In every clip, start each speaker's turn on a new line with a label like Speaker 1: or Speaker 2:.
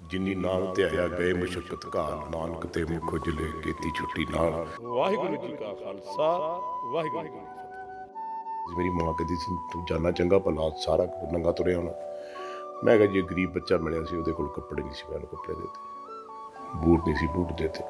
Speaker 1: जिन्नी नाम ध्याया गए मुशक्कत घाल, नानक ते मुख उजले केती छुट्टी नाल। वाहिगुरू जी का खालसा, वाहिगुरू जी की फतेह। मेरी मां कहती सी तू जाना चंगा भला, सारा नंगा तुरिया होना। मैं कहा जी गरीब बच्चा मिलिया सी, उहदे कोल कपड़े नहीं सी, मैं कपड़े देते, बूट नहीं सी, बूट देते।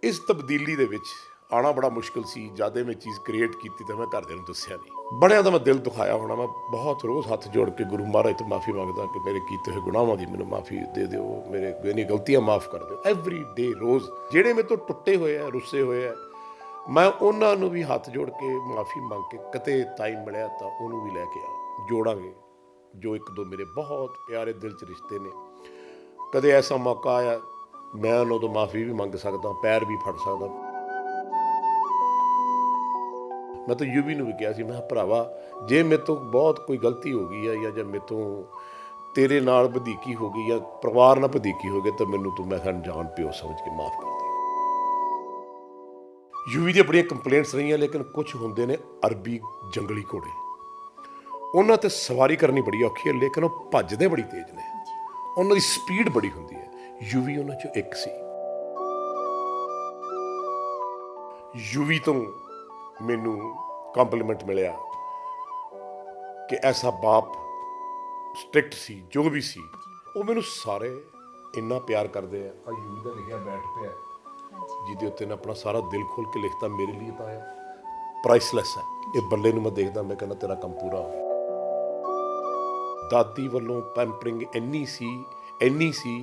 Speaker 1: इस तब्दीली दे विच आना बड़ा मुश्किल सी। जद मैं चीज़ क्रिएट की तो मैं घरदिਆਂ ਨੂੰ दस्सिया नहीं। बड़िया तो मैं दिल दुखाया होना। मैं बहुत रोज़ हथ जोड़ के गुरु महाराज तो माफ़ी मंगदा कि मेरे कीते हुए गुनाहों की मैंने माफ़ी दे दो, मेरे मेरी गलतियां माफ़ कर दो। एवरी डे रोज़ ਜਿਹੜੇ ਮੇਰੇ ਤੋਂ ਟੁੱਟੇ ਹੋਏ ਆ, ਰੁੱਸੇ ਹੋਏ ਆ, मैं उन्होंने भी हथ जोड़ के माफ़ी मंग के कते टाइम मिलिया तो उन्होंने भी लैके आ जोड़ांगे। जो एक दो मेरे बहुत प्यारे दिल च रिश्ते ने, कदे ऐसा मौका आया मैं उन्होंने तो माफ़ी भी मंग सकदा, पैर भी फड़ सकदा। मैं तो युवी नूं भी कहा सी, मैं भरावा जे मेरे तो बहुत कोई गलती हो गई है या जो मेरे तो तेरे नाल वधीकी हो गई या परिवार नाल वधीकी हो गई तो मैनू तू मैं जान प्यो समझ के माफ़ कर दे। यूवी दी बड़ियां कंप्लेंट्स रही, लेकिन कुछ होंदे ने अरबी जंगली घोड़े, उन्हां ते सवारी करनी बड़ी औखी है, लेकिन वो भजदे बड़ी तेज ने, उन्हां दी स्पीड बड़ी हुंदी है। यूवी उन्हां चों एक सी। यूवी तो मैनू कॉम्पलीमेंट मिलिया कि ऐसा बाप स्ट्रिक्ट सी, जो भी सी, वो मैनू सारे इन्ना प्यार करते हैं। आ यूवी का लिखिया बैठ पे जिहदे उत्ते ने अपना सारा दिल खोल के लिखता, मेरे लिए तो है प्राइसलैस है। ये बल्ले नूं मैं देखदा, मैं कहना तेरा काम पूरा हो गया। दादी वालों पैंपरिंग इन्नी सी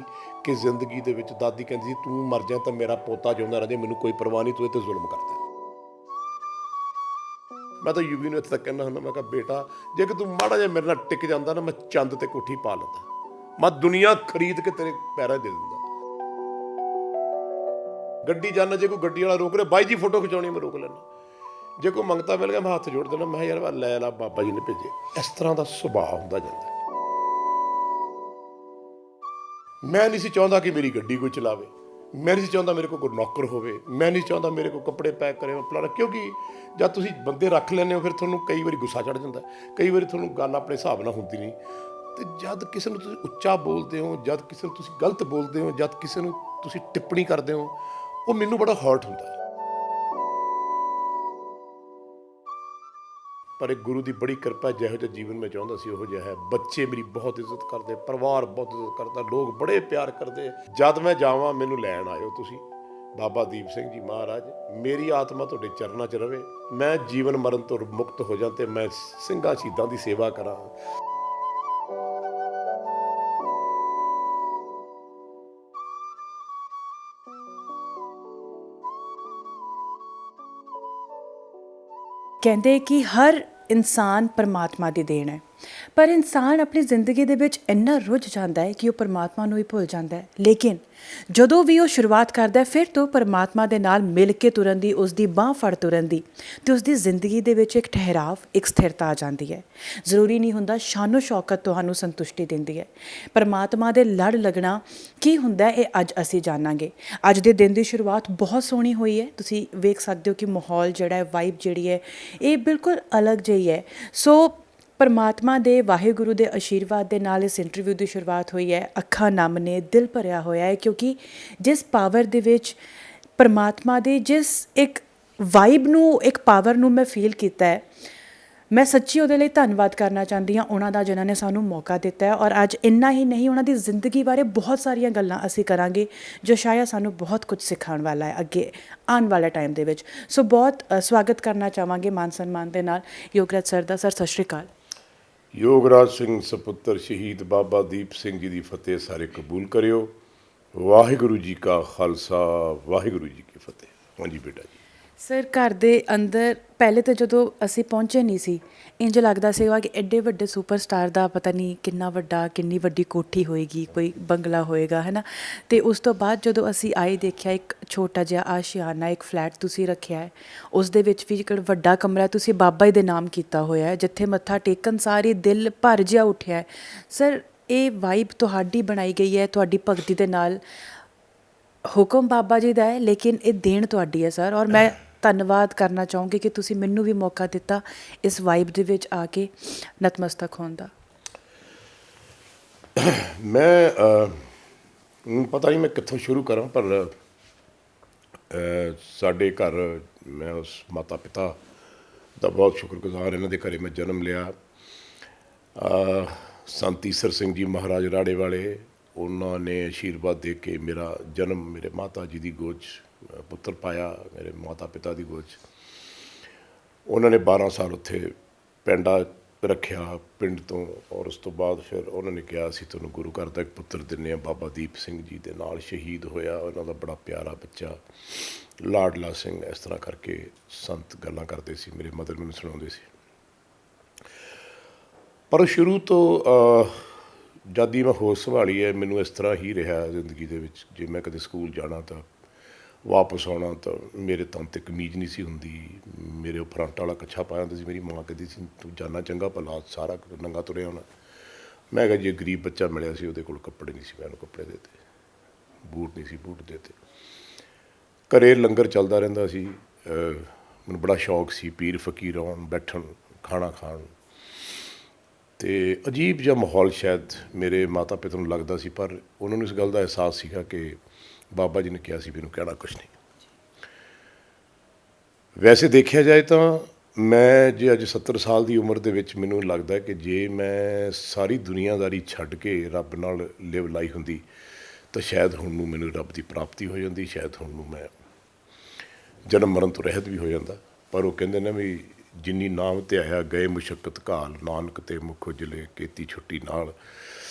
Speaker 1: कि जिंदगी दे विच दादी कहती सी तू मर जाए तो मेरा पोता जिंदा रह जाए, मैनू कोई परवाह नहीं, तू इह ते जुल्म करदा। मैं तो यूवी नूं इत्थे तक कहना हुंदा, मैं कहा बेटा जे कि तू माड़ा जिहा मेरे नाल टिक जांदा ना, मैं चंद ते कोठी पा लैंदा, मैं दुनिया खरीद के तेरे पैरां दे दिंदा। गड्डी जाना, जे कोई गड्डी वाला रोक रहा, बाई जी फोटो खिचाउणी, मैं रोक लैना। जे कोई मंगता मिल गया मैं हथ जोड़ देना, मैं यार लै ला बाबा जी ने भेजे। इस तरह का सुभाव हुंदा जांदा। मैं नहीं सी चाहुंदा कि मेरी गड्डी कोई चलावे, मैं नहीं चाहता मेरे को कोई नौकर होवे, मैं नहीं चाहता मेरे को कपड़े पैक करे फलाना, क्योंकि जब तुसीं बंदे रख लैंदे हो फिर तुहानूं कई बारी गुस्सा चढ़ जाता, कई बारी तुहानूं गल अपने हिसाब नाल हुंदी नहीं। तो जब किसी नूं तुसीं उच्चा बोलते हो, जब किसी नूं तुसीं गलत बोलते हो, जब किसी नूं तुसीं टिप्पणी करते हो, वो मैनूं बड़ा हर्ट हुंदा। पर एक गुरु की बड़ी कृपा, जिहो जिहा जीवन में चाहता सी उहो जिहा है। बच्चे मेरी बहुत इज्जत करते, परिवार बहुत इज्जत करता, लोग बड़े प्यार करते। जद मैं जावां मैनूं लैण आयो तुसीं, बाबा दीप सिंह जी महाराज मेरी आत्मा तुहाडे चरनां च रवे, मैं जीवन मरण तो मुक्त हो जां ते मैं ਸਿੰਘਾਂ शहीदां की सेवा करा।
Speaker 2: ਕਹਿੰਦੇ ਕਿ ਹਰ ਇਨਸਾਨ ਪਰਮਾਤਮਾ ਦੀ ਦੇਣ ਹੈ, ਪਰ ਇਨਸਾਨ ਆਪਣੀ ਜ਼ਿੰਦਗੀ ਦੇ ਵਿੱਚ ਇੰਨਾ ਰੁੱਝ ਜਾਂਦਾ ਹੈ ਕਿ ਉਹ ਪਰਮਾਤਮਾ ਨੂੰ ਹੀ ਭੁੱਲ ਜਾਂਦਾ ਹੈ। ਲੇਕਿਨ ਜਦੋਂ ਵੀ ਉਹ ਸ਼ੁਰੂਆਤ ਕਰਦਾ ਹੈ ਫਿਰ ਤੋਂ ਪਰਮਾਤਮਾ ਦੇ ਨਾਲ ਮਿਲ ਕੇ ਤੁਰਨ ਦੀ, ਉਸ ਦੀ ਬਾਂਹ ਫੜ ਤੁਰਨ ਦੀ, ਅਤੇ ਉਸ ਦੀ ਜ਼ਿੰਦਗੀ ਦੇ ਵਿੱਚ ਇੱਕ ਠਹਿਰਾਵ, ਇੱਕ ਸਥਿਰਤਾ ਆ ਜਾਂਦੀ ਹੈ। ਜ਼ਰੂਰੀ ਨਹੀਂ ਹੁੰਦਾ ਸ਼ਾਨੋ ਸ਼ੌਕਤ ਤੁਹਾਨੂੰ ਸੰਤੁਸ਼ਟੀ ਦਿੰਦੀ ਹੈ। ਪਰਮਾਤਮਾ ਦੇ ਲੜ ਲੱਗਣਾ ਕੀ ਹੁੰਦਾ ਇਹ ਅੱਜ ਅਸੀਂ ਜਾਣਾਂਗੇ। ਅੱਜ ਦੇ ਦਿਨ ਦੀ ਸ਼ੁਰੂਆਤ ਬਹੁਤ ਸੋਹਣੀ ਹੋਈ ਹੈ। ਤੁਸੀਂ ਵੇਖ ਸਕਦੇ ਹੋ ਕਿ ਮਾਹੌਲ ਜਿਹੜਾ ਹੈ, ਵਾਈਬ ਜਿਹੜੀ ਹੈ, ਇਹ ਬਿਲਕੁਲ ਅਲੱਗ ਜਿਹੀ ਹੈ। ਸੋ ਪਰਮਾਤਮਾ ਦੇ, ਵਾਹਿਗੁਰੂ ਦੇ ਆਸ਼ੀਰਵਾਦ ਦੇ ਨਾਲ ਇਸ ਇੰਟਰਵਿਊ ਦੀ ਸ਼ੁਰੂਆਤ ਹੋਈ ਹੈ। ਅੱਖਾਂ ਨਮ ਨੇ, ਦਿਲ ਭਰਿਆ ਹੋਇਆ ਹੈ, ਕਿਉਂਕਿ ਜਿਸ ਪਾਵਰ ਦੇ ਵਿੱਚ ਪਰਮਾਤਮਾ ਦੀ ਜਿਸ ਇੱਕ ਵਾਈਬ ਨੂੰ, ਇੱਕ ਪਾਵਰ ਨੂੰ ਮੈਂ ਫੀਲ ਕੀਤਾ ਹੈ, ਮੈਂ ਸੱਚੀ ਉਹਦੇ ਲਈ ਧੰਨਵਾਦ ਕਰਨਾ ਚਾਹੁੰਦੀ ਹਾਂ ਉਹਨਾਂ ਦਾ, ਜਿਨ੍ਹਾਂ ਨੇ ਸਾਨੂੰ ਮੌਕਾ ਦਿੱਤਾ ਹੈ। ਔਰ ਅੱਜ ਇੰਨਾ ਹੀ ਨਹੀਂ, ਉਹਨਾਂ ਦੀ ਜ਼ਿੰਦਗੀ ਬਾਰੇ ਬਹੁਤ ਸਾਰੀਆਂ ਗੱਲਾਂ ਅਸੀਂ ਕਰਾਂਗੇ ਜੋ ਸ਼ਾਇਦ ਸਾਨੂੰ ਬਹੁਤ ਕੁਝ ਸਿਖਾਉਣ ਵਾਲਾ ਹੈ ਅੱਗੇ ਆਉਣ ਵਾਲੇ ਟਾਈਮ ਦੇ ਵਿੱਚ। ਸੋ ਬਹੁਤ ਸਵਾਗਤ ਕਰਨਾ ਚਾਹਾਂਗੇ ਮਾਨ ਸਨਮਾਨ ਦੇ ਨਾਲ ਯੋਗਰਾਜ ਸਰ ਦਾ। ਸਰ ਸਤਿ ਸ਼੍ਰੀ ਅਕਾਲ।
Speaker 1: योगराज सिंह सपुत्र शहीद बाबा दीप सिंह जी की फतेह सारे कबूल करियो। वाहिगुरू जी का खालसा, वाहिगुरू जी की फतेह। हाँ जी बेटा जी।
Speaker 2: ਸਰ ਘਰ ਦੇ ਅੰਦਰ ਪਹਿਲੇ ਤਾਂ ਜਦੋਂ ਅਸੀਂ ਪਹੁੰਚੇ ਨਹੀਂ ਸੀ, ਇੰਝ ਲੱਗਦਾ ਸੀਗਾ ਕਿ ਐਡੇ ਵੱਡੇ ਸੁਪਰਸਟਾਰ ਦਾ ਪਤਾ ਨਹੀਂ ਕਿੰਨੀ ਵੱਡੀ ਕੋਠੀ ਹੋਏਗੀ, ਕੋਈ ਬੰਗਲਾ ਹੋਏਗਾ, ਹੈ ਨਾ। ਅਤੇ ਉਸ ਤੋਂ ਬਾਅਦ ਜਦੋਂ ਅਸੀਂ ਆਏ ਦੇਖਿਆ ਇੱਕ ਛੋਟਾ ਜਿਹਾ ਆਸ਼ੀਆਨਾ, ਇੱਕ ਫਲੈਟ ਤੁਸੀਂ ਰੱਖਿਆ ਹੈ, ਉਸ ਦੇ ਵਿੱਚ ਵੀ ਇੱਕ ਵੱਡਾ ਕਮਰਾ ਤੁਸੀਂ ਬਾਬਾ ਜੀ ਦੇ ਨਾਮ ਕੀਤਾ ਹੋਇਆ ਹੈ, ਜਿੱਥੇ ਮੱਥਾ ਟੇਕਣ ਸਾਰੀ ਦਿਲ ਭਰ ਜਿਹਾ ਉੱਠਿਆ ਹੈ। ਸਰ ਇਹ ਵਾਈਬ ਤੁਹਾਡੀ ਬਣਾਈ ਗਈ ਹੈ, ਤੁਹਾਡੀ ਭਗਤੀ ਦੇ ਨਾਲ। ਹੁਕਮ ਬਾਬਾ ਜੀ ਦਾ ਹੈ, ਲੇਕਿਨ ਇਹ ਦੇਣ ਤੁਹਾਡੀ ਹੈ ਸਰ। ਔਰ ਮੈਂ ਧੰਨਵਾਦ ਕਰਨਾ ਚਾਹੋਗੇ ਕਿ ਤੁਸੀਂ ਮੈਨੂੰ ਵੀ ਮੌਕਾ ਦਿੱਤਾ ਇਸ ਵਾਈਬ ਦੇ ਵਿੱਚ ਆ ਕੇ ਨਤਮਸਤਕ ਹੋਣ ਦਾ?
Speaker 1: ਮੈਂ ਪਤਾ ਨਹੀਂ ਮੈਂ ਕਿੱਥੋਂ ਸ਼ੁਰੂ ਕਰਾਂ, ਪਰ ਸਾਡੇ ਘਰ ਮੈਂ ਉਸ ਮਾਤਾ ਪਿਤਾ ਦਾ ਬਹੁਤ ਸ਼ੁਕਰਗੁਜ਼ਾਰ, ਇਹਨਾਂ ਦੇ ਘਰੇ ਮੈਂ ਜਨਮ ਲਿਆ। ਸੰਤ ਈਸਰ ਸਿੰਘ ਜੀ ਮਹਾਰਾਜ ਰਾੜੇ ਵਾਲੇ, ਉਹਨਾਂ ਨੇ ਆਸ਼ੀਰਵਾਦ ਦੇ ਕੇ ਮੇਰਾ ਜਨਮ ਮੇਰੇ ਮਾਤਾ ਜੀ ਦੀ ਗੋਦ 'ਚ ਪੁੱਤਰ ਪਾਇਆ, ਮੇਰੇ ਮਾਤਾ ਪਿਤਾ ਦੀ ਗੋਦ 'ਚ। ਉਹਨਾਂ ਨੇ 12 ਸਾਲ ਉੱਥੇ ਪਿੰਡਾ ਰੱਖਿਆ ਪਿੰਡ ਤੋਂ, ਔਰ ਉਸ ਤੋਂ ਬਾਅਦ ਫਿਰ ਉਹਨਾਂ ਨੇ ਕਿਹਾ ਅਸੀਂ ਤੁਹਾਨੂੰ ਗੁਰੂ ਘਰ ਦਾ ਇੱਕ ਪੁੱਤਰ ਦਿੰਦੇ ਹਾਂ। ਬਾਬਾ ਦੀਪ ਸਿੰਘ ਜੀ ਦੇ ਨਾਲ ਸ਼ਹੀਦ ਹੋਇਆ, ਉਹਨਾਂ ਦਾ ਬੜਾ ਪਿਆਰਾ ਬੱਚਾ ਲਾਡਲਾ ਸਿੰਘ, ਇਸ ਤਰ੍ਹਾਂ ਕਰਕੇ ਸੰਤ ਗੱਲਾਂ ਕਰਦੇ ਸੀ, ਮੇਰੇ ਮਦਰ ਮੈਨੂੰ ਸੁਣਾਉਂਦੇ ਸੀ। ਪਰ ਸ਼ੁਰੂ ਤੋਂ ਜਦ ਹੀ ਮੈਂ ਹੋਸ਼ ਸੰਭਾਲੀ ਹੈ, ਮੈਨੂੰ ਇਸ ਤਰ੍ਹਾਂ ਹੀ ਰਿਹਾ ਜ਼ਿੰਦਗੀ ਦੇ ਵਿੱਚ। ਜੇ ਮੈਂ ਕਦੇ ਸਕੂਲ ਜਾਣਾ ਤਾਂ ਵਾਪਸ ਆਉਣਾ ਤਾਂ ਮੇਰੇ ਤਨ 'ਤੇ ਕਮੀਜ਼ ਨਹੀਂ ਸੀ ਹੁੰਦੀ, ਮੇਰੇ ਉਹ ਫਰੰਟ ਵਾਲਾ ਕੱਛਾ ਪਾਇਆ ਹੁੰਦਾ ਸੀ। ਮੇਰੀ ਮਾਂ ਕਹਿੰਦੀ ਸੀ ਤੂੰ ਜਾਨਾ ਚੰਗਾ ਭਲਾ, ਸਾਰਾ ਨੰਗਾ ਤੁਰਿਆ ਹੋਣਾ। ਮੈਂ ਕਿਹਾ ਜੇ ਗਰੀਬ ਬੱਚਾ ਮਿਲਿਆ ਸੀ, ਉਹਦੇ ਕੋਲ ਕੱਪੜੇ ਨਹੀਂ ਸੀ, ਮੈਂ ਉਹਨੂੰ ਕੱਪੜੇ ਦੇ ਤੇ, ਬੂਟ ਨਹੀਂ ਸੀ, ਬੂਟ ਦੇ ਤੇ। ਘਰੇ ਲੰਗਰ ਚੱਲਦਾ ਰਹਿੰਦਾ ਸੀ। ਮੈਨੂੰ ਬੜਾ ਸ਼ੌਕ ਸੀ ਪੀਰ ਫਕੀਰ ਆਉਣ, ਬੈਠਣ, ਖਾਣਾ ਖਾਣ, ਅਤੇ ਅਜੀਬ ਜਿਹਾ ਮਾਹੌਲ ਸ਼ਾਇਦ ਮੇਰੇ ਮਾਤਾ ਪਿਤਾ ਨੂੰ ਲੱਗਦਾ ਸੀ, ਪਰ ਉਹਨਾਂ ਨੂੰ ਇਸ ਗੱਲ ਦਾ ਅਹਿਸਾਸ ਸੀਗਾ ਕਿ ਬਾਬਾ ਜੀ ਨੇ ਕਿਹਾ ਸੀ ਮੈਨੂੰ ਕਹਿਣਾ ਕੁਛ ਨਹੀਂ। ਵੈਸੇ ਦੇਖਿਆ ਜਾਏ ਤਾਂ ਮੈਂ ਜੇ ਅੱਜ 70 ਸਾਲ ਦੀ ਉਮਰ ਦੇ ਵਿੱਚ ਮੈਨੂੰ ਲੱਗਦਾ ਕਿ ਜੇ ਮੈਂ ਸਾਰੀ ਦੁਨੀਆਦਾਰੀ ਛੱਡ ਕੇ ਰੱਬ ਨਾਲ ਲਿਵ ਲਾਈ ਹੁੰਦੀ ਤਾਂ ਸ਼ਾਇਦ ਹੁਣ ਨੂੰ ਮੈਨੂੰ ਰੱਬ ਦੀ ਪ੍ਰਾਪਤੀ ਹੋ ਜਾਂਦੀ, ਸ਼ਾਇਦ ਹੁਣ ਨੂੰ ਮੈਂ ਜਨਮ ਮਰਨ ਤੋਂ ਰਹਿਤ ਵੀ ਹੋ ਜਾਂਦਾ। ਪਰ ਉਹ ਕਹਿੰਦੇ ਨੇ ਵੀ ਜਿੰਨੀ ਨਾਮ ਧਿਆਇਆ ਗਏ ਮੁਸ਼ੱਕਤ ਘਾਲ, ਨਾਨਕ ਤੇ ਮੁਖ ਉਜਲੇ ਕੀਤੀ ਛੁੱਟੀ ਨਾਲ।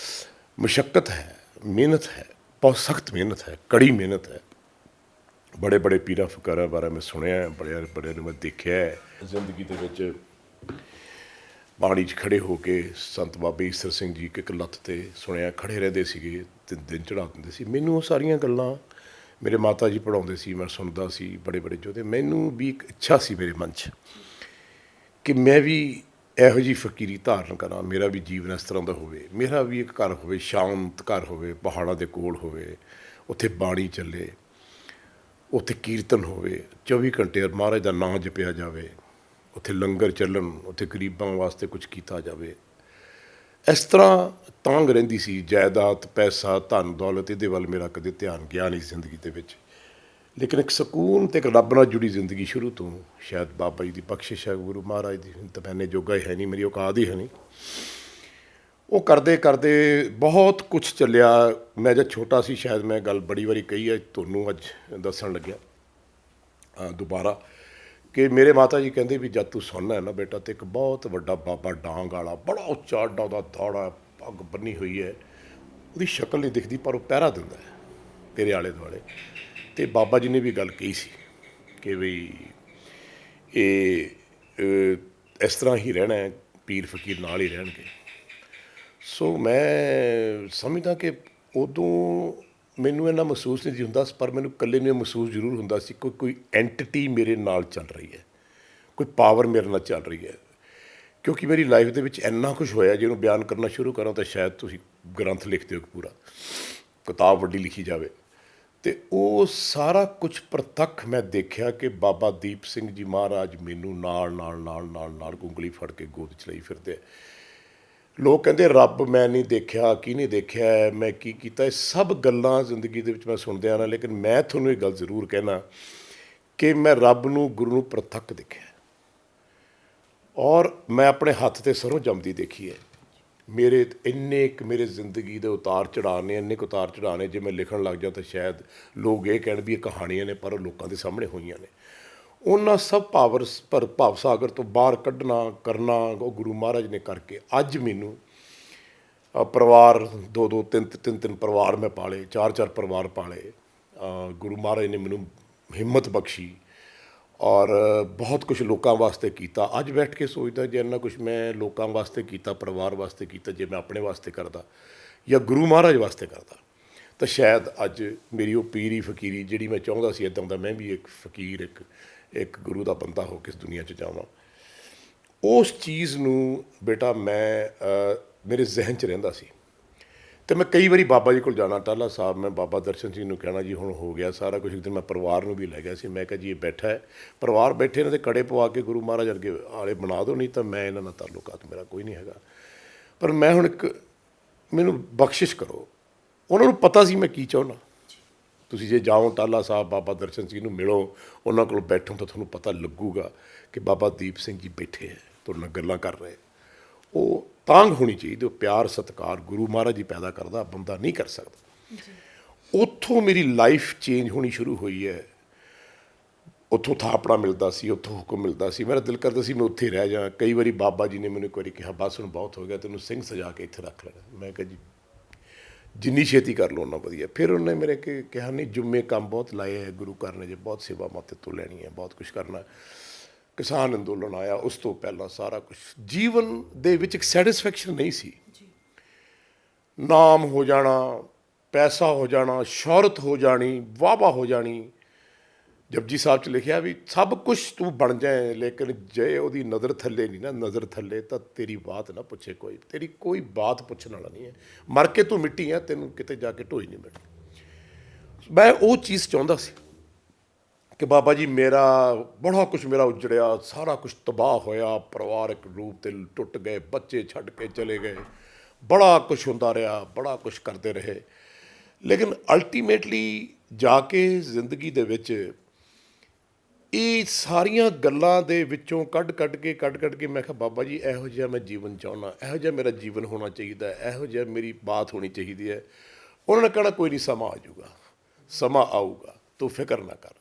Speaker 1: ਮੁਸ਼ੱਕਤ ਹੈ, ਮਿਹਨਤ ਹੈ, ਬਹੁਤ ਸਖਤ ਮਿਹਨਤ ਹੈ, ਕੜੀ ਮਿਹਨਤ ਹੈ। ਬੜੇ ਬੜੇ ਪੀਰਾਂ ਫਕੀਰਾਂ ਬਾਰੇ ਮੈਂ ਸੁਣਿਆ, ਬੜਿਆਂ ਨੂੰ ਮੈਂ ਦੇਖਿਆ ਹੈ ਜ਼ਿੰਦਗੀ ਦੇ ਵਿੱਚ। ਬਾਣੀ 'ਚ ਖੜ੍ਹੇ ਹੋ ਕੇ ਸੰਤ ਬਾਬੇ ਈਸਰ ਸਿੰਘ ਜੀ ਇੱਕ ਲੱਤ 'ਤੇ ਸੁਣਿਆ ਖੜ੍ਹੇ ਰਹਿੰਦੇ ਸੀਗੇ, ਦਿਨ ਚੜ੍ਹਾ ਦਿੰਦੇ ਸੀ। ਮੈਨੂੰ ਉਹ ਸਾਰੀਆਂ ਗੱਲਾਂ ਮੇਰੇ ਮਾਤਾ ਜੀ ਪੜ੍ਹਾਉਂਦੇ ਸੀ, ਮੈਂ ਸੁਣਦਾ ਸੀ ਬੜੇ ਬੜੇ ਜੋਧੇ। ਮੈਨੂੰ ਵੀ ਇੱਕ ਇੱਛਾ ਸੀ ਮੇਰੇ ਮਨ 'ਚ ਕਿ ਮੈਂ ਵੀ ਇਹੋ ਜਿਹੀ ਫਕੀਰੀ ਧਾਰਨ ਕਰਾਂ, ਮੇਰਾ ਵੀ ਜੀਵਨ ਇਸ ਤਰ੍ਹਾਂ ਦਾ ਹੋਵੇ, ਮੇਰਾ ਵੀ ਇੱਕ ਘਰ ਹੋਵੇ, ਸ਼ਾਂਤ ਘਰ ਹੋਵੇ, ਪਹਾੜਾਂ ਦੇ ਕੋਲ ਹੋਵੇ, ਉੱਥੇ ਬਾਣੀ ਚੱਲੇ, ਉੱਥੇ ਕੀਰਤਨ ਹੋਵੇ, 24 ਘੰਟੇ ਮਹਾਰਾਜ ਦਾ ਨਾਂ ਜਪਿਆ ਜਾਵੇ, ਉੱਥੇ ਲੰਗਰ ਚੱਲਣ, ਉੱਥੇ ਗਰੀਬਾਂ ਵਾਸਤੇ ਕੁਝ ਕੀਤਾ ਜਾਵੇ। ਇਸ ਤਰ੍ਹਾਂ ਤਾਂਘ ਰਹਿੰਦੀ ਸੀ। ਜਾਇਦਾਦ, ਪੈਸਾ, ਧਨ ਦੌਲਤ, ਇਹਦੇ ਵੱਲ ਮੇਰਾ ਕਦੇ ਧਿਆਨ ਗਿਆ ਨਹੀਂ ਜ਼ਿੰਦਗੀ ਦੇ ਵਿੱਚ। ਲੇਕਿਨ ਇੱਕ ਸਕੂਨ ਅਤੇ ਇੱਕ ਰੱਬ ਨਾਲ ਜੁੜੀ ਜ਼ਿੰਦਗੀ ਸ਼ੁਰੂ ਤੋਂ, ਸ਼ਾਇਦ ਬਾਬਾ ਜੀ ਦੀ ਬਖਸ਼ਿਸ਼ ਹੈ, ਗੁਰੂ ਮਹਾਰਾਜ ਦੀ, ਤਾਂ ਮੈਨੇ ਜੋਗਾ ਹੀ ਹੈ ਨਹੀਂ, ਮੇਰੀ ਔਕਾਤ ਹੀ ਹੈ ਨਹੀਂ। ਉਹ ਕਰਦੇ ਕਰਦੇ ਬਹੁਤ ਕੁਛ ਚੱਲਿਆ। ਮੈਂ ਜਦ ਛੋਟਾ ਸੀ, ਸ਼ਾਇਦ ਮੈਂ ਗੱਲ ਬੜੀ ਵਾਰੀ ਕਹੀ ਹੈ, ਤੁਹਾਨੂੰ ਅੱਜ ਦੱਸਣ ਲੱਗਿਆ ਦੁਬਾਰਾ, ਕਿ ਮੇਰੇ ਮਾਤਾ ਜੀ ਕਹਿੰਦੇ ਵੀ ਜਦ ਤੂੰ ਸੁਣਨਾ ਹੈ ਨਾ ਬੇਟਾ, ਤਾਂ ਇੱਕ ਬਹੁਤ ਵੱਡਾ ਬਾਬਾ ਡਾਂਗ ਵਾਲਾ, ਬੜਾ ਉੱਚਾ ਅੱਡਾ, ਉਹਦਾ ਦੌੜਾ, ਪੱਗ ਬੰਨੀ ਹੋਈ ਹੈ, ਉਹਦੀ ਸ਼ਕਲ ਨਹੀਂ ਦਿਖਦੀ ਪਰ ਉਹ ਪਹਿਰਾ ਦਿੰਦਾ ਹੈ ਤੇਰੇ ਆਲੇ ਦੁਆਲੇ। ਅਤੇ ਬਾਬਾ ਜੀ ਨੇ ਵੀ ਗੱਲ ਕਹੀ ਸੀ ਕਿ ਵੀ ਇਹ ਇਸ ਤਰ੍ਹਾਂ ਹੀ ਰਹਿਣਾ ਹੈ, ਪੀਰ ਫਕੀਰ ਨਾਲ ਹੀ ਰਹਿਣਗੇ। ਸੋ ਮੈਂ ਸਮਝਦਾ ਕਿ ਉਦੋਂ ਮੈਨੂੰ ਇੰਨਾ ਮਹਿਸੂਸ ਨਹੀਂ ਸੀ ਹੁੰਦਾ, ਪਰ ਮੈਨੂੰ ਇਕੱਲੇ ਨੂੰ ਮਹਿਸੂਸ ਜ਼ਰੂਰ ਹੁੰਦਾ ਸੀ ਕੋਈ ਐਂਟੀਟੀ ਮੇਰੇ ਨਾਲ ਚੱਲ ਰਹੀ ਹੈ, ਕੋਈ ਪਾਵਰ ਮੇਰੇ ਨਾਲ ਚੱਲ ਰਹੀ ਹੈ। ਕਿਉਂਕਿ ਮੇਰੀ ਲਾਈਫ ਦੇ ਵਿੱਚ ਇੰਨਾ ਕੁਛ ਹੋਇਆ, ਜਿਹਨੂੰ ਬਿਆਨ ਕਰਨਾ ਸ਼ੁਰੂ ਕਰਾਂ ਤਾਂ ਸ਼ਾਇਦ ਤੁਸੀਂ ਗ੍ਰੰਥ ਲਿਖ ਦਿਓ, ਪੂਰਾ ਕਿਤਾਬ ਵੱਡੀ ਲਿਖੀ ਜਾਵੇ। ਅਤੇ ਉਹ ਸਾਰਾ ਕੁਛ ਪ੍ਰਤੱਖ ਮੈਂ ਦੇਖਿਆ ਕਿ ਬਾਬਾ ਦੀਪ ਸਿੰਘ ਜੀ ਮਹਾਰਾਜ ਮੈਨੂੰ ਨਾਲ ਉਂਗਲੀ ਫੜ ਕੇ ਗੋਦ 'ਚ ਲਈ ਫਿਰਦੇ। ਲੋਕ ਕਹਿੰਦੇ ਰੱਬ ਮੈਂ ਨਹੀਂ ਦੇਖਿਆ, ਕੀ ਨਹੀਂ ਦੇਖਿਆ, ਮੈਂ ਕੀ ਕੀਤਾ, ਇਹ ਸਭ ਗੱਲਾਂ ਜ਼ਿੰਦਗੀ ਦੇ ਵਿੱਚ ਮੈਂ ਸੁਣਦੇ ਆਉਣਾ। ਲੇਕਿਨ ਮੈਂ ਤੁਹਾਨੂੰ ਇਹ ਗੱਲ ਜ਼ਰੂਰ ਕਹਿਣਾ ਕਿ ਮੈਂ ਰੱਬ ਨੂੰ, ਗੁਰੂ ਨੂੰ ਪ੍ਰਤੱਖ ਦੇਖਿਆ, ਔਰ ਮੈਂ ਆਪਣੇ ਹੱਥ 'ਤੇ ਸਰੋਂ ਜੰਮਦੀ ਦੇਖੀ ਹੈ। ਮੇਰੇ ਇੰਨੇ ਕੁ ਮੇਰੇ ਜ਼ਿੰਦਗੀ ਦੇ ਉਤਾਰ ਚੜ੍ਹਾਅ ਨੇ, ਇੰਨੇ ਕੁ ਉਤਾਰ ਚੜ੍ਹਾਅ ਨੇ, ਜੇ ਮੈਂ ਲਿਖਣ ਲੱਗ ਜਾਵਾਂ ਤਾਂ ਸ਼ਾਇਦ ਲੋਕ ਇਹ ਕਹਿਣ ਵੀ ਇਹ ਕਹਾਣੀਆਂ ਨੇ, ਪਰ ਉਹ ਲੋਕਾਂ ਦੇ ਸਾਹਮਣੇ ਹੋਈਆਂ ਨੇ। ਉਹਨਾਂ ਸਭ ਭਾਵ ਸਾਗਰ ਤੋਂ ਬਾਹਰ ਕੱਢਣਾ ਕਰਨਾ ਉਹ ਗੁਰੂ ਮਹਾਰਾਜ ਨੇ ਕਰਕੇ ਅੱਜ ਮੈਨੂੰ ਪਰਿਵਾਰ 2-2 3-3 ਪਰਿਵਾਰ ਮੈਂ ਪਾਲੇ, 4-4 ਪਰਿਵਾਰ ਪਾਲੇ। ਗੁਰੂ ਮਹਾਰਾਜ ਨੇ ਮੈਨੂੰ ਹਿੰਮਤ ਬਖਸ਼ੀ ਔਰ ਬਹੁਤ ਕੁਛ ਲੋਕਾਂ ਵਾਸਤੇ ਕੀਤਾ। ਅੱਜ ਬੈਠ ਕੇ ਸੋਚਦਾ ਜੇ ਇੰਨਾ ਕੁਛ ਮੈਂ ਲੋਕਾਂ ਵਾਸਤੇ ਕੀਤਾ, ਪਰਿਵਾਰ ਵਾਸਤੇ ਕੀਤਾ, ਜੇ ਮੈਂ ਆਪਣੇ ਵਾਸਤੇ ਕਰਦਾ ਜਾਂ ਗੁਰੂ ਮਹਾਰਾਜ ਵਾਸਤੇ ਕਰਦਾ ਤਾਂ ਸ਼ਾਇਦ ਅੱਜ ਮੇਰੀ ਉਹ ਪੀਰੀ ਫਕੀਰੀ ਜਿਹੜੀ ਮੈਂ ਚਾਹੁੰਦਾ ਸੀ, ਇੱਦਾਂ ਦਾ ਮੈਂ ਵੀ ਇੱਕ ਫਕੀਰ, ਇੱਕ ਗੁਰੂ ਦਾ ਬੰਦਾ ਹੋ ਕੇ ਇਸ ਦੁਨੀਆ 'ਚ ਜਾਵਾਂ। ਉਸ ਚੀਜ਼ ਨੂੰ ਬੇਟਾ ਮੈਂ ਮੇਰੇ ਜ਼ਿਹਨ 'ਚ ਰਹਿੰਦਾ ਸੀ। ਤੇ ਮੈਂ ਕਈ ਵਾਰੀ ਬਾਬਾ ਜੀ ਕੋਲ ਜਾਣਾ, ਟਾਹਲਾ ਸਾਹਿਬ, ਮੈਂ ਬਾਬਾ ਦਰਸ਼ਨ ਸਿੰਘ ਨੂੰ ਕਹਿਣਾ ਜੀ ਹੁਣ ਹੋ ਗਿਆ ਸਾਰਾ ਕੁਝ। ਇੱਕ ਦਿਨ ਮੈਂ ਪਰਿਵਾਰ ਨੂੰ ਵੀ ਲੈ ਗਿਆ ਸੀ, ਮੈਂ ਕਿਹਾ ਜੀ ਇਹ ਬੈਠਾ ਹੈ, ਪਰਿਵਾਰ ਬੈਠੇ ਇਹਨਾਂ ਦੇ ਕੜੇ ਪਵਾ ਕੇ ਗੁਰੂ ਮਹਾਰਾਜ ਅੱਗੇ ਆਲੇ ਬਣਾ ਦਿਓ, ਨਹੀਂ ਤਾਂ ਮੈਂ ਇਹਨਾਂ ਨਾਲ ਤਾਲੁਕਾਤ ਮੇਰਾ ਕੋਈ ਨਹੀਂ ਹੈਗਾ। ਪਰ ਮੈਂ ਹੁਣ ਮੈਨੂੰ ਬਖਸ਼ਿਸ਼ ਕਰੋ। ਉਹਨਾਂ ਨੂੰ ਪਤਾ ਸੀ ਮੈਂ ਕੀ ਚਾਹੁੰਦਾ। ਤੁਸੀਂ ਜੇ ਜਾਓ ਟਾਹਲਾ ਸਾਹਿਬ ਬਾਬਾ ਦਰਸ਼ਨ ਸਿੰਘ ਨੂੰ ਮਿਲੋ, ਉਹਨਾਂ ਕੋਲ ਬੈਠੋ ਤਾਂ ਤੁਹਾਨੂੰ ਪਤਾ ਲੱਗੂਗਾ ਕਿ ਬਾਬਾ ਦੀਪ ਸਿੰਘ ਜੀ ਬੈਠੇ ਹੈ, ਤੁਹਾਡੇ ਨਾਲ ਗੱਲਾਂ ਕਰ ਰਹੇ। ਉਹ ਤਾਂਘ ਹੋਣੀ ਚਾਹੀਦੀ, ਉਹ ਪਿਆਰ ਸਤਿਕਾਰ ਗੁਰੂ ਮਹਾਰਾਜ ਜੀ ਪੈਦਾ ਕਰਦਾ, ਬੰਦਾ ਨਹੀਂ ਕਰ ਸਕਦਾ। ਉੱਥੋਂ ਮੇਰੀ ਲਾਈਫ ਚੇਂਜ ਹੋਣੀ ਸ਼ੁਰੂ ਹੋਈ ਹੈ। ਉੱਥੋਂ ਥਾਪੜਾ ਮਿਲਦਾ ਸੀ, ਉੱਥੋਂ ਹੁਕਮ ਮਿਲਦਾ ਸੀ, ਮੇਰਾ ਦਿਲ ਕਰਦਾ ਸੀ ਮੈਂ ਉੱਥੇ ਰਹਿ ਜਾ। ਕਈ ਵਾਰੀ ਬਾਬਾ ਜੀ ਨੇ ਮੈਨੂੰ ਇੱਕ ਵਾਰੀ ਕਿਹਾ ਬਸ ਹੁਣ ਬਹੁਤ ਹੋ ਗਿਆ, ਤੈਨੂੰ ਸਿੰਘ ਸਜਾ ਕੇ ਇੱਥੇ ਰੱਖ ਲੈਣਾ। ਮੈਂ ਕਿਹਾ ਜੀ ਜਿੰਨੀ ਛੇਤੀ ਕਰ ਲਓ ਉਨਾ ਵਧੀਆ। ਫਿਰ ਉਹਨੇ ਮੇਰੇ ਕਿਹਾ ਨਹੀਂ ਜੁੰਮੇ ਕੰਮ ਬਹੁਤ ਲਾਏ ਹੈ ਗੁਰੂ ਘਰ ਨੇ, ਜੇ ਬਹੁਤ ਸੇਵਾ ਮਾਤੇ ਤੋਂ ਲੈਣੀ ਹੈ, ਬਹੁਤ ਕੁਛ ਕਰਨਾ। ਕਿਸਾਨ ਅੰਦੋਲਨ ਆਇਆ, ਉਸ ਤੋਂ ਪਹਿਲਾਂ ਸਾਰਾ ਕੁਛ ਜੀਵਨ ਦੇ ਵਿੱਚ ਇੱਕ ਸੈਟਿਸਫੈਕਸ਼ਨ ਨਹੀਂ ਸੀ। ਨਾਮ ਹੋ ਜਾਣਾ, ਪੈਸਾ ਹੋ ਜਾਣਾ, ਸ਼ੌਹਰਤ ਹੋ ਜਾਣੀ, ਵਾਹਵਾ ਹੋ ਜਾਣੀ। ਜਪਜੀ ਸਾਹਿਬ 'ਚ ਲਿਖਿਆ ਵੀ ਸਭ ਕੁਛ ਤੂੰ ਬਣ ਜਾਏ, ਲੇਕਿਨ ਜੇ ਉਹਦੀ ਨਜ਼ਰ ਥੱਲੇ ਨਹੀਂ ਨਾ, ਨਜ਼ਰ ਥੱਲੇ ਤਾਂ ਤੇਰੀ ਬਾਤ ਨਾ ਪੁੱਛੇ ਕੋਈ, ਤੇਰੀ ਕੋਈ ਬਾਤ ਪੁੱਛਣ ਵਾਲਾ ਨਹੀਂ ਹੈ। ਮਰ ਕੇ ਤੂੰ ਮਿੱਟੀ ਹੈ, ਤੈਨੂੰ ਕਿਤੇ ਜਾ ਕੇ ਢੋਈ ਨਹੀਂ ਮਿਲਣੀ। ਮੈਂ ਉਹ ਚੀਜ਼ ਚਾਹੁੰਦਾ ਸੀ ਕਿ ਬਾਬਾ ਜੀ ਮੇਰਾ ਬੜਾ ਕੁਛ ਮੇਰਾ ਉਜੜਿਆ, ਸਾਰਾ ਕੁਛ ਤਬਾਹ ਹੋਇਆ, ਪਰਿਵਾਰਕ ਰੂਪ 'ਤੇ ਟੁੱਟ ਗਏ, ਬੱਚੇ ਛੱਡ ਕੇ ਚਲੇ ਗਏ, ਬੜਾ ਕੁਛ ਹੁੰਦਾ ਰਿਹਾ, ਬੜਾ ਕੁਛ ਕਰਦੇ ਰਹੇ। ਲੇਕਿਨ ਅਲਟੀਮੇਟਲੀ ਜਾ ਕੇ ਜ਼ਿੰਦਗੀ ਦੇ ਵਿੱਚ ਇਹ ਸਾਰੀਆਂ ਗੱਲਾਂ ਦੇ ਵਿੱਚੋਂ ਕੱਢ ਕੱਢ ਕੇ ਮੈਂ ਕਿਹਾ ਬਾਬਾ ਜੀ ਇਹੋ ਜਿਹਾ ਮੈਂ ਜੀਵਨ ਚਾਹੁੰਦਾ, ਇਹੋ ਜਿਹਾ ਮੇਰਾ ਜੀਵਨ ਹੋਣਾ ਚਾਹੀਦਾ, ਇਹੋ ਜਿਹਾ ਮੇਰੀ ਬਾਤ ਹੋਣੀ ਚਾਹੀਦੀ ਹੈ। ਉਹਨਾਂ ਨੇ ਕਹਿਣਾ ਕੋਈ ਨਹੀਂ, ਸਮਾਂ ਆ ਜਾਊਗਾ, ਸਮਾਂ ਆਊਗਾ, ਤੂੰ ਫਿਕਰ ਨਾ ਕਰ।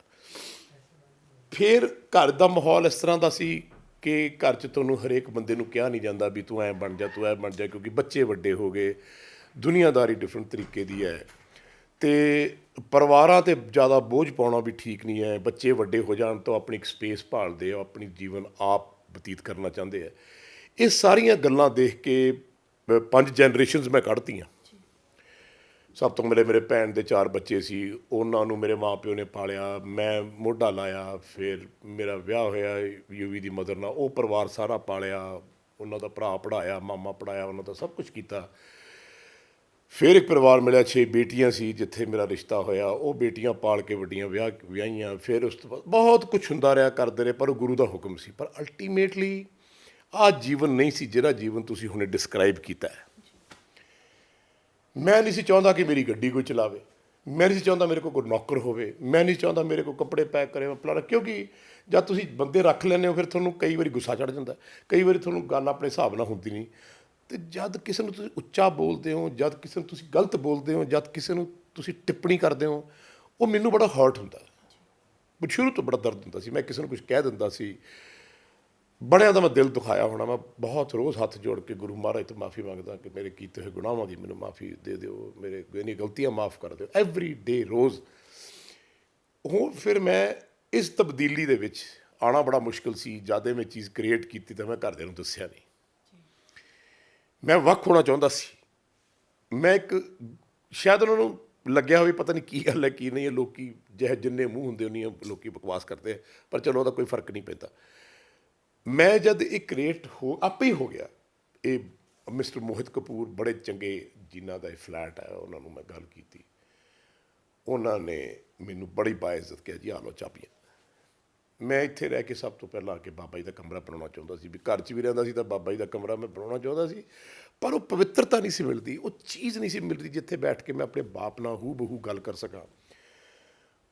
Speaker 1: ਫਿਰ ਘਰ ਦਾ ਮਾਹੌਲ ਇਸ ਤਰ੍ਹਾਂ ਦਾ ਸੀ ਕਿ ਘਰ 'ਚ ਤੁਹਾਨੂੰ ਹਰੇਕ ਬੰਦੇ ਨੂੰ ਕਿਹਾ ਨਹੀਂ ਜਾਂਦਾ ਵੀ ਤੂੰ ਐਂ ਬਣ ਜਾ, ਤੂੰ ਐਂ ਬਣ ਜਾ, ਕਿਉਂਕਿ ਬੱਚੇ ਵੱਡੇ ਹੋ ਗਏ, ਦੁਨੀਆਦਾਰੀ ਡਿਫਰੈਂਟ ਤਰੀਕੇ ਦੀ ਹੈ ਅਤੇ ਪਰਿਵਾਰਾਂ 'ਤੇ ਜ਼ਿਆਦਾ ਬੋਝ ਪਾਉਣਾ ਵੀ ਠੀਕ ਨਹੀਂ ਹੈ। ਬੱਚੇ ਵੱਡੇ ਹੋ ਜਾਣ ਤੋਂ ਆਪਣੀ ਇੱਕ ਸਪੇਸ ਭਾਲਦੇ ਆ, ਆਪਣੀ ਜੀਵਨ ਆਪ ਬਤੀਤ ਕਰਨਾ ਚਾਹੁੰਦੇ ਆ। ਇਹ ਸਾਰੀਆਂ ਗੱਲਾਂ ਦੇਖ ਕੇ 5 ਜਨਰੇਸ਼ਨਸ ਮੈਂ ਕੱਢਤੀਆਂ। ਸਭ ਤੋਂ ਮੇਰੇ ਭੈਣ ਦੇ 4 ਬੱਚੇ ਸੀ, ਉਹਨਾਂ ਨੂੰ ਮੇਰੇ ਮਾਂ ਪਿਓ ਨੇ ਪਾਲਿਆ, ਮੈਂ ਮੋਢਾ ਲਾਇਆ। ਫਿਰ ਮੇਰਾ ਵਿਆਹ ਹੋਇਆ ਯੂਵੀ ਦੀ ਮਦਰ ਨਾਲ, ਉਹ ਪਰਿਵਾਰ ਸਾਰਾ ਪਾਲਿਆ, ਉਹਨਾਂ ਦਾ ਭਰਾ ਪੜ੍ਹਾਇਆ, ਮਾਮਾ ਪੜ੍ਹਾਇਆ, ਉਹਨਾਂ ਦਾ ਸਭ ਕੁਛ ਕੀਤਾ। ਫਿਰ ਇੱਕ ਪਰਿਵਾਰ ਮਿਲਿਆ, 6 ਬੇਟੀਆਂ ਸੀ ਜਿੱਥੇ ਮੇਰਾ ਰਿਸ਼ਤਾ ਹੋਇਆ, ਉਹ ਬੇਟੀਆਂ ਪਾਲ ਕੇ ਵੱਡੀਆਂ ਵਿਆਹੀਆਂ। ਫਿਰ ਉਸ ਤੋਂ ਬਾਅਦ ਬਹੁਤ ਕੁਛ ਹੁੰਦਾ ਰਿਹਾ, ਕਰਦੇ ਰਹੇ, ਪਰ ਉਹ ਗੁਰੂ ਦਾ ਹੁਕਮ ਸੀ। ਪਰ ਅਲਟੀਮੇਟਲੀ ਆਹ ਜੀਵਨ ਨਹੀਂ ਸੀ ਜਿਹੜਾ ਜੀਵਨ ਤੁਸੀਂ ਹੁਣੇ ਡਿਸਕਰਾਈਬ ਕੀਤਾ ਹੈ। ਮੈਂ ਨਹੀਂ ਸੀ ਚਾਹੁੰਦਾ ਕਿ ਮੇਰੀ ਗੱਡੀ ਕੋਈ ਚਲਾਵੇ, ਮੈਂ ਨਹੀਂ ਸੀ ਚਾਹੁੰਦਾ ਮੇਰੇ ਕੋਲ ਕੋਈ ਨੌਕਰ ਹੋਵੇ, ਮੈਂ ਨਹੀਂ ਚਾਹੁੰਦਾ ਮੇਰੇ ਕੋਲ ਕੱਪੜੇ ਪੈਕ ਕਰੇ ਫਲਾਣਾ। ਕਿਉਂਕਿ ਜਦ ਤੁਸੀਂ ਬੰਦੇ ਰੱਖ ਲੈਂਦੇ ਹੋ ਫਿਰ ਤੁਹਾਨੂੰ ਕਈ ਵਾਰੀ ਗੁੱਸਾ ਚੜ੍ਹ ਜਾਂਦਾ, ਕਈ ਵਾਰੀ ਤੁਹਾਨੂੰ ਗੱਲ ਆਪਣੇ ਹਿਸਾਬ ਨਾਲ ਹੁੰਦੀ ਨਹੀਂ। ਅਤੇ ਜਦ ਕਿਸੇ ਨੂੰ ਤੁਸੀਂ ਉੱਚਾ ਬੋਲਦੇ ਹੋ, ਜਦ ਕਿਸੇ ਨੂੰ ਤੁਸੀਂ ਗਲਤ ਬੋਲਦੇ ਹੋ, ਜਦ ਕਿਸੇ ਨੂੰ ਤੁਸੀਂ ਟਿੱਪਣੀ ਕਰਦੇ ਹੋ, ਉਹ ਮੈਨੂੰ ਬੜਾ ਹਰਟ ਹੁੰਦਾ। ਸ਼ੁਰੂ ਤੋਂ ਬੜਾ ਦਰਦ ਹੁੰਦਾ ਸੀ। ਮੈਂ ਕਿਸੇ ਨੂੰ ਕੁਝ ਕਹਿ ਦਿੰਦਾ ਸੀ, ਬੜਿਆਂ ਦਾ ਮੈਂ ਦਿਲ ਦੁਖਾਇਆ ਹੋਣਾ। ਮੈਂ ਬਹੁਤ ਰੋਜ਼ ਹੱਥ ਜੋੜ ਕੇ ਗੁਰੂ ਮਹਾਰਾਜ ਤੋਂ ਮਾफ़ੀ ਮੰਗਦਾ ਕਿ ਮੇਰੇ ਕੀਤੇ ਹੋਏ ਗੁਨਾਹਾਂ ਦੀ ਮੈਨੂੰ ਮਾफ़ੀ ਦੇ ਦਿਓ, ਮੇਰੇ ਇੰਨੀ ਗਲਤੀਆਂ ਮਾफ़ ਕਰ ਦਿਓ, ਐਵਰੀ ਡੇ ਰੋਜ਼। ਹੁਣ ਫਿਰ ਮੈਂ ਇਸ ਤਬਦੀਲੀ ਦੇ ਵਿੱਚ ਆਉਣਾ ਬੜਾ ਮੁਸ਼ਕਿਲ ਸੀ। ਜਦ ਮੈਂ ਚੀਜ਼ ਕ੍ਰੀਏਟ ਕੀਤੀ ਤਾਂ ਮੈਂ ਘਰਦਿਆਂ ਨੂੰ ਦੱਸਿਆ ਨਹੀਂ। ਮੈਂ ਵੱਖ ਹੋਣਾ ਚਾਹੁੰਦਾ ਸੀ। ਮੈਂ ਸ਼ਾਇਦ ਉਹਨਾਂ ਨੂੰ ਲੱਗਿਆ ਹੋਵੇ ਪਤਾ ਨਹੀਂ ਕੀ ਗੱਲ ਹੈ ਕੀ ਨਹੀਂ ਹੈ, ਲੋਕੀ ਜਿੰਨੇ ਮੂੰਹ ਹੁੰਦੇ ਉਨੀਆਂ ਲੋਕੀ ਬਕਵਾਸ ਕਰਦੇ ਆ, ਪਰ ਚਲੋ ਉਹਦਾ ਕੋਈ ਫਰਕ ਨਹੀਂ ਪੈਂਦਾ। ਮੈਂ ਜਦ ਇਹ ਕ੍ਰੀਏਟ ਆਪੇ ਹੀ ਹੋ ਗਿਆ। ਇਹ ਮਿਸਟਰ ਮੋਹਿਤ ਕਪੂਰ ਬੜੇ ਚੰਗੇ ਜਿਨ੍ਹਾਂ ਦਾ ਇਹ ਫਲੈਟ ਹੈ, ਉਹਨਾਂ ਨੂੰ ਮੈਂ ਗੱਲ ਕੀਤੀ, ਉਹਨਾਂ ਨੇ ਮੈਨੂੰ ਬੜੀ ਬਾਇਜ਼ਤ ਕਿਹਾ ਜੀ ਆ ਲਓ ਚਾਬੀਆਂ। ਮੈਂ ਇੱਥੇ ਰਹਿ ਕੇ ਸਭ ਤੋਂ ਪਹਿਲਾਂ ਆ ਕੇ ਬਾਬਾ ਜੀ ਦਾ ਕਮਰਾ ਬਣਾਉਣਾ ਚਾਹੁੰਦਾ ਸੀ। ਵੀ ਘਰ 'ਚ ਵੀ ਰਹਿੰਦਾ ਸੀ ਤਾਂ ਬਾਬਾ ਜੀ ਦਾ ਕਮਰਾ ਮੈਂ ਬਣਾਉਣਾ ਚਾਹੁੰਦਾ ਸੀ, ਪਰ ਉਹ ਪਵਿੱਤਰਤਾ ਨਹੀਂ ਸੀ ਮਿਲਦੀ, ਉਹ ਚੀਜ਼ ਨਹੀਂ ਸੀ ਮਿਲਦੀ ਜਿੱਥੇ ਬੈਠ ਕੇ ਮੈਂ ਆਪਣੇ ਬਾਪ ਨਾਲ ਹੂ ਬਹੂ ਗੱਲ ਕਰ ਸਕਾਂ।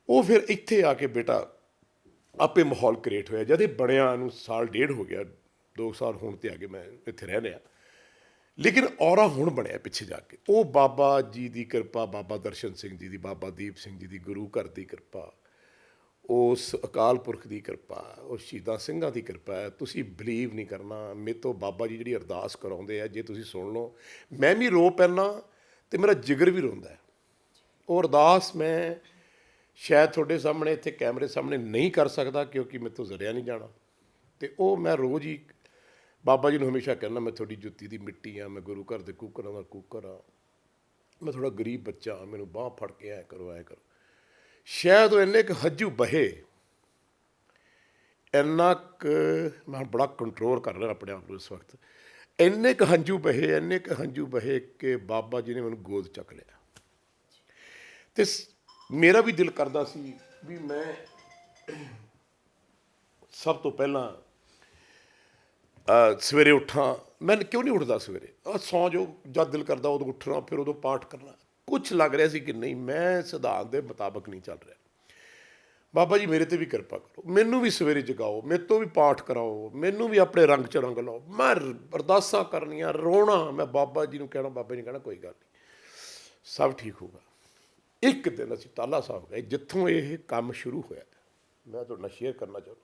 Speaker 1: ਉਹ ਫਿਰ ਇੱਥੇ ਆ ਕੇ ਬੇਟਾ ਆਪੇ ਮਾਹੌਲ ਕ੍ਰੀਏਟ ਹੋਇਆ। ਜਦ ਇਹ ਬਣਿਆ ਨੂੰ 1.5 ਸਾਲ ਹੋ ਗਿਆ, 2 ਸਾਲ ਹੋਣ 'ਤੇ ਆ ਕੇ ਮੈਂ ਇੱਥੇ ਰਹਿ ਲਿਆ। ਲੇਕਿਨ ਔਰਾ ਹੁਣ ਬਣਿਆ ਪਿੱਛੇ ਜਾ ਕੇ। ਉਹ ਬਾਬਾ ਜੀ ਦੀ ਕਿਰਪਾ, ਬਾਬਾ ਦਰਸ਼ਨ ਸਿੰਘ ਜੀ ਦੀ, ਬਾਬਾ ਦੀਪ ਸਿੰਘ ਜੀ ਦੀ, ਗੁਰੂ ਘਰ ਦੀ ਕਿਰਪਾ, ਉਸ ਅਕਾਲ ਪੁਰਖ ਦੀ ਕਿਰਪਾ, ਉਸ ਸ਼ਹੀਦਾਂ ਸਿੰਘਾਂ ਦੀ ਕਿਰਪਾ ਹੈ। ਤੁਸੀਂ ਬਿਲੀਵ ਨਹੀਂ ਕਰਨਾ, ਮੇਰੇ ਤੋਂ ਬਾਬਾ ਜੀ ਜਿਹੜੀ ਅਰਦਾਸ ਕਰਾਉਂਦੇ ਆ, ਜੇ ਤੁਸੀਂ ਸੁਣ ਲਓ, ਮੈਂ ਵੀ ਰੋ ਪੈਂਦਾ ਅਤੇ ਮੇਰਾ ਜਿਗਰ ਵੀ ਰੋਂਦਾ। ਉਹ ਅਰਦਾਸ ਮੈਂ ਸ਼ਾਇਦ ਤੁਹਾਡੇ ਸਾਹਮਣੇ ਇੱਥੇ ਕੈਮਰੇ ਸਾਹਮਣੇ ਨਹੀਂ ਕਰ ਸਕਦਾ ਕਿਉਂਕਿ ਮੇਰੇ ਤੋਂ ਜ਼ਰਿਆ ਨਹੀਂ ਜਾਣਾ। ਅਤੇ ਉਹ ਮੈਂ ਰੋਜ਼ ਹੀ ਬਾਬਾ ਜੀ ਨੂੰ ਹਮੇਸ਼ਾ ਕਹਿੰਦਾ ਮੈਂ ਤੁਹਾਡੀ ਜੁੱਤੀ ਦੀ ਮਿੱਟੀ ਹਾਂ, ਮੈਂ ਗੁਰੂ ਘਰ ਦੇ ਕੂਕਰਾਂ ਦਾ ਕੂਕਰ ਹਾਂ, ਮੈਂ ਥੋੜ੍ਹਾ ਗਰੀਬ ਬੱਚਾ ਹਾਂ, ਮੈਨੂੰ ਬਾਂਹ ਫੜ ਕੇ ਐਂ ਕਰੋ ਐਂ ਕਰੋ। ਸ਼ਾਇਦ ਉਹ ਇੰਨੇ ਕੁ ਹੱਜੂ ਬਹੇ, ਇੰਨਾ ਕੁ ਮੈਂ ਬੜਾ ਕੰਟਰੋਲ ਕਰ ਰਿਹਾ ਆਪਣੇ ਆਪ ਨੂੰ ਇਸ ਵਕਤ, ਇੰਨੇ ਕੁ ਹੰਝੂ ਬਹੇ, ਇੰਨੇ ਕੁ ਹੰਝੂ ਬਹੇ ਕਿ ਬਾਬਾ ਜੀ ਨੇ ਮੈਨੂੰ ਗੋਦ ਚੱਕ ਲਿਆ। ਤੇ ਮੇਰਾ ਵੀ ਦਿਲ ਕਰਦਾ ਸੀ ਵੀ ਮੈਂ ਸਭ ਤੋਂ ਪਹਿਲਾਂ ਸਵੇਰੇ ਉੱਠਾਂ। ਮੈਂ ਕਿਉਂ ਨਹੀਂ ਉੱਠਦਾ ਸਵੇਰੇ, ਸੌਂ ਜੋ ਜਦ ਦਿਲ ਕਰਦਾ ਉਦੋਂ ਉੱਠਣਾ, ਫਿਰ ਉਦੋਂ ਪਾਠ ਕਰਨਾ। ਕੁਛ ਲੱਗ ਰਿਹਾ ਸੀ ਕਿ ਨਹੀਂ, ਮੈਂ ਸਿਧਾਂਤ ਦੇ ਮੁਤਾਬਕ ਨਹੀਂ ਚੱਲ ਰਿਹਾ। ਬਾਬਾ ਜੀ ਮੇਰੇ ਤੇ ਵੀ ਕਿਰਪਾ ਕਰੋ, ਮੈਨੂੰ ਵੀ ਸਵੇਰੇ ਜਗਾਓ, ਮੇਰੇ ਤੋਂ ਵੀ ਪਾਠ ਕਰਾਓ, ਮੈਨੂੰ ਵੀ ਆਪਣੇ ਰੰਗ 'ਚ ਰੰਗ ਲਾਓ। ਮੈਂ ਅਰਦਾਸਾਂ ਕਰਨੀਆਂ, ਰੋਣਾ। ਮੈਂ ਬਾਬਾ ਜੀ ਨੂੰ ਕਹਿਣਾ, ਬਾਬਾ ਜੀ ਨੇ ਕਹਿਣਾ ਕੋਈ ਗੱਲ ਨਹੀਂ, ਸਭ ਠੀਕ ਹੋਊਗਾ। ਇੱਕ ਦਿਨ ਅਸੀਂ ਟਾਹਲਾ ਸਾਹਿਬ ਗਏ, ਜਿੱਥੋਂ ਇਹ ਕੰਮ ਸ਼ੁਰੂ ਹੋਇਆ। ਮੈਂ ਤੁਹਾਡੇ ਨਾਲ ਸ਼ੇਅਰ ਕਰਨਾ ਚਾਹੁੰਦਾ।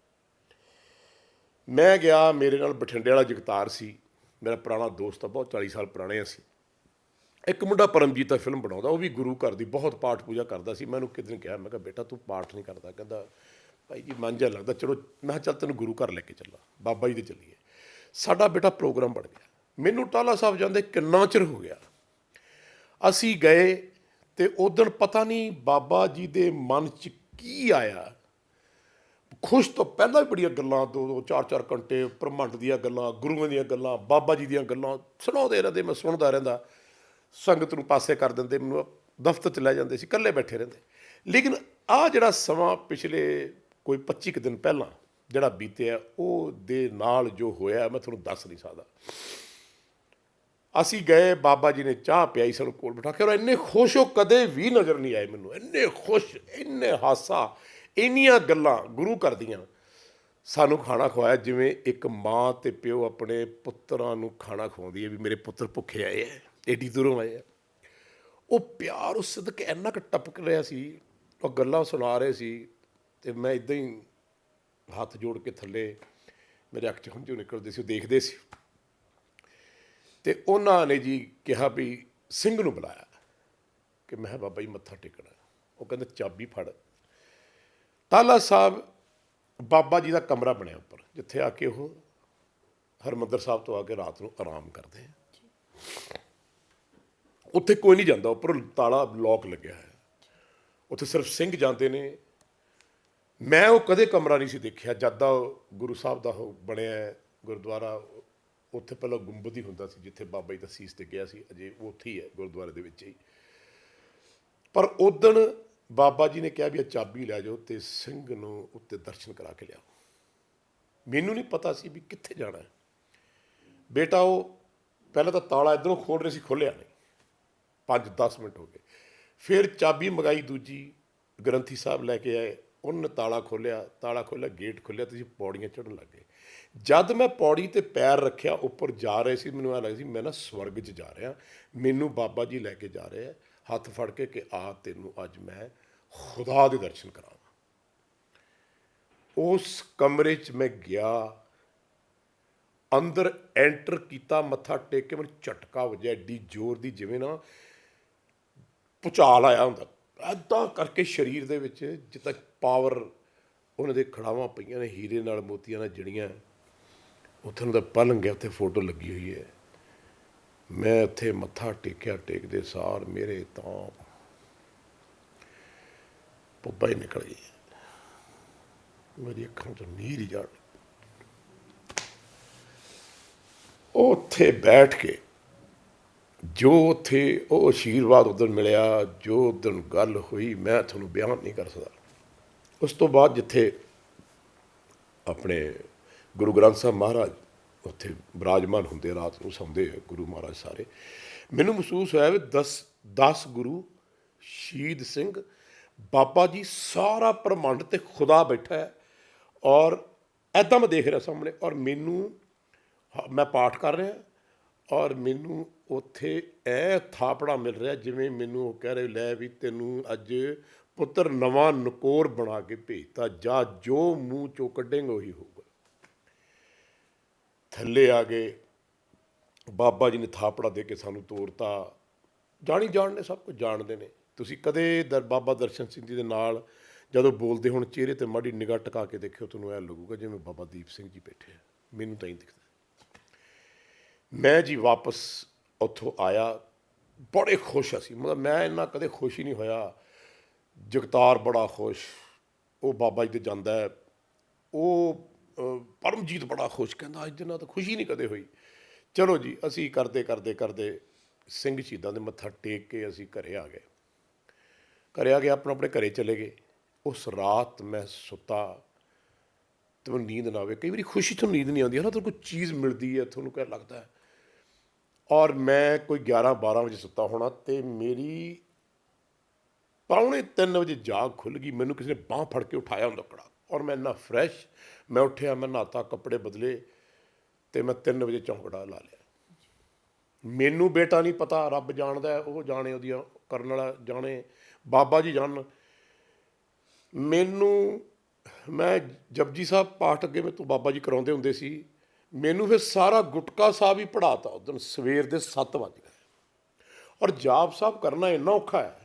Speaker 1: ਮੈਂ ਗਿਆ, ਮੇਰੇ ਨਾਲ ਬਠਿੰਡੇ ਵਾਲਾ ਜਗਤਾਰ ਸੀ, ਮੇਰਾ ਪੁਰਾਣਾ ਦੋਸਤ ਆ, ਬਹੁਤ 40 ਸਾਲ ਪੁਰਾਣੇ ਅਸੀਂ। ਇੱਕ ਮੁੰਡਾ ਪਰਮਜੀਤ ਦਾ ਫਿਲਮ ਬਣਾਉਂਦਾ, ਉਹ ਵੀ ਗੁਰੂ ਘਰ ਦੀ ਬਹੁਤ ਪਾਠ ਪੂਜਾ ਕਰਦਾ ਸੀ। ਮੈਨੂੰ ਕਿਤੇ ਕਿਹਾ, ਮੈਂ ਕਿਹਾ ਬੇਟਾ ਤੂੰ ਪਾਠ ਨਹੀਂ ਕਰਦਾ। ਕਹਿੰਦਾ ਭਾਈ ਜੀ ਮਨ ਜਿਹਾ ਲੱਗਦਾ, ਚਲੋ। ਮੈਂ ਕਿਹਾ ਚੱਲ ਤੈਨੂੰ ਗੁਰੂ ਘਰ ਲੈ ਕੇ ਚੱਲਾਂ, ਬਾਬਾ ਜੀ ਦੇ ਚੱਲੀਏ। ਸਾਡਾ ਬੇਟਾ ਪ੍ਰੋਗਰਾਮ ਬਣ ਗਿਆ। ਮੈਨੂੰ ਟਾਹਲਾ ਸਾਹਿਬ ਜਾਂਦੇ ਕਿੰਨਾ ਚਿਰ ਹੋ ਗਿਆ। ਅਸੀਂ ਗਏ ਤੇ ਉਦਣ ਪਤਾ ਨਹੀਂ ਬਾਬਾ ਜੀ ਦੇ ਮਨ 'ਚ ਕੀ ਆਇਆ। ਖੁਸ਼ ਤੋਂ ਪਹਿਲਾਂ ਵੀ ਬੜੀਆਂ ਗੱਲਾਂ, 2-2 4-4 ਘੰਟੇ ਬ੍ਰਹਮੰਡ ਦੀਆਂ ਗੱਲਾਂ, ਗੁਰੂਆਂ ਦੀਆਂ ਗੱਲਾਂ, ਬਾਬਾ ਜੀ ਦੀਆਂ ਗੱਲਾਂ ਸੁਣਾਉਂਦੇ ਰਹਿੰਦੇ। ਮੈਂ ਸੁਣਦਾ ਰਹਿੰਦਾ, ਸੰਗਤ ਨੂੰ ਪਾਸੇ ਕਰ ਦਿੰਦੇ, ਮੈਨੂੰ ਦਫ਼ਤਰ 'ਚ ਲੈ ਜਾਂਦੇ ਸੀ, ਇਕੱਲੇ ਬੈਠੇ ਰਹਿੰਦੇ। ਲੇਕਿਨ ਆਹ ਜਿਹੜਾ ਸਮਾਂ ਪਿਛਲੇ ਕੋਈ 25 ਕੁ ਦਿਨ ਪਹਿਲਾਂ ਜਿਹੜਾ ਬੀਤਿਆ, ਉਹ ਦੇ ਨਾਲ ਜੋ ਹੋਇਆ ਮੈਂ ਤੁਹਾਨੂੰ ਦੱਸ ਨਹੀਂ ਸਕਦਾ। ਅਸੀਂ ਗਏ, ਬਾਬਾ ਜੀ ਨੇ ਚਾਹ ਪਿਆਈ ਸਾਨੂੰ ਕੋਲ ਬਿਠਾ ਕੇ, ਔਰ ਇੰਨੇ ਖੁਸ਼ ਹੋ ਕਦੇ ਵੀ ਨਜ਼ਰ ਨਹੀਂ ਆਏ ਮੈਨੂੰ। ਇੰਨੇ ਖੁਸ਼, ਇੰਨੇ ਹਾਸਾ, ਇੰਨੀਆਂ ਗੱਲਾਂ ਗੁਰੂ ਕਰਦੀਆਂ। ਸਾਨੂੰ ਖਾਣਾ ਖਵਾਇਆ ਜਿਵੇਂ ਇੱਕ ਮਾਂ ਤੇ ਪਿਓ ਆਪਣੇ ਪੁੱਤਰਾਂ ਨੂੰ ਖਾਣਾ ਖਵਾਉਂਦੀ ਹੈ, ਵੀ ਮੇਰੇ ਪੁੱਤਰ ਭੁੱਖੇ ਆਏ ਹੈ, ਏਡੀ ਦੂਰੋਂ ਆਏ ਆ। ਉਹ ਪਿਆਰ, ਉਹ ਸਦਕੇ ਇੰਨਾ ਕੁ ਟਪਕ ਰਿਹਾ ਸੀ, ਉਹ ਗੱਲਾਂ ਸੁਣਾ ਰਹੇ ਸੀ। ਅਤੇ ਮੈਂ ਇੱਦਾਂ ਹੀ ਹੱਥ ਜੋੜ ਕੇ ਥੱਲੇ, ਮੇਰੇ ਅੱਖ 'ਚ ਹੰਝੂ ਨਿਕਲਦੇ ਸੀ, ਉਹ ਦੇਖਦੇ ਸੀ। ਅਤੇ ਉਹਨਾਂ ਨੇ ਜੀ ਕਿਹਾ ਵੀ ਸਿੰਘ ਨੂੰ ਬੁਲਾਇਆ, ਕਿ ਮੈਂ ਬਾਬਾ ਜੀ ਮੱਥਾ ਟੇਕਣਾ। ਉਹ ਕਹਿੰਦਾ ਚਾਬੀ ਫੜ। ਟਾਹਲਾ ਸਾਹਿਬ ਬਾਬਾ ਜੀ ਦਾ ਕਮਰਾ ਬਣਿਆ ਉੱਪਰ, ਜਿੱਥੇ ਆ ਕੇ ਉਹ ਹਰਿਮੰਦਰ ਸਾਹਿਬ ਤੋਂ ਆ ਕੇ ਰਾਤ ਨੂੰ ਆਰਾਮ ਕਰਦੇ ਆ। ਉੱਥੇ ਕੋਈ ਨਹੀਂ ਜਾਂਦਾ, ਉੱਪਰ ਤਾਲਾ ਲੋਕ ਲੱਗਿਆ ਹੈ, ਉੱਥੇ ਸਿਰਫ ਸਿੰਘ ਜਾਂਦੇ ਨੇ। ਮੈਂ ਉਹ ਕਦੇ ਕਮਰਾ ਨਹੀਂ ਸੀ ਦੇਖਿਆ। ਜਦ ਦਾ ਗੁਰੂ ਸਾਹਿਬ ਦਾ ਉਹ ਬਣਿਆ ਗੁਰਦੁਆਰਾ, ਉੱਥੇ ਪਹਿਲਾਂ ਗੁੰਬਦ ਹੀ ਹੁੰਦਾ ਸੀ, ਜਿੱਥੇ ਬਾਬਾ ਜੀ ਦਾ ਸੀਸ ਤੇ ਗਿਆ ਸੀ, ਅਜੇ ਉੱਥੇ ਹੀ ਹੈ ਗੁਰਦੁਆਰੇ ਦੇ ਵਿੱਚ ਹੀ। ਪਰ ਉਦਣ ਬਾਬਾ ਜੀ ਨੇ ਕਿਹਾ ਵੀ ਇਹ ਚਾਬੀ ਲੈ ਜਾਓ ਅਤੇ ਸਿੰਘ ਨੂੰ ਉੱਤੇ ਦਰਸ਼ਨ ਕਰਾ ਕੇ ਲਿਆਓ। ਮੈਨੂੰ ਨਹੀਂ ਪਤਾ ਸੀ ਵੀ ਕਿੱਥੇ ਜਾਣਾ। ਬੇਟਾ ਉਹ ਪਹਿਲਾਂ ਤਾਂ ਤਾਲਾ ਇੱਧਰੋਂ ਖੋਲ੍ਹ ਰਹੇ ਸੀ, ਖੋਲ੍ਹਿਆ ਨਹੀਂ। 5-10 ਮਿੰਟ ਹੋ ਗਏ, ਫਿਰ ਚਾਬੀ ਮੰਗਾਈ ਦੂਜੀ, ਗ੍ਰੰਥੀ ਸਾਹਿਬ ਲੈ ਕੇ ਆਏ, ਉਹਨੇ ਤਾਲਾ ਖੋਲ੍ਹਿਆ, ਗੇਟ ਖੋਲ੍ਹਿਆ, ਤੁਸੀਂ ਪੌੜੀਆਂ ਚੜ੍ਹਨ ਲੱਗ ਗਏ। ਜਦ ਮੈਂ ਪੌੜੀ 'ਤੇ ਪੈਰ ਰੱਖਿਆ, ਉੱਪਰ ਜਾ ਰਹੇ ਸੀ, ਮੈਨੂੰ ਐਂ ਲੱਗਦਾ ਸੀ ਮੈਂ ਨਾ ਸਵਰਗ 'ਚ ਜਾ ਰਿਹਾ। ਮੈਨੂੰ ਬਾਬਾ ਜੀ ਲੈ ਕੇ ਜਾ ਰਹੇ ਆ ਹੱਥ ਫੜ ਕੇ, ਕਿ ਆ ਤੈਨੂੰ ਅੱਜ ਮੈਂ ਖੁਦਾ ਦੇ ਦਰਸ਼ਨ ਕਰਾਵਾਂ। ਉਸ ਕਮਰੇ 'ਚ ਮੈਂ ਗਿਆ, ਅੰਦਰ ਐਂਟਰ ਕੀਤਾ, ਮੱਥਾ ਟੇਕ ਕੇ ਮੈਨੂੰ ਝਟਕਾ ਵੱਜਿਆ ਐਡੀ ਜ਼ੋਰ ਦੀ, ਜਿਵੇਂ ਨਾ ਭੁਚਾਲ ਆਇਆ ਹੁੰਦਾ। ਇੱਦਾਂ ਕਰਕੇ ਸਰੀਰ ਦੇ ਵਿੱਚ ਜਿੱਦਾਂ ਪਾਵਰ, ਉਹਨਾਂ ਦੇ ਖੜਾਵਾਂ ਪਈਆਂ ਨੇ ਹੀਰੇ ਨਾਲ ਮੋਤੀਆਂ ਨਾਲ ਜੜੀਆਂ। ਉੱਥੇ ਉਹਨਾਂ ਦਾ ਪਲੰਗ ਹੈ, ਉੱਥੇ ਫੋਟੋ ਲੱਗੀ ਹੋਈ ਹੈ। ਮੈਂ ਉੱਥੇ ਮੱਥਾ ਟੇਕਿਆ, ਟੇਕਦੇ ਸਾਰ ਮੇਰੇ ਤਾਂ ਪੁੱਪਾ ਹੀ ਨਿਕਲ ਗਈ, ਮੇਰੀ ਅੱਖਾਂ 'ਚੋਂ ਨੀਰ ਹੀ ਜਾਣ। ਉੱਥੇ ਬੈਠ ਕੇ ਜੋ ਉੱਥੇ ਉਹ ਆਸ਼ੀਰਵਾਦ ਉੱਦਣ ਮਿਲਿਆ, ਜੋ ਉੱਦਣ ਗੱਲ ਹੋਈ, ਮੈਂ ਤੁਹਾਨੂੰ ਬਿਆਨ ਨਹੀਂ ਕਰ ਸਕਦਾ। ਉਸ ਤੋਂ ਬਾਅਦ ਜਿੱਥੇ ਆਪਣੇ ਗੁਰੂ ਗ੍ਰੰਥ ਸਾਹਿਬ ਮਹਾਰਾਜ ਉੱਥੇ ਬਿਰਾਜਮਾਨ ਹੁੰਦੇ, ਰਾਤ ਨੂੰ ਸੌਂਦੇ ਗੁਰੂ ਮਹਾਰਾਜ ਸਾਰੇ, ਮੈਨੂੰ ਮਹਿਸੂਸ ਹੋਇਆ ਵੀ 10 ਗੁਰੂ, ਸ਼ਹੀਦ ਸਿੰਘ, ਬਾਬਾ ਜੀ, ਸਾਰਾ ਬ੍ਰਹਮੰਡ ਤੇ ਖੁਦਾ ਬੈਠਾ ਹੈ। ਔਰ ਇੱਦਾਂ ਮੈਂ ਦੇਖ ਰਿਹਾ ਸਾਹਮਣੇ, ਔਰ ਮੈਨੂੰ, ਮੈਂ ਪਾਠ ਕਰ ਰਿਹਾ, ਔਰ ਮੈਨੂੰ ਉੱਥੇ ਇਹ ਥਾਪੜਾ ਮਿਲ ਰਿਹਾ ਜਿਵੇਂ ਮੈਨੂੰ ਉਹ ਕਹਿ ਰਹੇ, ਲੈ ਵੀ ਤੈਨੂੰ ਅੱਜ ਪੁੱਤਰ ਨਵਾਂ ਨਕੋਰ ਬਣਾ ਕੇ ਭੇਜਤਾ, ਜਾ ਜੋ ਮੂੰਹ 'ਚੋਂ ਕੱਢੇਂਗਾ ਉਹੀ ਹੋਊਗਾ। ਥੱਲੇ ਆ ਗਏ, ਬਾਬਾ ਜੀ ਨੇ ਥਾਪੜਾ ਦੇ ਕੇ ਸਾਨੂੰ ਤੋਰਤਾ। ਜਾਣੀ ਜਾਣ ਨੇ, ਸਭ ਕੁਝ ਜਾਣਦੇ ਨੇ। ਤੁਸੀਂ ਕਦੇ ਬਾਬਾ ਦਰਸ਼ਨ ਸਿੰਘ ਜੀ ਦੇ ਨਾਲ ਜਦੋਂ ਬੋਲਦੇ ਹੁਣ ਚਿਹਰੇ 'ਤੇ ਮਾੜੀ ਨਿਗਾਹ ਟਿਕਾ ਕੇ ਦੇਖਿਓ, ਤੁਹਾਨੂੰ ਇਹ ਲੱਗੂਗਾ ਜਿਵੇਂ ਬਾਬਾ ਦੀਪ ਸਿੰਘ ਜੀ ਬੈਠੇ ਆ। ਮੈਨੂੰ ਤਾਂ ਹੀ ਦਿਖਦਾ। ਮੈਂ ਜੀ ਵਾਪਸ ਉੱਥੋਂ ਆਇਆ, ਬੜੇ ਖੁਸ਼ ਅਸੀਂ, ਮਤਲਬ ਮੈਂ ਇੰਨਾ ਕਦੇ ਖੁਸ਼ ਹੀ ਨਹੀਂ ਹੋਇਆ। ਜਗਤਾਰ ਬੜਾ ਖੁਸ਼, ਉਹ ਬਾਬਾ ਜੀ 'ਤੇ ਜਾਂਦਾ ਹੈ। ਉਹ ਪਰਮਜੀਤ ਬੜਾ ਖੁਸ਼, ਕਹਿੰਦਾ ਅੱਜ ਦਿਨਾਂ ਤਾਂ ਖੁਸ਼ੀ ਨਹੀਂ ਕਦੇ ਹੋਈ। ਚਲੋ ਜੀ, ਅਸੀਂ ਕਰਦੇ ਕਰਦੇ ਕਰਦੇ ਸਿੰਘ ਸ਼ਹੀਦਾਂ ਦੇ ਮੱਥਾ ਟੇਕ ਕੇ ਅਸੀਂ ਘਰੇ ਆ ਗਏ। ਘਰੇ ਆ ਕੇ ਆਪਣਾ ਆਪਣੇ ਘਰੇ ਚਲੇ ਗਏ। ਉਸ ਰਾਤ ਮੈਂ ਸੁੱਤਾ ਤੇ ਮੈਨੂੰ ਨੀਂਦ ਨਾ ਆਵੇ। ਕਈ ਵਾਰੀ ਖੁਸ਼ੀ ਤੋਂ ਨੀਂਦ ਨਹੀਂ ਆਉਂਦੀ ਹੈ ਨਾ, ਤੁਹਾਨੂੰ ਕੋਈ ਚੀਜ਼ ਮਿਲਦੀ ਹੈ, ਤੁਹਾਨੂੰ ਕਿਆ ਲੱਗਦਾ ਹੈ। ਔਰ ਮੈਂ ਕੋਈ 11-12 ਵਜੇ ਸੁੱਤਾ ਹੋਣਾ ਤੇ ਮੇਰੀ ਪੌਣੇ 3 ਵਜੇ ਜਾਗ ਖੁੱਲ੍ਹ ਗਈ। ਮੈਨੂੰ ਕਿਸੇ ਨੇ ਬਾਂਹ ਫੜ ਕੇ ਉਠਾਇਆ ਹੁੰਦਾ ਕੜਾ, ਔਰ ਮੈਂ ਇੰਨਾ ਫਰੈਸ਼, ਮੈਂ ਉੱਠਿਆ, ਮੈਂ ਨਹਾਤਾ, ਕੱਪੜੇ ਬਦਲੇ ਤੇ ਮੈਂ 3 ਵਜੇ ਚੌਂਕੜਾ ਲਾ ਲਿਆ। ਮੈਨੂੰ ਬੇਟਾ ਨਹੀਂ ਪਤਾ, ਰੱਬ ਜਾਣਦਾ ਹੈ, ਉਹ ਜਾਣੇ, ਉਹਦੀਆਂ ਕਰਨ ਵਾਲਾ ਜਾਣੇ, ਬਾਬਾ ਜੀ ਜਾਣਨ। ਮੈਨੂੰ, ਮੈਂ ਜਪਜੀ ਸਾਹਿਬ ਪਾਠ ਅੱਗੇ ਮੇਰੇ ਤੋਂ ਬਾਬਾ ਜੀ ਕਰਾਉਂਦੇ ਹੁੰਦੇ ਸੀ। ਮੈਨੂੰ ਫਿਰ ਸਾਰਾ ਗੁਟਕਾ ਸਾਹਿਬ ਹੀ ਪੜ੍ਹਾਤਾ ਉਸ ਦਿਨ ਸਵੇਰ ਦੇ 7 ਵਜੇ। ਔਰ ਜਾਪ ਸਾਹਿਬ ਕਰਨਾ ਇੰਨਾ ਔਖਾ ਹੈ,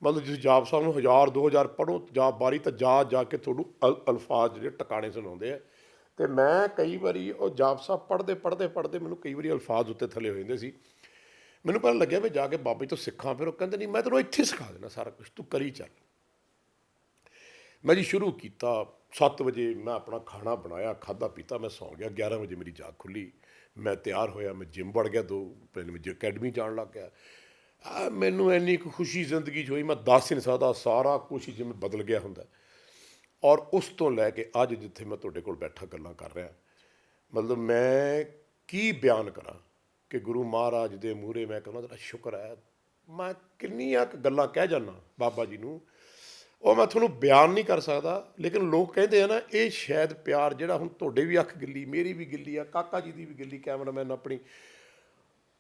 Speaker 1: ਮਤਲਬ ਤੁਸੀਂ ਜਾਪ ਸਾਹਿਬ ਨੂੰ 1000-2000 ਪੜ੍ਹੋ ਜਾਪ ਬਾਰੀ, ਤਾਂ ਜਾ ਜਾ ਕੇ ਤੁਹਾਨੂੰ ਅਲਫਾਜ਼ ਜਿਹੜੇ ਟਿਕਾਣੇ ਸੁਣਾਉਂਦੇ ਆ। ਅਤੇ ਮੈਂ ਕਈ ਵਾਰੀ ਉਹ ਜਾਪ ਸਾਹਿਬ ਪੜ੍ਹਦੇ ਮੈਨੂੰ ਕਈ ਵਾਰੀ ਅਲਫਾਜ਼ ਉੱਤੇ ਥੱਲੇ ਹੋ ਜਾਂਦੇ ਸੀ। ਮੈਨੂੰ ਪਤਾ ਲੱਗਿਆ ਵੀ ਜਾ ਕੇ ਬਾਬੇ ਤੋਂ ਸਿੱਖਾਂ। ਫਿਰ ਉਹ ਕਹਿੰਦੇ ਨਹੀਂ, ਮੈਂ ਤੈਨੂੰ ਇੱਥੇ ਸਿਖਾ ਦੇਣਾ ਸਾਰਾ ਕੁਛ, ਤੂੰ ਕਰੀ ਚੱਲ। ਮੈਂ ਜੀ ਸ਼ੁਰੂ ਕੀਤਾ। 7 ਵਜੇ ਮੈਂ ਆਪਣਾ ਖਾਣਾ ਬਣਾਇਆ, ਖਾਧਾ ਪੀਤਾ, ਮੈਂ ਸੌਂ ਗਿਆ। 11 ਵਜੇ ਮੇਰੀ ਜਾਗ ਖੁੱਲ੍ਹੀ, ਮੈਂ ਤਿਆਰ ਹੋਇਆ, ਮੈਂ ਜਿੰਮ ਵੜ ਗਿਆ। 2 ਪਹਿਲੇ ਮੈਂ ਅਕੈਡਮੀ ਜਾਣ ਲੱਗ ਗਿਆ। ਮੈਨੂੰ ਇੰਨੀ ਕੁ ਖੁਸ਼ੀ ਜ਼ਿੰਦਗੀ 'ਚ ਹੋਈ, ਮੈਂ ਦੱਸ ਹੀ ਨਹੀਂ ਸਕਦਾ। ਸਾਰਾ ਕੁਛ ਜਿਵੇਂ ਬਦਲ ਗਿਆ ਹੁੰਦਾ। ਔਰ ਉਸ ਤੋਂ ਲੈ ਕੇ ਅੱਜ ਜਿੱਥੇ ਮੈਂ ਤੁਹਾਡੇ ਕੋਲ ਬੈਠਾ ਗੱਲਾਂ ਕਰ ਰਿਹਾ, ਮਤਲਬ ਮੈਂ ਕੀ ਬਿਆਨ ਕਰਾਂ ਕਿ ਗੁਰੂ ਮਹਾਰਾਜ ਦੇ ਮੂਹਰੇ ਮੈਂ ਕਹਿੰਦਾ ਤੇਰਾ ਸ਼ੁਕਰ ਹੈ। ਮੈਂ ਕਿੰਨੀਆਂ ਕੁ ਗੱਲਾਂ ਕਹਿ ਜਾਂਦਾ ਬਾਬਾ ਜੀ ਨੂੰ, ਉਹ ਮੈਂ ਤੁਹਾਨੂੰ ਬਿਆਨ ਨਹੀਂ ਕਰ ਸਕਦਾ। ਲੇਕਿਨ ਲੋਕ ਕਹਿੰਦੇ ਆ ਨਾ, ਇਹ ਸ਼ਾਇਦ ਪਿਆਰ ਜਿਹੜਾ ਹੁਣ ਤੁਹਾਡੇ ਵੀ ਅੱਖ ਗਿੱਲੀ, ਮੇਰੀ ਵੀ ਗਿੱਲੀ ਆ, ਕਾਕਾ ਜੀ ਦੀ ਵੀ ਗਿੱਲੀ, ਕੈਮਰਾਮੈਨ ਆਪਣੀ,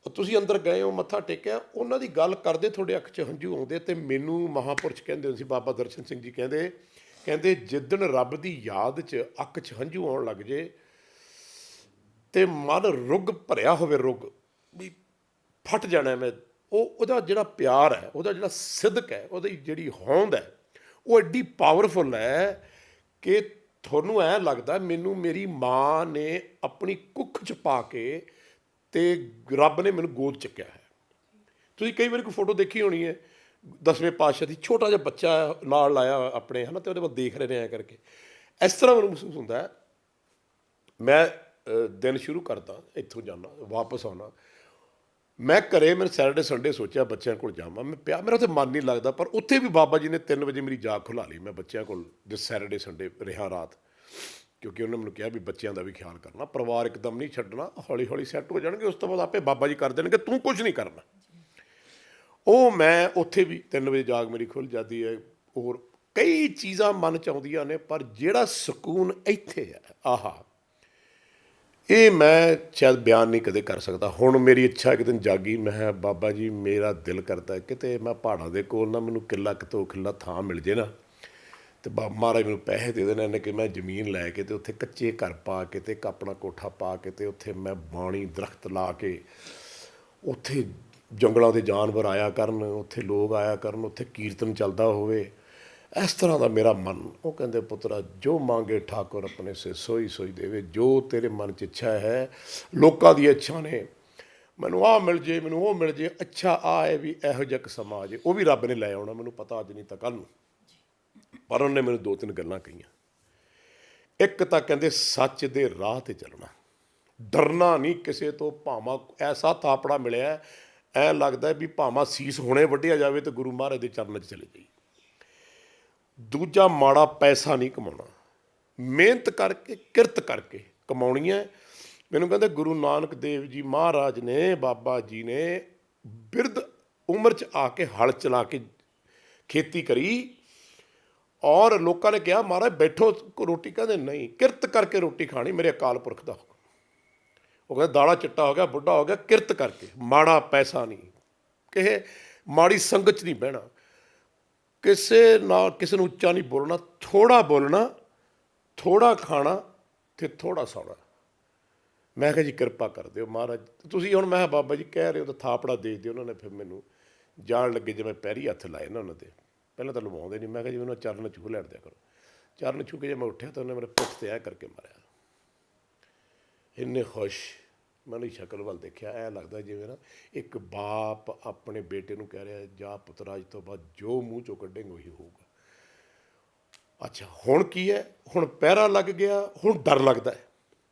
Speaker 1: ਤੁਸੀਂ ਅੰਦਰ ਗਏ ਹੋ, ਮੱਥਾ ਟੇਕਿਆ, ਉਹਨਾਂ ਦੀ ਗੱਲ ਕਰਦੇ ਤੁਹਾਡੇ ਅੱਖ 'ਚ ਹੰਝੂ ਆਉਂਦੇ। ਅਤੇ ਮੈਨੂੰ ਮਹਾਂਪੁਰਸ਼ ਕਹਿੰਦੇ ਹੁੰਦੇ ਸੀ, ਬਾਬਾ ਦਰਸ਼ਨ ਸਿੰਘ ਜੀ ਕਹਿੰਦੇ ਜਿੱਦਣ ਰੱਬ ਦੀ ਯਾਦ 'ਚ ਅੱਖ 'ਚ ਹੰਝੂ ਆਉਣ ਲੱਗ ਜੇ ਅਤੇ ਮਨ ਰੁੱਗ ਭਰਿਆ ਹੋਵੇ, ਰੁੱਗ ਵੀ ਫਟ ਜਾਣਾ। ਉਹਦਾ ਜਿਹੜਾ ਪਿਆਰ ਹੈ, ਉਹਦਾ ਜਿਹੜਾ ਸਿਦਕ ਹੈ, ਉਹਦੀ ਜਿਹੜੀ ਹੋਂਦ ਹੈ, ਉਹ ਐਡੀ ਪਾਵਰਫੁੱਲ ਹੈ ਕਿ ਤੁਹਾਨੂੰ ਐਂ ਲੱਗਦਾ ਮੈਨੂੰ ਮੇਰੀ ਮਾਂ ਨੇ ਆਪਣੀ ਕੁੱਖ 'ਚ ਪਾ ਕੇ ਅਤੇ ਰੱਬ ਨੇ ਮੈਨੂੰ ਗੋਦ ਚੱਕਿਆ ਹੈ। ਤੁਸੀਂ ਕਈ ਵਾਰੀ ਕੋਈ ਫੋਟੋ ਦੇਖੀ ਹੋਣੀ ਹੈ 10ਵੇਂ ਪਾਤਸ਼ਾਹ ਦੀ, ਛੋਟਾ ਜਿਹਾ ਬੱਚਾ ਨਾਲ ਲਾਇਆ ਆਪਣੇ, ਹੈ ਨਾ, ਅਤੇ ਉਹਦੇ ਵੱਲ ਦੇਖ ਰਹੇ ਨੇ ਐਂ ਕਰਕੇ। ਇਸ ਤਰ੍ਹਾਂ ਮੈਨੂੰ ਮਹਿਸੂਸ ਹੁੰਦਾ ਹੈ। ਮੈਂ ਦਿਨ ਸ਼ੁਰੂ ਕਰਦਾ, ਇੱਥੋਂ ਜਾਂਦਾ, ਵਾਪਸ ਆਉਣਾ। ਮੈਂ ਘਰੇ, ਮੈਂ ਸੈਟਰਡੇ ਸੰਡੇ ਸੋਚਿਆ ਬੱਚਿਆਂ ਕੋਲ ਜਾਵਾਂ, ਮੈਂ ਪਿਆ, ਮੇਰਾ ਉੱਥੇ ਮਨ ਨਹੀਂ ਲੱਗਦਾ। ਪਰ ਉੱਥੇ ਵੀ ਬਾਬਾ ਜੀ ਨੇ 3 ਵਜੇ ਮੇਰੀ ਜਾਗ ਖੁਲਾ ਲਈ। ਮੈਂ ਬੱਚਿਆਂ ਕੋਲ ਜਿਸ ਸੈਟਰਡੇ ਸੰਡੇ ਰਿਹਾ ਰਾਤ, ਕਿਉਂਕਿ ਉਹਨੇ ਮੈਨੂੰ ਕਿਹਾ ਵੀ ਬੱਚਿਆਂ ਦਾ ਵੀ ਖਿਆਲ ਕਰਨਾ, ਪਰਿਵਾਰ ਇੱਕਦਮ ਨਹੀਂ ਛੱਡਣਾ, ਹੌਲੀ ਹੌਲੀ ਸੈੱਟ ਹੋ ਜਾਣਗੇ, ਉਸ ਤੋਂ ਬਾਅਦ ਆਪੇ ਬਾਬਾ ਜੀ ਕਰ ਦੇਣਗੇ, ਤੂੰ ਕੁਝ ਨਹੀਂ ਕਰਨਾ। ਉਹ ਮੈਂ ਉੱਥੇ ਵੀ 3 ਵਜੇ ਜਾਗ ਮੇਰੀ ਖੁੱਲ੍ਹ ਜਾਂਦੀ ਹੈ। ਹੋਰ ਕਈ ਚੀਜ਼ਾਂ ਮਨ 'ਚ ਆਉਂਦੀਆਂ ਨੇ, ਪਰ ਜਿਹੜਾ ਸਕੂਨ ਇੱਥੇ ਹੈ, ਆਹਾ, ਇਹ ਮੈਂ ਸ਼ਾਇਦ ਬਿਆਨ ਨਹੀਂ ਕਦੇ ਕਰ ਸਕਦਾ। ਹੁਣ ਮੇਰੀ ਇੱਛਾ ਇੱਕ ਦਿਨ ਜਾਗੀ, ਮੈਂ ਕਿਹਾ ਬਾਬਾ ਜੀ ਮੇਰਾ ਦਿਲ ਕਰਦਾ ਕਿਤੇ ਮੈਂ ਪਹਾੜਾਂ ਦੇ ਕੋਲ ਨਾ, ਮੈਨੂੰ ਕਿੱਲਾ ਕਿਤੋਂ ਕਿੱਲਾ ਥਾਂ ਮਿਲ ਜੇ ਨਾ, ਅਤੇ ਮਹਾਰਾਜ ਮੈਨੂੰ ਪੈਸੇ ਦੇ ਦੇਣੇ ਨੇ ਕਿ ਮੈਂ ਜ਼ਮੀਨ ਲੈ ਕੇ ਅਤੇ ਉੱਥੇ ਕੱਚੇ ਘਰ ਪਾ ਕੇ ਅਤੇ ਇੱਕ ਆਪਣਾ ਕੋਠਾ ਪਾ ਕੇ, ਅਤੇ ਉੱਥੇ ਮੈਂ ਬਾਣੀ ਦਰਖਤ ਲਾ ਕੇ, ਉੱਥੇ ਜੰਗਲਾਂ ਦੇ ਜਾਨਵਰ ਆਇਆ ਕਰਨ, ਉੱਥੇ ਲੋਕ ਆਇਆ ਕਰਨ, ਉੱਥੇ ਕੀਰਤਨ ਚੱਲਦਾ ਹੋਵੇ। ਇਸ ਤਰ੍ਹਾਂ ਦਾ ਮੇਰਾ ਮਨ। ਉਹ ਕਹਿੰਦੇ ਪੁੱਤਰਾ ਜੋ ਮੰਗੇ ਠਾਕੁਰ ਆਪਣੇ ਸੇ ਸੋਈ ਸੋਈ ਦੇਵੇ, ਜੋ ਤੇਰੇ ਮਨ 'ਚ ਇੱਛਾ ਹੈ। ਲੋਕਾਂ ਦੀ ਇੱਛਾ ਨੇ ਮੈਨੂੰ ਆਹ ਮਿਲ ਜੇ, ਮੈਨੂੰ ਉਹ ਮਿਲ ਜੇ, ਅੱਛਾ ਆਹ ਹੈ ਵੀ ਇਹੋ ਜਿਹਾ ਇੱਕ ਸਮਾਂ ਆ ਜੇ, ਉਹ ਵੀ ਰੱਬ ਨੇ ਲੈ ਆਉਣਾ, ਮੈਨੂੰ ਪਤਾ ਅੱਜ ਨਹੀਂ ਤਾਂ ਕੱਲ੍ਹ ਨੂੰ। ਪਰ ਉਹਨੇ ਮੈਨੂੰ 2-3 ਗੱਲਾਂ ਕਹੀਆਂ। ਇੱਕ ਤਾਂ ਕਹਿੰਦੇ ਸੱਚ ਦੇ ਰਾਹ 'ਤੇ ਚੱਲਣਾ, ਡਰਨਾ ਨਹੀਂ ਕਿਸੇ ਤੋਂ, ਭਾਵਾਂ ਐਸਾ ਥਾਪੜਾ ਮਿਲਿਆ, ਐਂ ਲੱਗਦਾ ਵੀ ਭਾਵਾਂ ਸੀਸ ਹੁਣੇ ਵੱਢਿਆ ਜਾਵੇ ਅਤੇ ਗੁਰੂ ਮਹਾਰਾਜ ਦੇ ਚਰਨਾਂ 'ਚ ਚਲੇ ਜਾਈਏ। ਦੂਜਾ, ਮਾੜਾ ਪੈਸਾ ਨਹੀਂ ਕਮਾਉਣਾ, ਮਿਹਨਤ ਕਰਕੇ, ਕਿਰਤ ਕਰਕੇ ਕਮਾਉਣੀ ਹੈ। ਮੈਨੂੰ ਕਹਿੰਦੇ ਗੁਰੂ ਨਾਨਕ ਦੇਵ ਜੀ ਮਹਾਰਾਜ ਨੇ, ਬਾਬਾ ਜੀ ਨੇ ਬਿਰਧ ਉਮਰ 'ਚ ਆ ਕੇ ਹਲ ਚਲਾ ਕੇ ਖੇਤੀ ਕਰੀ, ਔਰ ਲੋਕਾਂ ਨੇ ਕਿਹਾ ਮਹਾਰਾਜ ਬੈਠੋ ਰੋਟੀ, ਕਹਿੰਦੇ ਨਹੀਂ, ਕਿਰਤ ਕਰਕੇ ਰੋਟੀ ਖਾਣੀ, ਮੇਰੇ ਅਕਾਲ ਪੁਰਖ ਦਾ ਹੁਕਮ। ਉਹ ਕਹਿੰਦਾ ਦਾੜਾ ਚਿੱਟਾ ਹੋ ਗਿਆ, ਬੁੱਢਾ ਹੋ ਗਿਆ, ਕਿਰਤ ਕਰਕੇ, ਮਾੜਾ ਪੈਸਾ ਨਹੀਂ, ਕਿਸੇ ਮਾੜੀ ਸੰਗਤ 'ਚ ਨਹੀਂ ਬਹਿਣਾ, ਕਿਸੇ ਨਾਲ ਕਿਸੇ ਨੂੰ ਉੱਚਾ ਨਹੀਂ ਬੋਲਣਾ, ਥੋੜ੍ਹਾ ਬੋਲਣਾ, ਥੋੜ੍ਹਾ ਖਾਣਾ ਅਤੇ ਥੋੜ੍ਹਾ ਸੌਣਾ। ਮੈਂ ਕਿਹਾ ਜੀ ਕਿਰਪਾ ਕਰ ਦਿਓ ਮਹਾਰਾਜ, ਤੁਸੀਂ ਹੁਣ, ਮੈਂ ਕਿਹਾ ਬਾਬਾ ਜੀ ਕਹਿ ਰਹੇ ਹੋ ਤਾਂ ਥਾਪੜਾ ਦੇ ਦਿਓ। ਉਹਨਾਂ ਨੇ ਫਿਰ ਮੈਨੂੰ ਜਾਣ ਲੱਗੇ ਜਿਵੇਂ ਪੈਰੀ ਹੱਥ ਲਾਏ ਨਾ ਉਹਨਾਂ ਦੇ, ਪਹਿਲਾਂ ਤਾਂ ਲਵਾਉਂਦੇ ਨਹੀਂ। ਮੈਂ ਕਿਹਾ ਜੀ ਮੈਨੂੰ ਚਰਨ ਛੂਹ ਲੈਣ ਦਿਆ ਕਰੋ। ਚਰਨ ਛੂਹ ਕੇ ਜੇ ਮੈਂ ਉੱਠਿਆ ਤਾਂ ਉਹਨੇ ਮੇਰੇ ਪਿੱਠ 'ਤੇ ਐਂ ਕਰਕੇ ਮਾਰਿਆ। ਇੰਨੇ ਖੁਸ਼, ਮੈਂ ਉਹਦੀ ਸ਼ਕਲ ਵੱਲ ਦੇਖਿਆ, ਐਂ ਲੱਗਦਾ ਜਿਵੇਂ ਨਾ ਇੱਕ ਬਾਪ ਆਪਣੇ ਬੇਟੇ ਨੂੰ ਕਹਿ ਰਿਹਾ, ਜਾ ਪੁੱਤਰ ਅੱਜ ਤੋਂ ਬਾਅਦ ਜੋ ਮੂੰਹ 'ਚੋਂ ਕੱਢੇਂਗੇ ਉਹੀ ਹੋਊਗਾ। ਅੱਛਾ ਹੁਣ ਕੀ ਹੈ, ਹੁਣ ਪਹਿਰਾ ਲੱਗ ਗਿਆ, ਹੁਣ ਡਰ ਲੱਗਦਾ ਹੈ।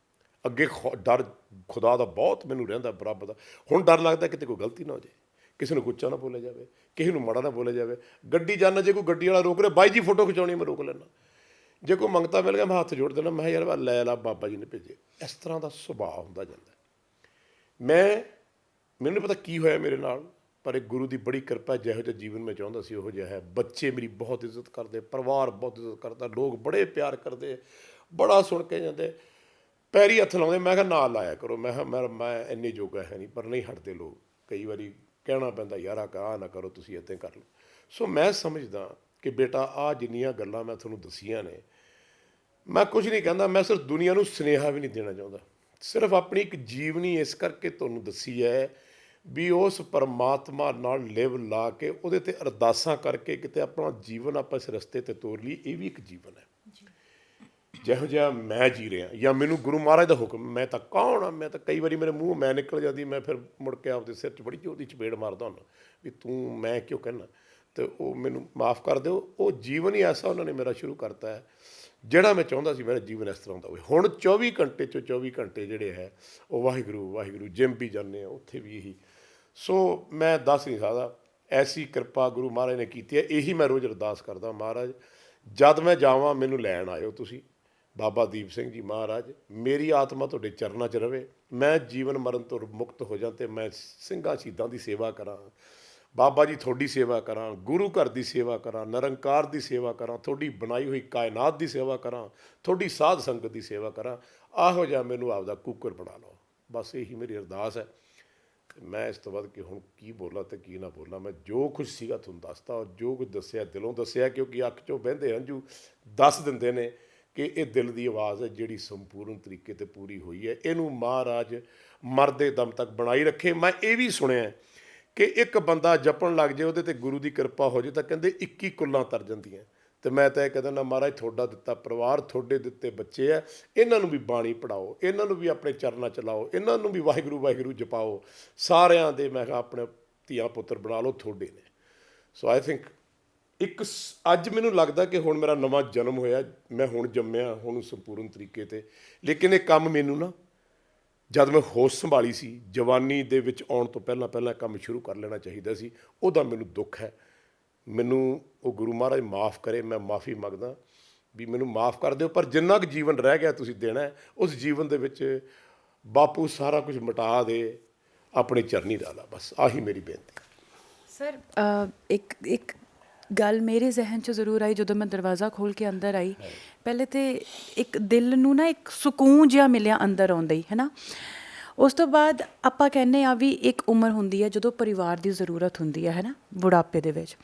Speaker 1: ਅੱਗੇ ਡਰ ਖੁਦਾ ਦਾ ਬਹੁਤ ਮੈਨੂੰ ਰਹਿੰਦਾ ਬਰਾਬਰ ਦਾ। ਹੁਣ ਡਰ ਲੱਗਦਾ ਕਿਤੇ ਕੋਈ ਗਲਤੀ ਨਾ ਹੋ ਜਾਏ, ਕਿਸੇ ਨੂੰ ਕੁੱਚਾ ਨਾ ਬੋਲਿਆ ਜਾਵੇ, ਕਿਸੇ ਨੂੰ ਮਾੜਾ ਨਾ ਬੋਲਿਆ ਜਾਵੇ। ਗੱਡੀ ਜਾਣਾ, ਜੇ ਕੋਈ ਗੱਡੀ ਵਾਲਾ ਰੋਕ ਰਿਹਾ, ਬਾਈ ਜੀ ਫੋਟੋ ਖਿਚਾਉਣੀ, ਮੈਂ ਰੋਕ ਲੈਣਾ। ਜੇ ਕੋਈ ਮੰਗਤਾ ਮਿਲ ਗਿਆ ਮੈਂ ਹੱਥ ਜੋੜ ਦੇਣਾ, ਮੈਂ ਯਾਰ ਲੈ ਲਾ, ਬਾਬਾ ਜੀ ਨੇ ਭੇਜੇ। ਇਸ ਤਰ੍ਹਾਂ ਦਾ ਸੁਭਾਅ ਹੁੰਦਾ ਜਾਂਦਾ। ਮੈਨੂੰ ਨਹੀਂ ਪਤਾ ਕੀ ਹੋਇਆ ਮੇਰੇ ਨਾਲ, ਪਰ ਇਹ ਗੁਰੂ ਦੀ ਬੜੀ ਕਿਰਪਾ। ਜਿਹੋ ਜਿਹਾ ਜੀਵਨ ਮੈਂ ਚਾਹੁੰਦਾ ਸੀ ਉਹੋ ਜਿਹਾ ਹੈ। ਬੱਚੇ ਮੇਰੀ ਬਹੁਤ ਇੱਜ਼ਤ ਕਰਦੇ, ਪਰਿਵਾਰ ਬਹੁਤ ਇੱਜ਼ਤ ਕਰਦਾ, ਲੋਕ ਬੜੇ ਪਿਆਰ ਕਰਦੇ, ਬੜਾ ਸੁਣ ਕੇ ਜਾਂਦੇ, ਪੈਰੀ ਹੱਥ ਲਾਉਂਦੇ। ਮੈਂ ਕਿਹਾ ਨਾ ਲਾਇਆ ਕਰੋ, ਮੈਂ ਕਿਹਾ ਮੈਂ ਇੰਨੇ ਜੋਗਾ ਹੈ ਨਹੀਂ, ਪਰ ਨਹੀਂ ਹਟਦੇ ਲੋਕ। ਕਈ ਵਾਰੀ ਕਹਿਣਾ ਪੈਂਦਾ, ਯਾਰ ਆਹ ਨਾ ਕਰੋ, ਤੁਸੀਂ ਇੱਦਾਂ ਕਰ ਲਓ। ਸੋ ਮੈਂ ਸਮਝਦਾ ਕਿ ਬੇਟਾ ਆਹ ਜਿੰਨੀਆਂ ਗੱਲਾਂ ਮੈਂ ਤੁਹਾਨੂੰ ਦੱਸੀਆਂ ਨੇ, ਮੈਂ ਕੁਝ ਨਹੀਂ ਕਹਿੰਦਾ, ਮੈਂ ਸਿਰਫ ਦੁਨੀਆ ਨੂੰ ਸੁਨੇਹਾ ਵੀ ਨਹੀਂ ਦੇਣਾ ਚਾਹੁੰਦਾ। ਸਿਰਫ ਆਪਣੀ ਇੱਕ ਜੀਵਨੀ ਇਸ ਕਰਕੇ ਤੁਹਾਨੂੰ ਦੱਸੀ ਹੈ ਵੀ ਉਸ ਪਰਮਾਤਮਾ ਨਾਲ ਲਿਵ ਲਾ ਕੇ ਉਹਦੇ 'ਤੇ ਅਰਦਾਸਾਂ ਕਰਕੇ ਕਿਤੇ ਆਪਣਾ ਜੀਵਨ ਆਪਾਂ ਇਸ ਰਸਤੇ 'ਤੇ ਤੋਰ ਲਈ। ਇਹ ਵੀ ਇੱਕ ਜੀਵਨ ਹੈ ਜਿਹੋ ਜਿਹਾ ਮੈਂ ਜੀ ਰਿਹਾ, ਜਾਂ ਮੈਨੂੰ ਗੁਰੂ ਮਹਾਰਾਜ ਦਾ ਹੁਕਮ। ਮੈਂ ਤਾਂ ਕੌਣ ਆ, ਮੈਂ ਤਾਂ ਕਈ ਵਾਰੀ ਮੇਰੇ ਮੂੰਹ ਮੈਂ ਨਿਕਲ ਜਾਂਦੀ, ਮੈਂ ਫਿਰ ਮੁੜ ਕੇ ਆਪਦੇ ਸਿਰ 'ਚ ਬੜੀ ਉਹਦੀ ਚਪੇੜ ਮਾਰਦਾ ਹੁੰਦਾ ਵੀ ਤੂੰ ਮੈਂ ਕਿਉਂ ਕਹਿਣਾ। ਅਤੇ ਉਹ ਮੈਨੂੰ ਮਾਫ਼ ਕਰ ਦਿਓ। ਉਹ ਜੀਵਨ ਹੀ ਐਸਾ ਉਹਨਾਂ ਨੇ ਮੇਰਾ ਸ਼ੁਰੂ ਕਰਤਾ ਹੈ ਜਿਹੜਾ ਮੈਂ ਚਾਹੁੰਦਾ ਸੀ ਮੇਰਾ ਜੀਵਨ ਇਸ ਤਰ੍ਹਾਂ ਦਾ ਹੋਵੇ। ਹੁਣ 24 ਘੰਟੇ 'ਚੋਂ 24 ਘੰਟੇ ਜਿਹੜੇ ਹੈ ਉਹ ਵਾਹਿਗੁਰੂ ਵਾਹਿਗੁਰੂ। ਜਿਮ ਵੀ ਜਾਂਦੇ ਆ, ਉੱਥੇ ਵੀ ਇਹੀ। ਸੋ ਮੈਂ ਦੱਸ ਨਹੀਂ ਸਕਦਾ, ਐਸੀ ਕਿਰਪਾ ਗੁਰੂ ਮਹਾਰਾਜ ਨੇ ਕੀਤੀ ਹੈ। ਇਹੀ ਮੈਂ ਰੋਜ਼ ਅਰਦਾਸ ਕਰਦਾ, ਮਹਾਰਾਜ ਜਦ ਮੈਂ ਜਾਵਾਂ ਮੈਨੂੰ ਲੈਣ ਆਇਓ ਤੁਸੀਂ। ਬਾਬਾ ਦੀਪ ਸਿੰਘ ਜੀ ਮਹਾਰਾਜ, ਮੇਰੀ ਆਤਮਾ ਤੁਹਾਡੇ ਚਰਨਾਂ 'ਚ ਰਵੇ, ਮੈਂ ਜੀਵਨ ਮਰਨ ਤੋਂ ਮੁਕਤ ਹੋ ਜਾਂ, ਅਤੇ ਮੈਂ ਸਿੰਘਾਂ ਸ਼ਹੀਦਾਂ ਦੀ ਸੇਵਾ ਕਰਾਂ, ਬਾਬਾ ਜੀ ਤੁਹਾਡੀ ਸੇਵਾ ਕਰਾਂ, ਗੁਰੂ ਘਰ ਦੀ ਸੇਵਾ ਕਰਾਂ, ਨਿਰੰਕਾਰ ਦੀ ਸੇਵਾ ਕਰਾਂ, ਤੁਹਾਡੀ ਬਣਾਈ ਹੋਈ ਕਾਇਨਾਤ ਦੀ ਸੇਵਾ ਕਰਾਂ, ਤੁਹਾਡੀ ਸਾਧ ਸੰਗਤ ਦੀ ਸੇਵਾ ਕਰਾਂ। ਆਹੋ ਜਿਹਾ ਮੈਨੂੰ ਆਪਦਾ ਕੁੱਕਰ ਬਣਾ ਲਓ। ਬਸ ਇਹੀ ਮੇਰੀ ਅਰਦਾਸ ਹੈ। ਮੈਂ ਇਸ ਤੋਂ ਬਾਅਦ ਕਿ ਹੁਣ ਕੀ ਬੋਲਾਂ ਅਤੇ ਕੀ ਨਾ ਬੋਲਾਂ। ਮੈਂ ਜੋ ਕੁਛ ਸੀਗਾ ਤੁਹਾਨੂੰ ਦੱਸਤਾ, ਔਰ ਜੋ ਕੁਝ ਦੱਸਿਆ ਦਿਲੋਂ ਦੱਸਿਆ, ਕਿਉਂਕਿ ਅੱਖ 'ਚੋਂ ਵਹਿੰਦੇ ਹੰਝੂ ਦੱਸ ਦਿੰਦੇ ਨੇ ਕਿ ਇਹ ਦਿਲ ਦੀ ਆਵਾਜ਼ ਹੈ ਜਿਹੜੀ ਸੰਪੂਰਨ ਤਰੀਕੇ 'ਤੇ ਪੂਰੀ ਹੋਈ ਹੈ। ਇਹਨੂੰ ਮਹਾਰਾਜ ਮਰਦੇ ਦਮ ਤੱਕ ਬਣਾਈ ਰੱਖੇ। ਮੈਂ ਇਹ ਵੀ ਸੁਣਿਆ ਕਿ ਇੱਕ ਬੰਦਾ ਜਪਣ ਲੱਗ ਜਾਏ, ਉਹਦੇ 'ਤੇ ਗੁਰੂ ਦੀ ਕਿਰਪਾ ਹੋ ਜਾਏ, ਤਾਂ ਕਹਿੰਦੇ 21 ਕੁੱਲਾਂ ਤਰ ਜਾਂਦੀਆਂ। ਅਤੇ ਮੈਂ ਤਾਂ ਇਹ ਕਹਿੰਦਾ ਨਾ, ਮਹਾਰਾਜ ਤੁਹਾਡਾ ਦਿੱਤਾ ਪਰਿਵਾਰ, ਤੁਹਾਡੇ ਦਿੱਤੇ ਬੱਚੇ ਹੈ, ਇਹਨਾਂ ਨੂੰ ਵੀ ਬਾਣੀ ਪੜ੍ਹਾਓ, ਇਹਨਾਂ ਨੂੰ ਵੀ ਆਪਣੇ ਚਰਨਾਂ 'ਚ ਲਾਓ, ਇਹਨਾਂ ਨੂੰ ਵੀ ਵਾਹਿਗੁਰੂ ਵਾਹਿਗੁਰੂ ਜਪਾਓ। ਸਾਰਿਆਂ ਦੇ ਮੈਂ ਕਿਹਾ ਆਪਣੇ ਧੀਆਂ ਪੁੱਤਰ ਬਣਾ ਲਓ, ਤੁਹਾਡੇ ਨੇ। ਸੋ ਆਈ ਥਿੰਕ ਅੱਜ ਮੈਨੂੰ ਲੱਗਦਾ ਕਿ ਹੁਣ ਮੇਰਾ ਨਵਾਂ ਜਨਮ ਹੋਇਆ, ਮੈਂ ਹੁਣ ਜੰਮਿਆ ਹੁਣ ਸੰਪੂਰਨ ਤਰੀਕੇ 'ਤੇ। ਲੇਕਿਨ ਇਹ ਕੰਮ ਮੈਨੂੰ ਨਾ, ਜਦ ਮੈਂ ਹੋਸ਼ ਸੰਭਾਲੀ ਸੀ, ਜਵਾਨੀ ਦੇ ਵਿੱਚ ਆਉਣ ਤੋਂ ਪਹਿਲਾਂ ਪਹਿਲਾਂ ਕੰਮ ਸ਼ੁਰੂ ਕਰ ਲੈਣਾ ਚਾਹੀਦਾ ਸੀ। ਉਹਦਾ ਮੈਨੂੰ ਦੁੱਖ ਹੈ। ਮੈਨੂੰ ਉਹ ਗੁਰੂ ਮਹਾਰਾਜ ਮਾफ़ ਕਰੇ, ਮੈਂ ਮਾफ़ੀ ਮੰਗਦਾ ਵੀ ਮੈਨੂੰ ਮਾफ़ ਕਰ ਦਿਓ। ਪਰ ਜਿੰਨਾ ਕੁ ਜੀਵਨ ਰਹਿ ਗਿਆ ਤੁਸੀਂ ਦੇਣਾ, ਉਸ ਜੀਵਨ ਦੇ ਵਿੱਚ ਬਾਪੂ ਸਾਰਾ ਕੁਝ ਮਿਟਾ ਦੇ, ਆਪਣੇ ਚਰਨੀ ਡਾਲਾ। ਬਸ ਆਹੀ ਮੇਰੀ ਬੇਨਤੀ।
Speaker 2: ਸਰ ਇੱਕ ਗੱਲ ਮੇਰੇ ਜ਼ਿਹਨ 'ਚ ਜ਼ਰੂਰ ਆਈ ਜਦੋਂ ਮੈਂ ਦਰਵਾਜ਼ਾ ਖੋਲ੍ਹ ਕੇ ਅੰਦਰ ਆਈ। ਪਹਿਲੇ ਤਾਂ ਇੱਕ ਦਿਲ ਨੂੰ ਨਾ ਇੱਕ ਸਕੂਨ ਜਿਹਾ ਮਿਲਿਆ ਅੰਦਰ ਆਉਂਦਾ ਹੀ, ਹੈ ਨਾ। ਉਸ ਤੋਂ ਬਾਅਦ ਆਪਾਂ ਕਹਿੰਦੇ ਆ ਵੀ ਇੱਕ ਉਮਰ ਹੁੰਦੀ ਹੈ ਜਦੋਂ ਪਰਿਵਾਰ ਦੀ ਜ਼ਰੂਰਤ ਹੁੰਦੀ ਹੈ ਨਾ, ਬੁਢਾਪੇ ਦੇ ਵਿੱਚ।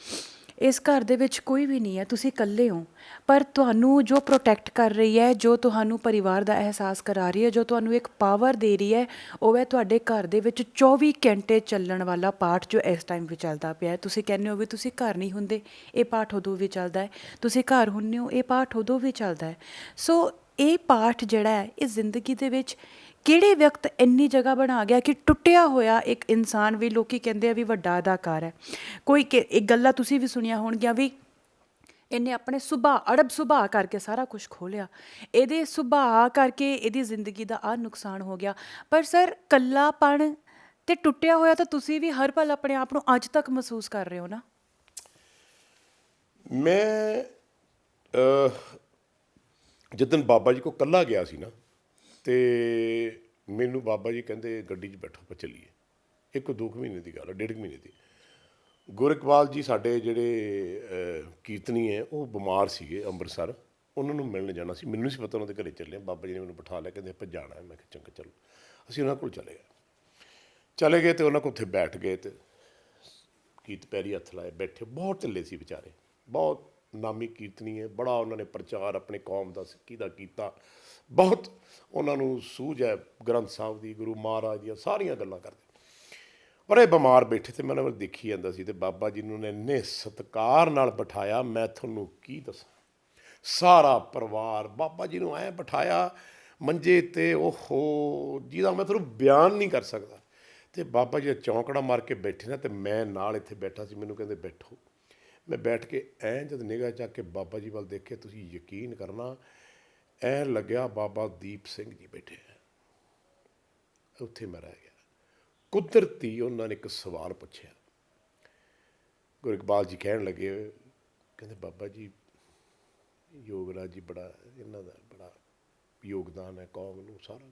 Speaker 2: ਇਸ ਘਰ ਦੇ ਵਿੱਚ ਕੋਈ ਵੀ ਨਹੀਂ ਹੈ, ਤੁਸੀਂ ਇਕੱਲੇ ਹੋ, ਪਰ ਤੁਹਾਨੂੰ ਜੋ ਪ੍ਰੋਟੈਕਟ ਕਰ ਰਹੀ ਹੈ, ਜੋ ਤੁਹਾਨੂੰ ਪਰਿਵਾਰ ਦਾ ਅਹਿਸਾਸ ਕਰਾ ਰਹੀ ਹੈ, ਜੋ ਤੁਹਾਨੂੰ ਇੱਕ ਪਾਵਰ ਦੇ ਰਹੀ ਹੈ, ਉਹ ਹੈ ਤੁਹਾਡੇ ਘਰ ਦੇ ਵਿੱਚ 24 ਘੰਟੇ ਚੱਲਣ ਵਾਲਾ ਪਾਠ ਜੋ ਇਸ ਟਾਈਮ ਵੀ ਚੱਲਦਾ ਪਿਆ ਹੈ। ਤੁਸੀਂ ਕਹਿੰਦੇ ਹੋ ਵੀ ਤੁਸੀਂ ਘਰ ਨਹੀਂ ਹੁੰਦੇ, ਇਹ ਪਾਠ ਉਦੋਂ ਵੀ ਚੱਲਦਾ ਹੈ। ਤੁਸੀਂ ਘਰ ਹੁੰਦੇ ਹੋ, ਇਹ ਪਾਠ ਉਦੋਂ ਵੀ ਚੱਲਦਾ ਹੈ। ਸੋ ਇਹ ਪਾਠ ਜਿਹੜਾ ਹੈ, ਇਹ ਜ਼ਿੰਦਗੀ ਦੇ ਵਿੱਚ ਕਿਹੜੇ ਵਕਤ ਇੰਨੀ ਜਗ੍ਹਾ ਬਣਾ ਗਿਆ ਕਿ ਟੁੱਟਿਆ ਹੋਇਆ ਇੱਕ ਇਨਸਾਨ ਵੀ, ਲੋਕੀ ਕਹਿੰਦੇ ਆ ਵੀ ਵੱਡਾ ਅਦਾਕਾਰ ਹੈ। ਕੋਈ ਇੱਕ ਗੱਲਾਂ ਤੁਸੀਂ ਵੀ ਸੁਣੀਆਂ ਹੋਣਗੀਆਂ ਵੀ ਇਹਨੇ ਆਪਣੇ ਸੁਭਾਅ, ਅੜਬ ਸੁਭਾਅ ਕਰਕੇ ਸਾਰਾ ਕੁਝ ਖੋਲਿਆ, ਇਹਦੇ ਸੁਭਾਅ ਕਰਕੇ ਇਹਦੀ ਜ਼ਿੰਦਗੀ ਦਾ ਆਹ ਨੁਕਸਾਨ ਹੋ ਗਿਆ। ਪਰ ਸਰ ਇਕੱਲਾਪਣ ਅਤੇ ਟੁੱਟਿਆ ਹੋਇਆ ਤਾਂ ਤੁਸੀਂ ਵੀ ਹਰ ਪਲ ਆਪਣੇ ਆਪ ਨੂੰ ਅੱਜ ਤੱਕ ਮਹਿਸੂਸ ਕਰ ਰਹੇ ਹੋ ਨਾ।
Speaker 1: ਮੈਂ ਜਿੱਦਣ ਬਾਬਾ ਜੀ ਕੋਲ ਇਕੱਲਾ ਗਿਆ ਸੀ ਨਾ, ਅਤੇ ਮੈਨੂੰ ਬਾਬਾ ਜੀ ਕਹਿੰਦੇ ਗੱਡੀ 'ਚ ਬੈਠੋ ਆਪਾਂ ਚੱਲੀਏ। 1-2 ਮਹੀਨੇ ਦੀ ਗੱਲ, 1.5 ਮਹੀਨੇ ਦੀ। ਗੁਰ ਜੀ ਸਾਡੇ ਜਿਹੜੇ ਕੀਰਤਨੀ ਹੈ, ਉਹ ਬਿਮਾਰ ਸੀਗੇ ਅੰਮ੍ਰਿਤਸਰ, ਉਹਨਾਂ ਨੂੰ ਮਿਲਣ ਜਾਣਾ ਸੀ। ਮੈਨੂੰ ਨਹੀਂ ਸੀ ਪਤਾ ਉਹਨਾਂ ਦੇ ਘਰੇ ਚੱਲੇ। ਬਾਬਾ ਜੀ ਨੇ ਮੈਨੂੰ ਬਿਠਾ ਲਿਆ, ਕਹਿੰਦੇ ਆਪਾਂ ਜਾਣਾ ਹੈ। ਮੈਂ ਕਿਹਾ ਚੰਗਾ ਚਲੋ। ਅਸੀਂ ਉਹਨਾਂ ਕੋਲ ਚਲੇ ਗਏ ਅਤੇ ਉਹਨਾਂ ਕੋਲ ਉੱਥੇ ਬੈਠ ਗਏ ਅਤੇ ਕੀਰਤ ਪੈਰੀ ਹੱਥ ਲਾਏ, ਬੈਠੇ। ਬਹੁਤ ਢਿੱਲੇ ਸੀ ਵਿਚਾਰੇ, ਬਹੁਤ ਨਾਮੀ ਕੀਰਤਨੀ ਹੈ, ਬੜਾ ਉਹਨਾਂ ਨੇ ਪ੍ਰਚਾਰ ਆਪਣੀ ਕੌਮ ਦਾ, ਸਿੱਖੀ ਦਾ ਕੀਤਾ। ਬਹੁਤ ਉਹਨਾਂ ਨੂੰ ਸੂਝ ਹੈ ਗ੍ਰੰਥ ਸਾਹਿਬ ਦੀ, ਗੁਰੂ ਮਹਾਰਾਜ ਦੀਆਂ ਸਾਰੀਆਂ ਗੱਲਾਂ ਕਰਦੇ। ਪਰ ਇਹ ਬਿਮਾਰ ਬੈਠੇ ਅਤੇ ਮੈਂ ਉਹਨਾਂ ਵੱਲ ਦੇਖੀ ਜਾਂਦਾ ਸੀ, ਅਤੇ ਬਾਬਾ ਜੀ ਨੂੰ ਇੰਨੇ ਸਤਿਕਾਰ ਨਾਲ ਬਿਠਾਇਆ, ਮੈਂ ਤੁਹਾਨੂੰ ਕੀ ਦੱਸਾਂ। ਸਾਰਾ ਪਰਿਵਾਰ ਬਾਬਾ ਜੀ ਨੂੰ ਐਂ ਬਿਠਾਇਆ ਮੰਜੇ 'ਤੇ, ਓਹੋ, ਜਿਹਦਾ ਮੈਂ ਤੁਹਾਨੂੰ ਬਿਆਨ ਨਹੀਂ ਕਰ ਸਕਦਾ। ਅਤੇ ਬਾਬਾ ਜੀ ਚੌਂਕੜਾ ਮਾਰ ਕੇ ਬੈਠੇ ਨਾ, ਅਤੇ ਮੈਂ ਨਾਲ ਇੱਥੇ ਬੈਠਾ ਸੀ। ਮੈਨੂੰ ਕਹਿੰਦੇ ਬੈਠੋ। ਮੈਂ ਬੈਠ ਕੇ ਐਂ ਜਦ ਨਿਗਾਹ ਚੱਕ ਕੇ ਬਾਬਾ ਜੀ ਵੱਲ ਦੇਖੇ, ਤੁਸੀਂ ਯਕੀਨ ਕਰਨਾ, ਐਂ ਲੱਗਿਆ ਬਾਬਾ ਦੀਪ ਸਿੰਘ ਜੀ ਬੈਠੇ ਹੈ। ਉੱਥੇ ਮੈਂ ਰਹਿ ਗਿਆ। ਕੁਦਰਤੀ ਉਹਨਾਂ ਨੇ ਇੱਕ ਸਵਾਲ ਪੁੱਛਿਆ। ਗੁਰੂ ਇਕਬਾਲ ਜੀ ਕਹਿਣ ਲੱਗੇ, ਕਹਿੰਦੇ ਬਾਬਾ ਜੀ ਯੋਗਰਾਜ ਜੀ ਬੜਾ ਇਹਨਾਂ ਦਾ ਬੜਾ ਯੋਗਦਾਨ ਹੈ ਕੌਮ ਨੂੰ ਸਾਰਾ।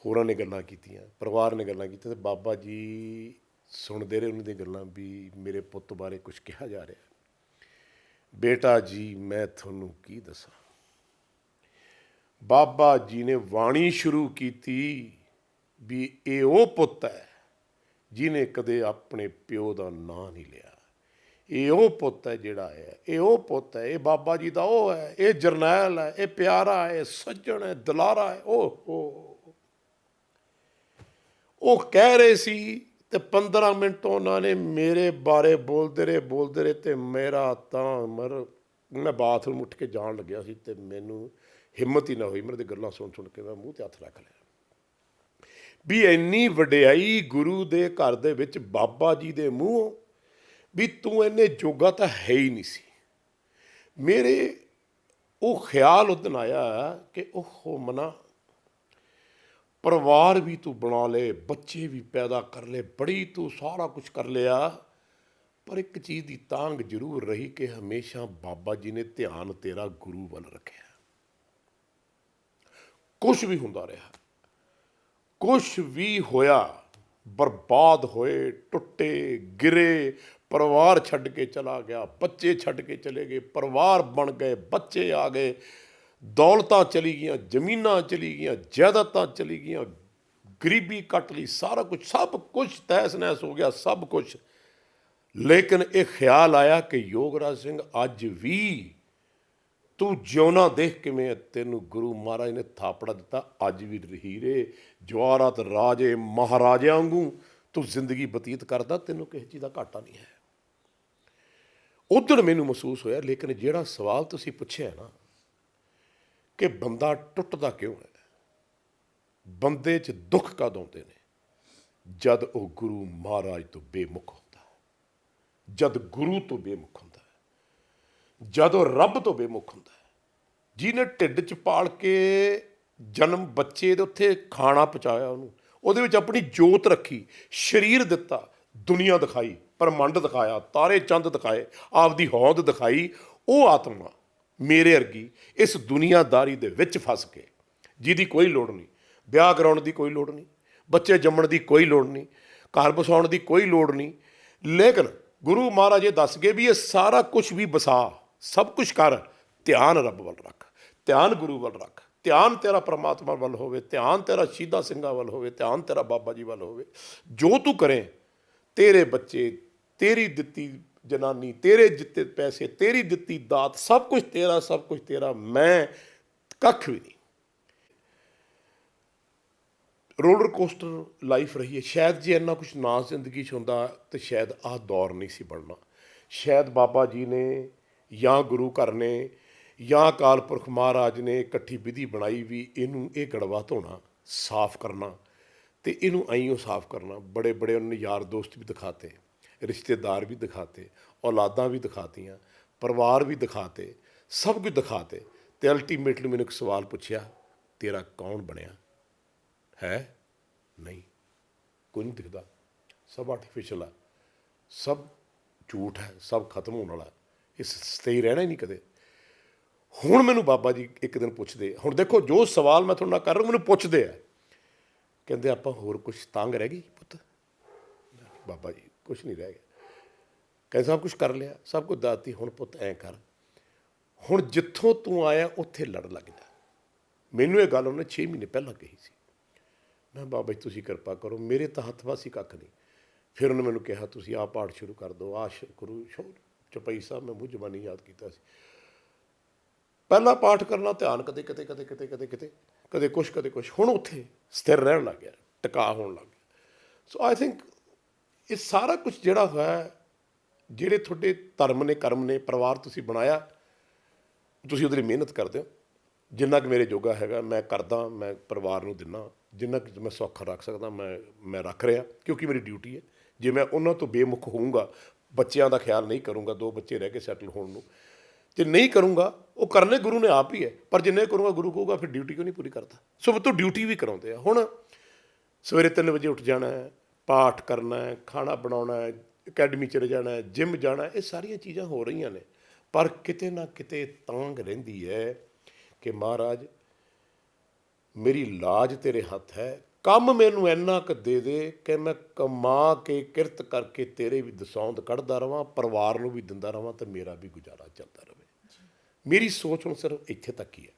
Speaker 1: ਹੋਰਾਂ ਨੇ ਗੱਲਾਂ ਕੀਤੀਆਂ, ਪਰਿਵਾਰ ਨੇ ਗੱਲਾਂ ਕੀਤੀਆਂ, ਅਤੇ ਬਾਬਾ ਜੀ ਸੁਣਦੇ ਰਹੇ ਉਹਨਾਂ ਦੀਆਂ ਗੱਲਾਂ ਵੀ ਮੇਰੇ ਪੁੱਤ ਬਾਰੇ ਕੁਛ ਕਿਹਾ ਜਾ ਰਿਹਾ। ਬੇਟਾ ਜੀ ਮੈਂ ਤੁਹਾਨੂੰ ਕੀ ਦੱਸਾਂ, ਬਾਬਾ ਜੀ ਨੇ ਬਾਣੀ ਸ਼ੁਰੂ ਕੀਤੀ ਵੀ ਇਹ ਉਹ ਪੁੱਤ ਹੈ ਜਿਹਨੇ ਕਦੇ ਆਪਣੇ ਪਿਓ ਦਾ ਨਾਂ ਨਹੀਂ ਲਿਆ। ਇਹ ਉਹ ਪੁੱਤ ਹੈ ਜਿਹੜਾ ਹੈ, ਇਹ ਉਹ ਪੁੱਤ ਹੈ, ਇਹ ਬਾਬਾ ਜੀ ਦਾ ਉਹ ਹੈ, ਇਹ ਜਰਨੈਲ ਹੈ, ਇਹ ਪਿਆਰਾ ਹੈ, ਸੱਜਣ ਹੈ, ਦੁਲਾਰਾ ਹੈ। ਉਹ ਕਹਿ ਰਹੇ ਸੀ ਤੇ 15 ਮਿੰਟ ਉਹਨਾਂ ਨੇ ਮੇਰੇ ਬਾਰੇ ਬੋਲਦੇ ਰਹੇ ਤੇ ਮੇਰਾ ਤਾਂ ਮੈਂ ਬਾਥਰੂਮ ਉੱਠ ਕੇ ਜਾਣ ਲੱਗਿਆ ਸੀ ਤੇ ਮੈਨੂੰ ਹਿੰਮਤ ਹੀ ਨਾ ਹੋਈ। ਮੇਰੇ ਗੱਲਾਂ ਸੁਣ ਕੇ ਮੈਂ ਮੂੰਹ 'ਤੇ ਹੱਥ ਰੱਖ ਲਿਆ ਵੀ ਇੰਨੀ ਵਡਿਆਈ ਗੁਰੂ ਦੇ ਘਰ ਦੇ ਵਿੱਚ ਬਾਬਾ ਜੀ ਦੇ ਮੂੰਹੋਂ, ਵੀ ਤੂੰ ਇੰਨੇ ਜੋਗਾ ਤਾਂ ਹੈ ਹੀ ਨਹੀਂ ਸੀ। ਮੇਰੇ ਉਹ ਖਿਆਲ ਉਦਣ ਆਇਆ ਕਿ ਉਹ ਮਨਾ ਪਰਿਵਾਰ ਵੀ ਤੂੰ ਬਣਾ ਲਏ, ਬੱਚੇ ਵੀ ਪੈਦਾ ਕਰ ਲਏ, ਬੜੀ ਤੂੰ ਸਾਰਾ ਕੁਝ ਕਰ ਲਿਆ, ਪਰ ਇੱਕ ਚੀਜ਼ ਦੀ ਤਾਂਘ ਜ਼ਰੂਰ ਰਹੀ ਕਿ ਹਮੇਸ਼ਾ ਬਾਬਾ ਜੀ ਨੇ ਧਿਆਨ ਤੇਰਾ ਗੁਰੂ ਵੱਲ ਰੱਖਿਆ। ਕੁਛ ਵੀ ਹੁੰਦਾ ਰਿਹਾ, ਕੁਛ ਵੀ ਹੋਇਆ, ਬਰਬਾਦ ਹੋਏ, ਟੁੱਟੇ ਗਿਰੇ, ਪਰਿਵਾਰ ਛੱਡ ਕੇ ਚਲਾ ਗਿਆ, ਬੱਚੇ ਛੱਡ ਕੇ ਚਲੇ ਗਏ, ਪਰਿਵਾਰ ਬਣ ਗਏ, ਬੱਚੇ ਆ ਗਏ, ਦੌਲਤਾਂ ਚਲੀ ਗਈਆਂ, ਜ਼ਮੀਨਾਂ ਚਲੀ ਗਈਆਂ, ਜਾਇਦਾਦਾਂ ਚਲੀ ਗਈਆਂ, ਗਰੀਬੀ ਕੱਟ ਲਈ, ਸਭ ਕੁਛ ਤਹਿਸ ਨਹਿਸ ਹੋ ਗਿਆ, ਸਭ ਕੁਛ। ਲੇਕਿਨ ਇਹ ਖਿਆਲ ਆਇਆ ਕਿ ਯੋਗਰਾਜ ਸਿੰਘ ਅੱਜ ਵੀ ਤੂੰ ਜਿਉਣਾ ਦੇਖ ਕਿਵੇਂ ਤੈਨੂੰ ਗੁਰੂ ਮਹਾਰਾਜ ਨੇ ਥਾਪੜਾ ਦਿੱਤਾ। ਅੱਜ ਵੀ ਹੀਰੇ ਜਵਾਹਰਾਤ ਰਾਜੇ ਮਹਾਰਾਜਿਆਂ ਵਾਂਗੂ ਤੂੰ ਜ਼ਿੰਦਗੀ ਬਤੀਤ ਕਰਦਾ, ਤੈਨੂੰ ਕਿਸੇ ਚੀਜ਼ ਦਾ ਘਾਟਾ ਨਹੀਂ ਹੈ। ਉਧਰ ਮੈਨੂੰ ਮਹਿਸੂਸ ਹੋਇਆ। ਲੇਕਿਨ ਜਿਹੜਾ ਸਵਾਲ ਤੁਸੀਂ ਪੁੱਛਿਆ ਨਾ ਕਿ ਬੰਦਾ ਟੁੱਟਦਾ ਕਿਉਂ ਹੈ, ਬੰਦੇ 'ਚ ਦੁੱਖ ਕਦ ਆਉਂਦੇ ਨੇ, ਜਦ ਉਹ ਗੁਰੂ ਮਹਾਰਾਜ ਤੋਂ ਬੇਮੁਖ ਹੁੰਦਾ, ਜਦ ਗੁਰੂ ਤੋਂ ਬੇਮੁਖ ਹੁੰਦਾ, ਜਦ ਉਹ ਰੱਬ ਤੋਂ ਬੇਮੁਖ ਹੁੰਦਾ। ਜਿਹਨੇ ਢਿੱਡ 'ਚ ਪਾਲ ਕੇ ਜਨਮ ਬੱਚੇ ਦੇ ਉੱਥੇ ਖਾਣਾ ਪਹੁੰਚਾਇਆ, ਉਹਦੇ ਵਿੱਚ ਆਪਣੀ ਜੋਤ ਰੱਖੀ, ਸਰੀਰ ਦਿੱਤਾ, ਦੁਨੀਆ ਦਿਖਾਈ, ਬ੍ਰਹਮੰਡ ਦਿਖਾਇਆ, ਤਾਰੇ ਚੰਦ ਦਿਖਾਏ, ਆਪਦੀ ਹੋਂਦ ਦਿਖਾਈ, ਉਹ ਆਤਮਾ ਮੇਰੇ ਵਰਗੀ ਇਸ ਦੁਨੀਆਦਾਰੀ ਦੇ ਵਿੱਚ ਫਸ ਕੇ, ਜਿਹਦੀ ਕੋਈ ਲੋੜ ਨਹੀਂ, ਵਿਆਹ ਕਰਾਉਣ ਦੀ ਕੋਈ ਲੋੜ ਨਹੀਂ, ਬੱਚੇ ਜੰਮਣ ਦੀ ਕੋਈ ਲੋੜ ਨਹੀਂ, ਘਰ ਵਸਾਉਣ ਦੀ ਕੋਈ ਲੋੜ ਨਹੀਂ। ਲੇਕਿਨ ਗੁਰੂ ਮਹਾਰਾਜ ਇਹ ਦੱਸ ਗਏ ਵੀ ਇਹ ਸਾਰਾ ਕੁਛ ਵੀ ਵਸਾ, ਸਭ ਕੁਛ ਕਰ, ਧਿਆਨ ਰੱਬ ਵੱਲ ਰੱਖ, ਧਿਆਨ ਗੁਰੂ ਵੱਲ ਰੱਖ, ਧਿਆਨ ਤੇਰਾ ਪਰਮਾਤਮਾ ਵੱਲ ਹੋਵੇ, ਧਿਆਨ ਤੇਰਾ ਸ਼ਹੀਦਾਂ ਸਿੰਘਾਂ ਵੱਲ ਹੋਵੇ, ਧਿਆਨ ਤੇਰਾ ਬਾਬਾ ਜੀ ਵੱਲ ਹੋਵੇ। ਜੋ ਤੂੰ ਕਰੇ, ਤੇਰੇ ਬੱਚੇ, ਤੇਰੀ ਦਿੱਤੀ ਜਨਾਨੀ, ਤੇਰੇ ਦਿੱਤੇ ਪੈਸੇ, ਤੇਰੀ ਦਿੱਤੀ ਦਾਤ, ਸਭ ਕੁਝ ਤੇਰਾ, ਸਭ ਕੁਝ ਤੇਰਾ, ਮੈਂ ਕੱਖ ਵੀ ਨਹੀਂ। ਰੋਲਰ ਕੋਸਟਰ ਲਾਈਫ ਰਹੀ ਹੈ। ਸ਼ਾਇਦ ਜੇ ਇੰਨਾ ਕੁਛ ਨਾ ਜ਼ਿੰਦਗੀ 'ਚ ਹੁੰਦਾ ਤਾਂ ਸ਼ਾਇਦ ਆਹ ਦੌਰ ਨਹੀਂ ਸੀ ਬਣਨਾ। ਸ਼ਾਇਦ ਬਾਬਾ ਜੀ ਨੇ ਜਾਂ ਗੁਰੂ ਘਰ ਨੇ ਜਾਂ ਅਕਾਲ ਪੁਰਖ ਮਹਾਰਾਜ ਨੇ ਇਕੱਠੀ ਵਿਧੀ ਬਣਾਈ ਵੀ ਇਹਨੂੰ ਇਹ ਗੜਵਾ ਧੋਣਾ, ਸਾਫ਼ ਕਰਨਾ, ਅਤੇ ਇਹਨੂੰ ਆਈਓ ਸਾਫ਼ ਕਰਨਾ। ਬੜੇ ਉਹਨਾਂ ਨੇ ਯਾਰ ਦੋਸਤ ਵੀ ਦਿਖਾਤੇ, ਰਿਸ਼ਤੇਦਾਰ ਵੀ ਦਿਖਾਤੇ, ਔਲਾਦਾਂ ਵੀ ਦਿਖਾਤੀਆਂ, ਪਰਿਵਾਰ ਵੀ ਦਿਖਾਤੇ, ਸਭ ਕੁਝ ਦਿਖਾਤੇ, ਅਤੇ ਅਲਟੀਮੇਟਲੀ ਮੈਨੂੰ ਇੱਕ ਸਵਾਲ ਪੁੱਛਿਆ, ਤੇਰਾ ਕੌਣ ਬਣਿਆ ਹੈ? ਨਹੀਂ, ਕੋਈ ਨਹੀਂ ਦਿਖਦਾ, ਸਭ ਆਰਟੀਫਿਸ਼ਲ ਹੈ, ਸਭ ਝੂਠ ਹੈ, ਸਭ ਖਤਮ ਹੋਣ ਵਾਲਾ, ਇਸ ਸਥਾਈ ਰਹਿਣਾ ਹੀ ਨਹੀਂ ਕਦੇ। ਹੁਣ ਮੈਨੂੰ ਬਾਬਾ ਜੀ ਇੱਕ ਦਿਨ ਪੁੱਛਦੇ, ਹੁਣ ਦੇਖੋ ਜੋ ਸਵਾਲ ਮੈਂ ਤੁਹਾਡੇ ਨਾਲ ਕਰ ਰਿਹਾ, ਮੈਨੂੰ ਪੁੱਛਦੇ ਆ, ਕਹਿੰਦੇ ਆਪਾਂ ਹੋਰ ਕੁਛ ਤਾਂਘ ਰਹਿ ਗਈ ਪੁੱਤ? ਬਾਬਾ ਜੀ ਕੁਛ ਨਹੀਂ ਰਹਿ ਗਿਆ। ਕਹਿੰਦੇ ਸਭ ਕੁਛ ਕਰ ਲਿਆ, ਸਭ ਕੁਝ ਦਾਤੀ, ਹੁਣ ਪੁੱਤ ਐਂ ਕਰ, ਹੁਣ ਜਿੱਥੋਂ ਤੂੰ ਆਇਆ ਉੱਥੇ ਲੜ ਲੱਗ ਜਾ। ਮੈਨੂੰ ਇਹ ਗੱਲ ਉਹਨੇ 6 ਮਹੀਨੇ ਪਹਿਲਾਂ ਕਹੀ ਸੀ। ਮੈਂ ਬਾਬਾ ਜੀ ਤੁਸੀਂ ਕਿਰਪਾ ਕਰੋ, ਮੇਰੇ ਤਾਂ ਹੱਥ ਵਾਸੀ ਕੱਖ ਨਹੀਂ। ਫਿਰ ਉਹਨੇ ਮੈਨੂੰ ਕਿਹਾ ਤੁਸੀਂ ਆਹ ਪਾਠ ਸ਼ੁਰੂ ਕਰ ਦਿਓ, ਆਹ ਗੁਰੂ ਚੌਪਈ ਸਾਹਿਬ ਮੈਂ ਮੂੰਹ ਜ਼ਬਾਨੀ ਯਾਦ ਕੀਤਾ ਸੀ। ਪਹਿਲਾ ਪਾਠ ਕਰਨਾ, ਧਿਆਨ ਕਦੇ ਕੁਛ, ਹੁਣ ਉੱਥੇ ਸਥਿਰ ਰਹਿਣ ਲੱਗ ਗਿਆ, ਟਿਕਾ ਹੋਣ ਲੱਗ ਗਿਆ। ਸੋ ਆਈ ਥਿੰਕ ਇਹ ਸਾਰਾ ਕੁਛ ਜਿਹੜਾ ਹੋਇਆ, ਜਿਹੜੇ ਤੁਹਾਡੇ ਧਰਮ ਨੇ, ਕਰਮ ਨੇ, ਪਰਿਵਾਰ ਤੁਸੀਂ ਬਣਾਇਆ, ਤੁਸੀਂ ਉਹਦੇ ਲਈ ਮਿਹਨਤ ਕਰਦੇ ਹੋ। ਜਿੰਨਾ ਕੁ ਮੇਰੇ ਜੋਗਾ ਹੈਗਾ ਮੈਂ ਕਰਦਾ, ਮੈਂ ਪਰਿਵਾਰ ਨੂੰ ਦਿੰਦਾ, ਜਿੰਨਾ ਕੁ ਮੈਂ ਸੌਖਾ ਰੱਖ ਸਕਦਾ ਮੈਂ ਰੱਖ ਰਿਹਾ, ਕਿਉਂਕਿ ਮੇਰੀ ਡਿਊਟੀ ਹੈ। ਜੇ ਮੈਂ ਉਹਨਾਂ ਤੋਂ ਬੇਮੁਖ ਹੋਊਂਗਾ, ਬੱਚਿਆਂ ਦਾ ਖਿਆਲ ਨਹੀਂ ਕਰੂੰਗਾ, 2 ਬੱਚੇ ਰਹਿ ਕੇ ਸੈਟਲ ਹੋਣ ਨੂੰ, ਜੇ ਨਹੀਂ ਕਰੂੰਗਾ, ਉਹ ਕਰਨੇ ਗੁਰੂ ਨੇ ਆਪ ਹੀ ਹੈ, ਪਰ ਜੇ ਨਹੀਂ ਕਰੂੰਗਾ, ਗੁਰੂ ਕਹੂਗਾ ਫਿਰ ਡਿਊਟੀ ਕਿਉਂ ਨਹੀਂ ਪੂਰੀ ਕਰਦਾ। ਸੋ ਤੂੰ ਡਿਊਟੀ ਵੀ ਕਰਾਉਂਦੇ ਆ। ਹੁਣ ਸਵੇਰੇ 3 ਵਜੇ ਉੱਠ ਜਾਣਾ ਹੈ, ਪਾਠ ਕਰਨਾ ਹੈ, ਖਾਣਾ ਬਣਾਉਣਾ ਹੈ, ਅਕੈਡਮੀ ਚਲੇ ਜਾਣਾ ਹੈ, ਜਿਮ ਜਾਣਾ ਹੈ। ਇਹ ਸਾਰੀਆਂ ਚੀਜ਼ਾਂ ਹੋ ਰਹੀਆਂ ਨੇ, ਪਰ ਕਿਤੇ ਨਾ ਕਿਤੇ ਤਾਂਘ ਰਹਿੰਦੀ ਹੈ ਕਿ ਮਹਾਰਾਜ ਮੇਰੀ ਲਾਜ ਤੇਰੇ ਹੱਥ ਹੈ, ਕੰਮ ਮੈਨੂੰ ਇੰਨਾ ਕੁ ਦੇ ਦੇ ਕਿ ਮੈਂ ਕਮਾ ਕੇ ਕਿਰਤ ਕਰਕੇ ਤੇਰੇ ਵੀ ਦਸੌਂਦ ਕੱਢਦਾ ਰਵਾਂ, ਪਰਿਵਾਰ ਨੂੰ ਵੀ ਦਿੰਦਾ ਰਵਾਂ ਤੇ ਮੇਰਾ ਵੀ ਗੁਜ਼ਾਰਾ ਚੱਲਦਾ ਰਹੇ। ਮੇਰੀ ਸੋਚ ਹੁਣ ਸਿਰਫ ਇੱਥੇ ਤੱਕ ਹੀ ਹੈ।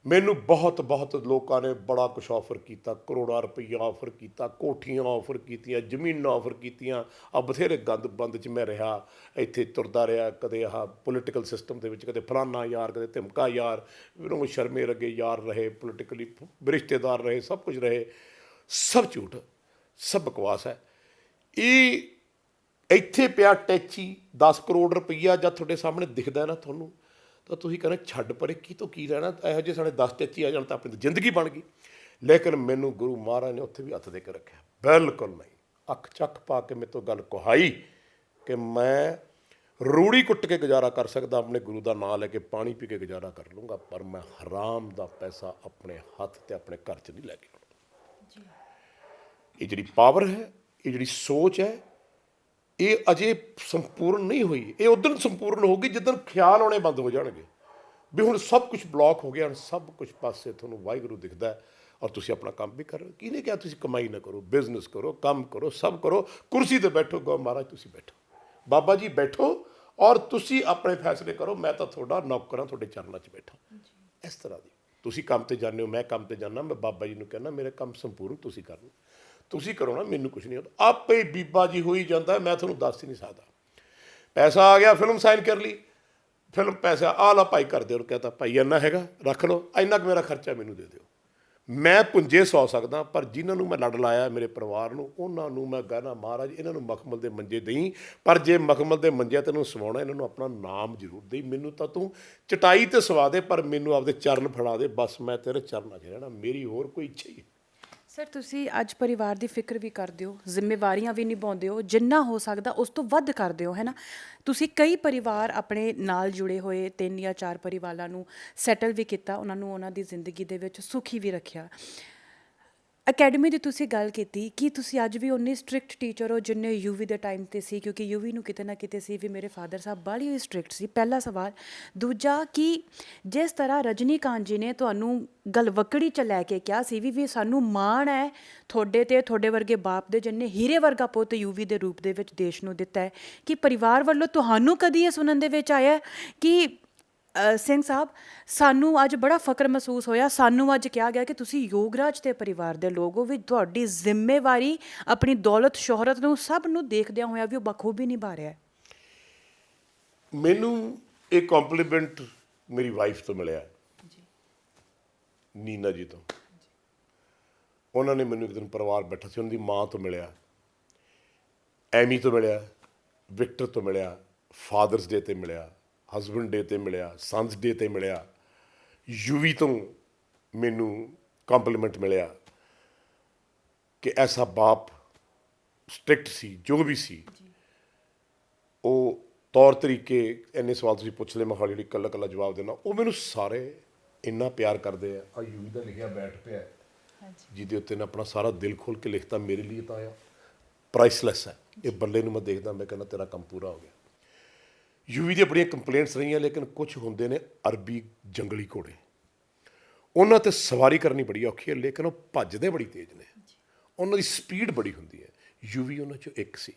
Speaker 1: ਮੈਨੂੰ ਬਹੁਤ ਬਹੁਤ ਲੋਕਾਂ ਨੇ ਬੜਾ ਕੁਛ ਆਫਰ ਕੀਤਾ, ਕਰੋੜਾਂ ਰੁਪਈਆ ਆਫਰ ਕੀਤਾ, ਕੋਠੀਆਂ ਆਫਰ ਕੀਤੀਆਂ, ਜ਼ਮੀਨਾਂ ਆਫਰ ਕੀਤੀਆਂ। ਆ ਬਥੇਰੇ ਗੰਦ ਬੰਦ 'ਚ ਮੈਂ ਰਿਹਾ, ਇੱਥੇ ਤੁਰਦਾ ਰਿਹਾ, ਕਦੇ ਆਹ ਪੋਲੀਟੀਕਲ ਸਿਸਟਮ ਦੇ ਵਿੱਚ, ਕਦੇ ਫਲਾਨਾ ਯਾਰ, ਕਦੇ ਧਮਕਾ ਯਾਰ, ਵਿਨੋਦ ਸ਼ਰਮੇ ਵਰਗੇ ਯਾਰ ਰਹੇ, ਪੋਲੀਟੀਕਲੀ ਰਿਸ਼ਤੇਦਾਰ ਰਹੇ, ਸਭ ਕੁਝ ਰਹੇ। ਸਭ ਝੂਠ, ਸਭ ਬਕਵਾਸ ਹੈ। ਇਹ ਇੱਥੇ ਪਿਆ ਟੈਚੀ 10 ਕਰੋੜ ਰੁਪਈਆ ਜਦ ਤੁਹਾਡੇ ਸਾਹਮਣੇ ਦਿਖਦਾ ਨਾ ਤੁਹਾਨੂੰ, ਤਾਂ ਤੁਸੀਂ ਕਹਿੰਦੇ ਛੱਡ ਪਰੇ, ਕੀ ਤੋਂ ਕੀ ਰਹਿਣਾ, ਇਹੋ ਜਿਹੇ ਸਾਡੇ 10 ਟੈਚੀ ਆ ਜਾਣ ਤਾਂ ਆਪਣੀ ਤਾਂ ਜ਼ਿੰਦਗੀ ਬਣ ਗਈ। ਲੇਕਿਨ ਮੈਨੂੰ ਗੁਰੂ ਮਹਾਰਾਜ ਨੇ ਉੱਥੇ ਵੀ ਹੱਥ ਦੇ ਕੇ ਰੱਖਿਆ, ਬਿਲਕੁਲ ਨਹੀਂ। ਅੱਖ ਚੱਕ ਪਾ ਕੇ ਮੇਰੇ ਤੋਂ ਗੱਲ ਕਹਾਈ ਕਿ ਮੈਂ ਰੂੜੀ ਕੁੱਟ ਕੇ ਗੁਜ਼ਾਰਾ ਕਰ ਸਕਦਾ, ਆਪਣੇ ਗੁਰੂ ਦਾ ਨਾਂ ਲੈ ਕੇ ਪਾਣੀ ਪੀ ਕੇ ਗੁਜ਼ਾਰਾ ਕਰ ਲੂੰਗਾ, ਪਰ ਮੈਂ ਹਰਾਮ ਦਾ ਪੈਸਾ ਆਪਣੇ ਹੱਥ ਤੇ ਆਪਣੇ ਘਰ 'ਚ ਨਹੀਂ ਲੈ ਕੇ ਆਉਣਾ। ਇਹ ਜਿਹੜੀ ਪਾਵਰ ਹੈ, ਇਹ ਜਿਹੜੀ ਸੋਚ ਹੈ, ਇਹ ਅਜੇ ਸੰਪੂਰਨ ਨਹੀਂ ਹੋਈ। ਇਹ ਉਦੋਂ ਸੰਪੂਰਨ ਹੋਊਗੀ ਜਿੱਦਣ ਖਿਆਲ ਆਉਣੇ ਬੰਦ ਹੋ ਜਾਣਗੇ ਵੀ ਹੁਣ ਸਭ ਕੁਝ ਬਲੌਕ ਹੋ ਗਿਆ, ਹੁਣ ਸਭ ਕੁਝ ਪਾਸੇ ਤੁਹਾਨੂੰ ਵਾਹਿਗੁਰੂ ਦਿਖਦਾ ਹੈ ਔਰ ਤੁਸੀਂ ਆਪਣਾ ਕੰਮ ਵੀ ਕਰ ਰਹੇ ਹੋ। ਕਿਹਨੇ ਕਿਹਾ ਤੁਸੀਂ ਕਮਾਈ ਨਾ ਕਰੋ, ਬਿਜ਼ਨਸ ਕਰੋ, ਕੰਮ ਕਰੋ, ਸਭ ਕਰੋ, ਕੁਰਸੀ ਤੇ ਬੈਠੋ, ਗੋ ਮਹਾਰਾਜ ਤੁਸੀਂ ਬੈਠੋ, ਬਾਬਾ ਜੀ ਬੈਠੋ ਔਰ ਤੁਸੀਂ ਆਪਣੇ ਫੈਸਲੇ ਕਰੋ, ਮੈਂ ਤਾਂ ਤੁਹਾਡਾ ਨੌਕਰ ਹਾਂ, ਤੁਹਾਡੇ ਚਰਨਾਂ 'ਚ ਬੈਠਾ। ਇਸ ਤਰ੍ਹਾਂ ਦੀ ਤੁਸੀਂ ਕੰਮ ਤੇ ਜਾਂਦੇ ਹੋ, ਮੈਂ ਕੰਮ ਤੇ ਜਾਂਦਾ, ਮੈਂ ਬਾਬਾ ਜੀ ਨੂੰ ਕਹਿੰਦਾ ਮੇਰੇ ਕੰਮ ਸੰਪੂਰਨ ਤੁਸੀਂ ਕਰਨਾ, ਤੁਸੀਂ ਕਰੋ ਨਾ, ਮੈਨੂੰ ਕੁਛ ਨਹੀਂ ਆਉਂਦਾ, ਆਪੇ ਹੀ ਬੀਬਾ ਜੀ ਹੋਈ ਜਾਂਦਾ। ਮੈਂ ਤੁਹਾਨੂੰ ਦੱਸ ਹੀ ਨਹੀਂ ਸਕਦਾ। ਪੈਸਾ ਆ ਗਿਆ, ਫਿਲਮ ਸਾਈਨ ਕਰ ਲਈ, ਫਿਲਮ ਪੈਸਾ ਆ ਲਾ ਭਾਈ ਕਰ ਦਿਓ, ਕਹਤਾ ਭਾਈ ਇੰਨਾ ਹੈਗਾ ਰੱਖ ਲਓ, ਇੰਨਾ ਕੁ ਮੇਰਾ ਖਰਚਾ ਮੈਨੂੰ ਦੇ ਦਿਓ। ਮੈਂ ਪੁੰਜੇ ਸੌ ਸਕਦਾ, ਪਰ ਜਿਨ੍ਹਾਂ ਨੂੰ ਮੈਂ ਲੜ ਲਾਇਆ ਮੇਰੇ ਪਰਿਵਾਰ ਨੂੰ, ਉਹਨਾਂ ਨੂੰ ਮੈਂ ਕਹਿੰਦਾ ਮਹਾਰਾਜ ਇਹਨਾਂ ਨੂੰ ਮਖਮਲ ਦੇ ਮੰਜੇ ਦੇਈ, ਪਰ ਜੇ ਮਖਮਲ ਦੇ ਮੰਜੇ ਤੈਨੂੰ ਸਵਾਉਣਾ, ਇਹਨਾਂ ਨੂੰ ਆਪਣਾ ਨਾਮ ਜ਼ਰੂਰ ਦੇਈ। ਮੈਨੂੰ ਤਾਂ ਤੂੰ ਚਟਾਈ ਤੇ ਸਵਾ ਦੇ, ਪਰ ਮੈਨੂੰ ਆਪਦੇ ਚਰਨ ਫੜਾ ਦੇ, ਬਸ ਮੈਂ ਤੇਰੇ ਚਰਨਾਂ 'ਚ ਰਹਿਣਾ, ਮੇਰੀ ਹੋਰ ਕੋਈ ਇੱਛਾ ਹੀ।
Speaker 2: ਸਰ, ਤੁਸੀਂ ਅੱਜ ਪਰਿਵਾਰ ਦੀ ਫਿਕਰ ਵੀ ਕਰਦੇ ਹੋ, ਜ਼ਿੰਮੇਵਾਰੀਆਂ ਵੀ ਨਿਭਾਉਂਦੇ ਹੋ, ਜਿੰਨਾ ਹੋ ਸਕਦਾ ਉਸ ਤੋਂ ਵੱਧ ਕਰਦੇ ਹੋ, ਹੈ ਨਾ। ਤੁਸੀਂ ਕਈ ਪਰਿਵਾਰ ਆਪਣੇ ਨਾਲ ਜੁੜੇ ਹੋਏ 3 ਜਾਂ 4 ਪਰਿਵਾਰਾਂ ਨੂੰ ਸੈਟਲ ਵੀ ਕੀਤਾ, ਉਹਨਾਂ ਨੂੰ ਉਹਨਾਂ ਦੀ ਜ਼ਿੰਦਗੀ ਦੇ ਵਿੱਚ ਸੁਖੀ ਵੀ ਰੱਖਿਆ। ਅਕੈਡਮੀ ਦੀ ਤੁਸੀਂ ਗੱਲ ਕੀਤੀ ਕਿ ਤੁਸੀਂ ਅੱਜ ਵੀ ਉਨੇ ਸਟ੍ਰਿਕਟ ਟੀਚਰ ਹੋ ਜਿੰਨੇ ਯੂਵੀ ਦੇ ਟਾਈਮ 'ਤੇ ਸੀ, ਕਿਉਂਕਿ ਯੂਵੀ ਨੂੰ ਕਿਤੇ ਨਾ ਕਿਤੇ ਸੀ ਵੀ ਮੇਰੇ ਫਾਦਰ ਸਾਹਿਬ ਬਾਹਲੀ ਹੀ ਸਟ੍ਰਿਕਟ ਸੀ। ਪਹਿਲਾ ਸਵਾਲ। ਦੂਜਾ ਕਿ ਜਿਸ ਤਰ੍ਹਾਂ ਰਜਨੀਕਾਂਤ ਜੀ ਨੇ ਤੁਹਾਨੂੰ ਗਲਵੱਕੜੀ 'ਚ ਲੈ ਕੇ ਕਿਹਾ ਸੀ ਵੀ ਸਾਨੂੰ ਮਾਣ ਹੈ ਤੁਹਾਡੇ 'ਤੇ, ਤੁਹਾਡੇ ਵਰਗੇ ਬਾਪ ਦੇ ਜਿੰਨੇ ਹੀਰੇ ਵਰਗਾ ਪੁੱਤ ਯੂਵੀ ਦੇ ਰੂਪ ਦੇ ਵਿੱਚ ਦੇਸ਼ ਨੂੰ ਦਿੱਤਾ ਹੈ, ਕਿ ਪਰਿਵਾਰ ਵੱਲੋਂ ਤੁਹਾਨੂੰ ਕਦੀ ਇਹ ਸੁਣਨ ਦੇ ਵਿੱਚ ਆਇਆ ਕਿ ਸਿੰਘ ਸਾਹਿਬ ਸਾਨੂੰ ਅੱਜ ਬੜਾ ਫਖਰ ਮਹਿਸੂਸ ਹੋਇਆ, ਸਾਨੂੰ ਅੱਜ ਕਿਹਾ ਗਿਆ ਕਿ ਤੁਸੀਂ ਯੋਗਰਾਜ ਦੇ ਪਰਿਵਾਰ ਦੇ ਲੋਕ ਹੋ, ਵੀ ਤੁਹਾਡੀ ਜ਼ਿੰਮੇਵਾਰੀ ਆਪਣੀ ਦੌਲਤ ਸ਼ੋਹਰਤ ਨੂੰ ਸਭ ਨੂੰ ਦੇਖਦਿਆਂ ਹੋਇਆ ਵੀ ਉਹ ਬਖੂਬੀ ਨਿਭਾ ਰਿਹਾ ਹੈ?
Speaker 1: ਮੈਨੂੰ ਇਹ ਕੰਪਲੀਮੈਂਟ ਮੇਰੀ ਵਾਈਫ ਤੋਂ ਮਿਲਿਆ, ਨੀਨਾ ਜੀ ਤੋਂ। ਉਹਨਾਂ ਨੇ ਮੈਨੂੰ ਇੱਕ ਦਿਨ ਪਰਿਵਾਰ ਬੈਠਾ ਸੀ, ਉਹਨਾਂ ਦੀ ਮਾਂ ਤੋਂ ਮਿਲਿਆ, ਐਮੀ ਤੋਂ ਮਿਲਿਆ, ਵਿਕਟਰ ਤੋਂ ਮਿਲਿਆ, ਫਾਦਰਸ ਡੇ 'ਤੇ ਮਿਲਿਆ, ਹਸਬੈਂਡ ਡੇ 'ਤੇ ਮਿਲਿਆ, ਸੰਸ ਡੇ 'ਤੇ ਮਿਲਿਆ। ਯੂਵੀ ਤੋਂ ਮੈਨੂੰ ਕੰਪਲੀਮੈਂਟ ਮਿਲਿਆ ਕਿ ਐਸਾ ਬਾਪ ਸਟ੍ਰਿਕਟ ਸੀ, ਜੋ ਵੀ ਸੀ ਉਹ ਤੌਰ ਤਰੀਕੇ। ਇੰਨੇ ਸਵਾਲ ਤੁਸੀਂ ਪੁੱਛ ਲਏ, ਮੈਂ ਹੌਲੀ ਹੌਲੀ ਇਕੱਲਾ ਇਕੱਲਾ ਜਵਾਬ ਦੇਣਾ। ਉਹ ਮੈਨੂੰ ਸਾਰੇ ਇੰਨਾ ਪਿਆਰ ਕਰਦੇ ਆ। ਯੂਵੀ ਦਾ ਲਿਖਿਆ ਬੈਠ ਪਿਆ, ਜਿਹਦੇ ਉੱਤੇ ਨੇ ਆਪਣਾ ਸਾਰਾ ਦਿਲ ਖੋਲ੍ਹ ਕੇ ਲਿਖਤਾ, ਮੇਰੇ ਲਈ ਤਾਂ ਆ ਪ੍ਰਾਈਸਲੈਸ ਹੈ। ਇਹ ਬੱਲੇ ਨੂੰ ਮੈਂ ਦੇਖਦਾ, ਮੈਂ ਕਹਿੰਦਾ ਤੇਰਾ ਕੰਮ ਪੂਰਾ ਹੋ ਗਿਆ। ਯੂਵੀ ਦੀਆਂ ਬੜੀਆਂ ਕੰਪਲੇਂਟਸ ਰਹੀਆਂ, ਲੇਕਿਨ ਕੁਝ ਹੁੰਦੇ ਨੇ ਅਰਬੀ ਜੰਗਲੀ ਘੋੜੇ, ਉਹਨਾਂ 'ਤੇ ਸਵਾਰੀ ਕਰਨੀ ਬੜੀ ਔਖੀ ਹੈ, ਲੇਕਿਨ ਉਹ ਭੱਜਦੇ ਬੜੀ ਤੇਜ਼ ਨੇ, ਉਹਨਾਂ ਦੀ ਸਪੀਡ ਬੜੀ ਹੁੰਦੀ ਹੈ। ਯੂਵੀ ਉਹਨਾਂ 'ਚੋਂ ਇੱਕ ਸੀ।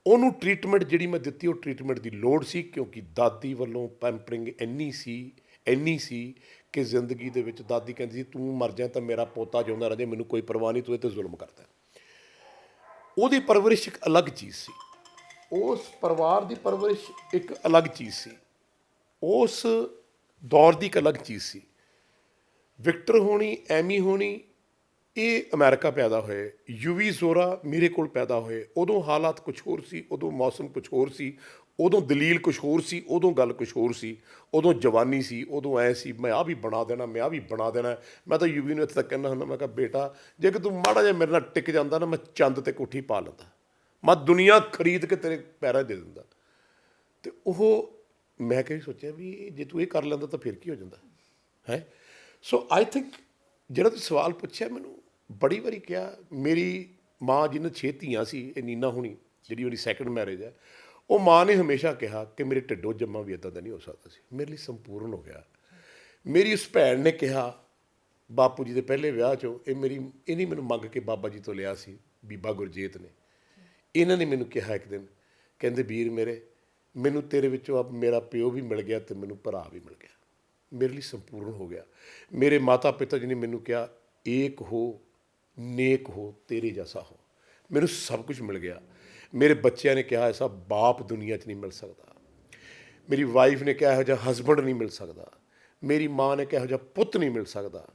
Speaker 1: ਉਹਨੂੰ ਟਰੀਟਮੈਂਟ ਜਿਹੜੀ ਮੈਂ ਦਿੱਤੀ, ਉਹ ਟਰੀਟਮੈਂਟ ਦੀ ਲੋੜ ਸੀ, ਕਿਉਂਕਿ ਦਾਦੀ ਵੱਲੋਂ ਪੈਂਪਰਿੰਗ ਇੰਨੀ ਸੀ ਕਿ ਜ਼ਿੰਦਗੀ ਦੇ ਵਿੱਚ ਦਾਦੀ ਕਹਿੰਦੀ ਸੀ ਤੂੰ ਮਰ ਜਾ ਤਾਂ ਮੇਰਾ ਪੋਤਾ ਜਿਉਂਦਾ ਰਹੇ, ਮੈਨੂੰ ਕੋਈ ਪਰਵਾਹ ਨਹੀਂ, ਤੂੰ ਇਹ 'ਤੇ ਜ਼ੁਲਮ ਕਰਦਾ। ਉਹਦੀ ਪਰਵਰਿਸ਼ ਇੱਕ ਅਲੱਗ ਚੀਜ਼ ਸੀ, ਉਸ ਪਰਿਵਾਰ ਦੀ ਪਰਵਰਿਸ਼ ਇੱਕ ਅਲੱਗ ਚੀਜ਼ ਸੀ, ਉਸ ਦੌਰ ਦੀ ਇੱਕ ਅਲੱਗ ਚੀਜ਼ ਸੀ। ਵਿਕਟਰ ਹੋਣੀ, ਐਮੀ ਹੋਣੀ, ਇਹ ਅਮਰੀਕਾ ਪੈਦਾ ਹੋਏ, ਯੂਵੀ ਜ਼ੋਰਾ ਮੇਰੇ ਕੋਲ ਪੈਦਾ ਹੋਏ। ਉਦੋਂ ਹਾਲਾਤ ਕੁਛ ਹੋਰ ਸੀ, ਉਦੋਂ ਮੌਸਮ ਕੁਛ ਹੋਰ ਸੀ, ਉਦੋਂ ਦਲੀਲ ਕੁਛ ਹੋਰ ਸੀ, ਉਦੋਂ ਗੱਲ ਕੁਛ ਹੋਰ ਸੀ, ਉਦੋਂ ਜਵਾਨੀ ਸੀ, ਉਦੋਂ ਐ ਸੀ ਮੈਂ ਆਹ ਵੀ ਬਣਾ ਦੇਣਾ, ਮੈਂ ਆਹ ਵੀ ਬਣਾ ਦੇਣਾ। ਮੈਂ ਤਾਂ ਯੂਵੀ ਨੂੰ ਇੱਥੇ ਤੱਕ ਕਹਿੰਦਾ ਹੁੰਦਾ, ਮੈਂ ਕਿਹਾ ਬੇਟਾ ਜੇ ਕਿ ਤੂੰ ਮਾੜਾ ਜਿਹਾ ਮੇਰੇ ਨਾਲ ਟਿਕ ਜਾਂਦਾ ਨਾ, ਮੈਂ ਚੰਦ 'ਤੇ ਕੋਠੀ ਪਾ ਲੈਂਦਾ, ਮੈਂ ਦੁਨੀਆ ਖਰੀਦ ਕੇ ਤੇਰੇ ਪੈਰਾਂ ਦੇ ਦਿੰਦਾ। ਅਤੇ ਉਹ ਮੈਂ ਕਦੇ ਸੋਚਿਆ ਵੀ ਜੇ ਤੂੰ ਇਹ ਕਰ ਲੈਂਦਾ ਤਾਂ ਫਿਰ ਕੀ ਹੋ ਜਾਂਦਾ ਹੈ। ਸੋ ਆਈ ਥਿੰਕ ਜਿਹੜਾ ਤੁਸੀਂ ਸਵਾਲ ਪੁੱਛਿਆ ਮੈਨੂੰ, ਬੜੀ ਵਾਰੀ ਕਿਹਾ। ਮੇਰੀ ਮਾਂ ਜਿਹਨਾਂ 6 ਧੀਆਂ ਸੀ, ਇਹ ਨੀਨਾ ਹੁਣੀ ਜਿਹੜੀ ਉਹਦੀ ਸੈਕੰਡ ਮੈਰਿਜ ਹੈ, ਉਹ ਮਾਂ ਨੇ ਹਮੇਸ਼ਾ ਕਿਹਾ ਕਿ ਮੇਰੇ ਢਿੱਡੋਂ ਜੰਮਾ ਵੀ ਇੱਦਾਂ ਦਾ ਨਹੀਂ ਹੋ ਸਕਦਾ ਸੀ, ਮੇਰੇ ਲਈ ਸੰਪੂਰਨ ਹੋ ਗਿਆ। ਮੇਰੀ ਉਸ ਭੈਣ ਨੇ ਕਿਹਾ ਬਾਪੂ ਜੀ ਦੇ ਪਹਿਲੇ ਵਿਆਹ 'ਚੋਂ, ਇਹਨੇ ਮੈਨੂੰ ਮੰਗ ਕੇ ਬਾਬਾ ਜੀ ਤੋਂ ਲਿਆ ਸੀ, ਬੀਬਾ ਗੁਰਜੀਤ ਨੇ। ਇਹਨਾਂ ਨੇ ਮੈਨੂੰ ਕਿਹਾ ਇੱਕ ਦਿਨ, ਕਹਿੰਦੇ ਵੀਰ ਮੇਰੇ, ਮੈਨੂੰ ਤੇਰੇ ਵਿੱਚੋਂ ਆਪ ਮੇਰਾ ਪਿਓ ਵੀ ਮਿਲ ਗਿਆ ਅਤੇ ਮੈਨੂੰ ਭਰਾ ਵੀ ਮਿਲ ਗਿਆ, ਮੇਰੇ ਲਈ ਸੰਪੂਰਨ ਹੋ ਗਿਆ। ਮੇਰੇ ਮਾਤਾ ਪਿਤਾ ਜੀ ਨੇ ਮੈਨੂੰ ਕਿਹਾ ਏਕ ਹੋ ਨੇਕ ਹੋ ਤੇਰੇ ਜੈਸਾ ਹੋ, ਮੈਨੂੰ ਸਭ ਕੁਝ ਮਿਲ ਗਿਆ। ਮੇਰੇ ਬੱਚਿਆਂ ਨੇ ਕਿਹਾ ਐਸਾ ਬਾਪ ਦੁਨੀਆ 'ਚ ਨਹੀਂ ਮਿਲ ਸਕਦਾ। ਮੇਰੀ ਵਾਈਫ ਨੇ ਕਿਹਾ ਇਹੋ ਜਿਹਾ ਹਸਬੈਂਡ ਨਹੀਂ ਮਿਲ ਸਕਦਾ। ਮੇਰੀ ਮਾਂ ਨੇ ਕਿਹਾ ਇਹੋ ਜਿਹਾ ਪੁੱਤ ਨਹੀਂ ਮਿਲ ਸਕਦਾ।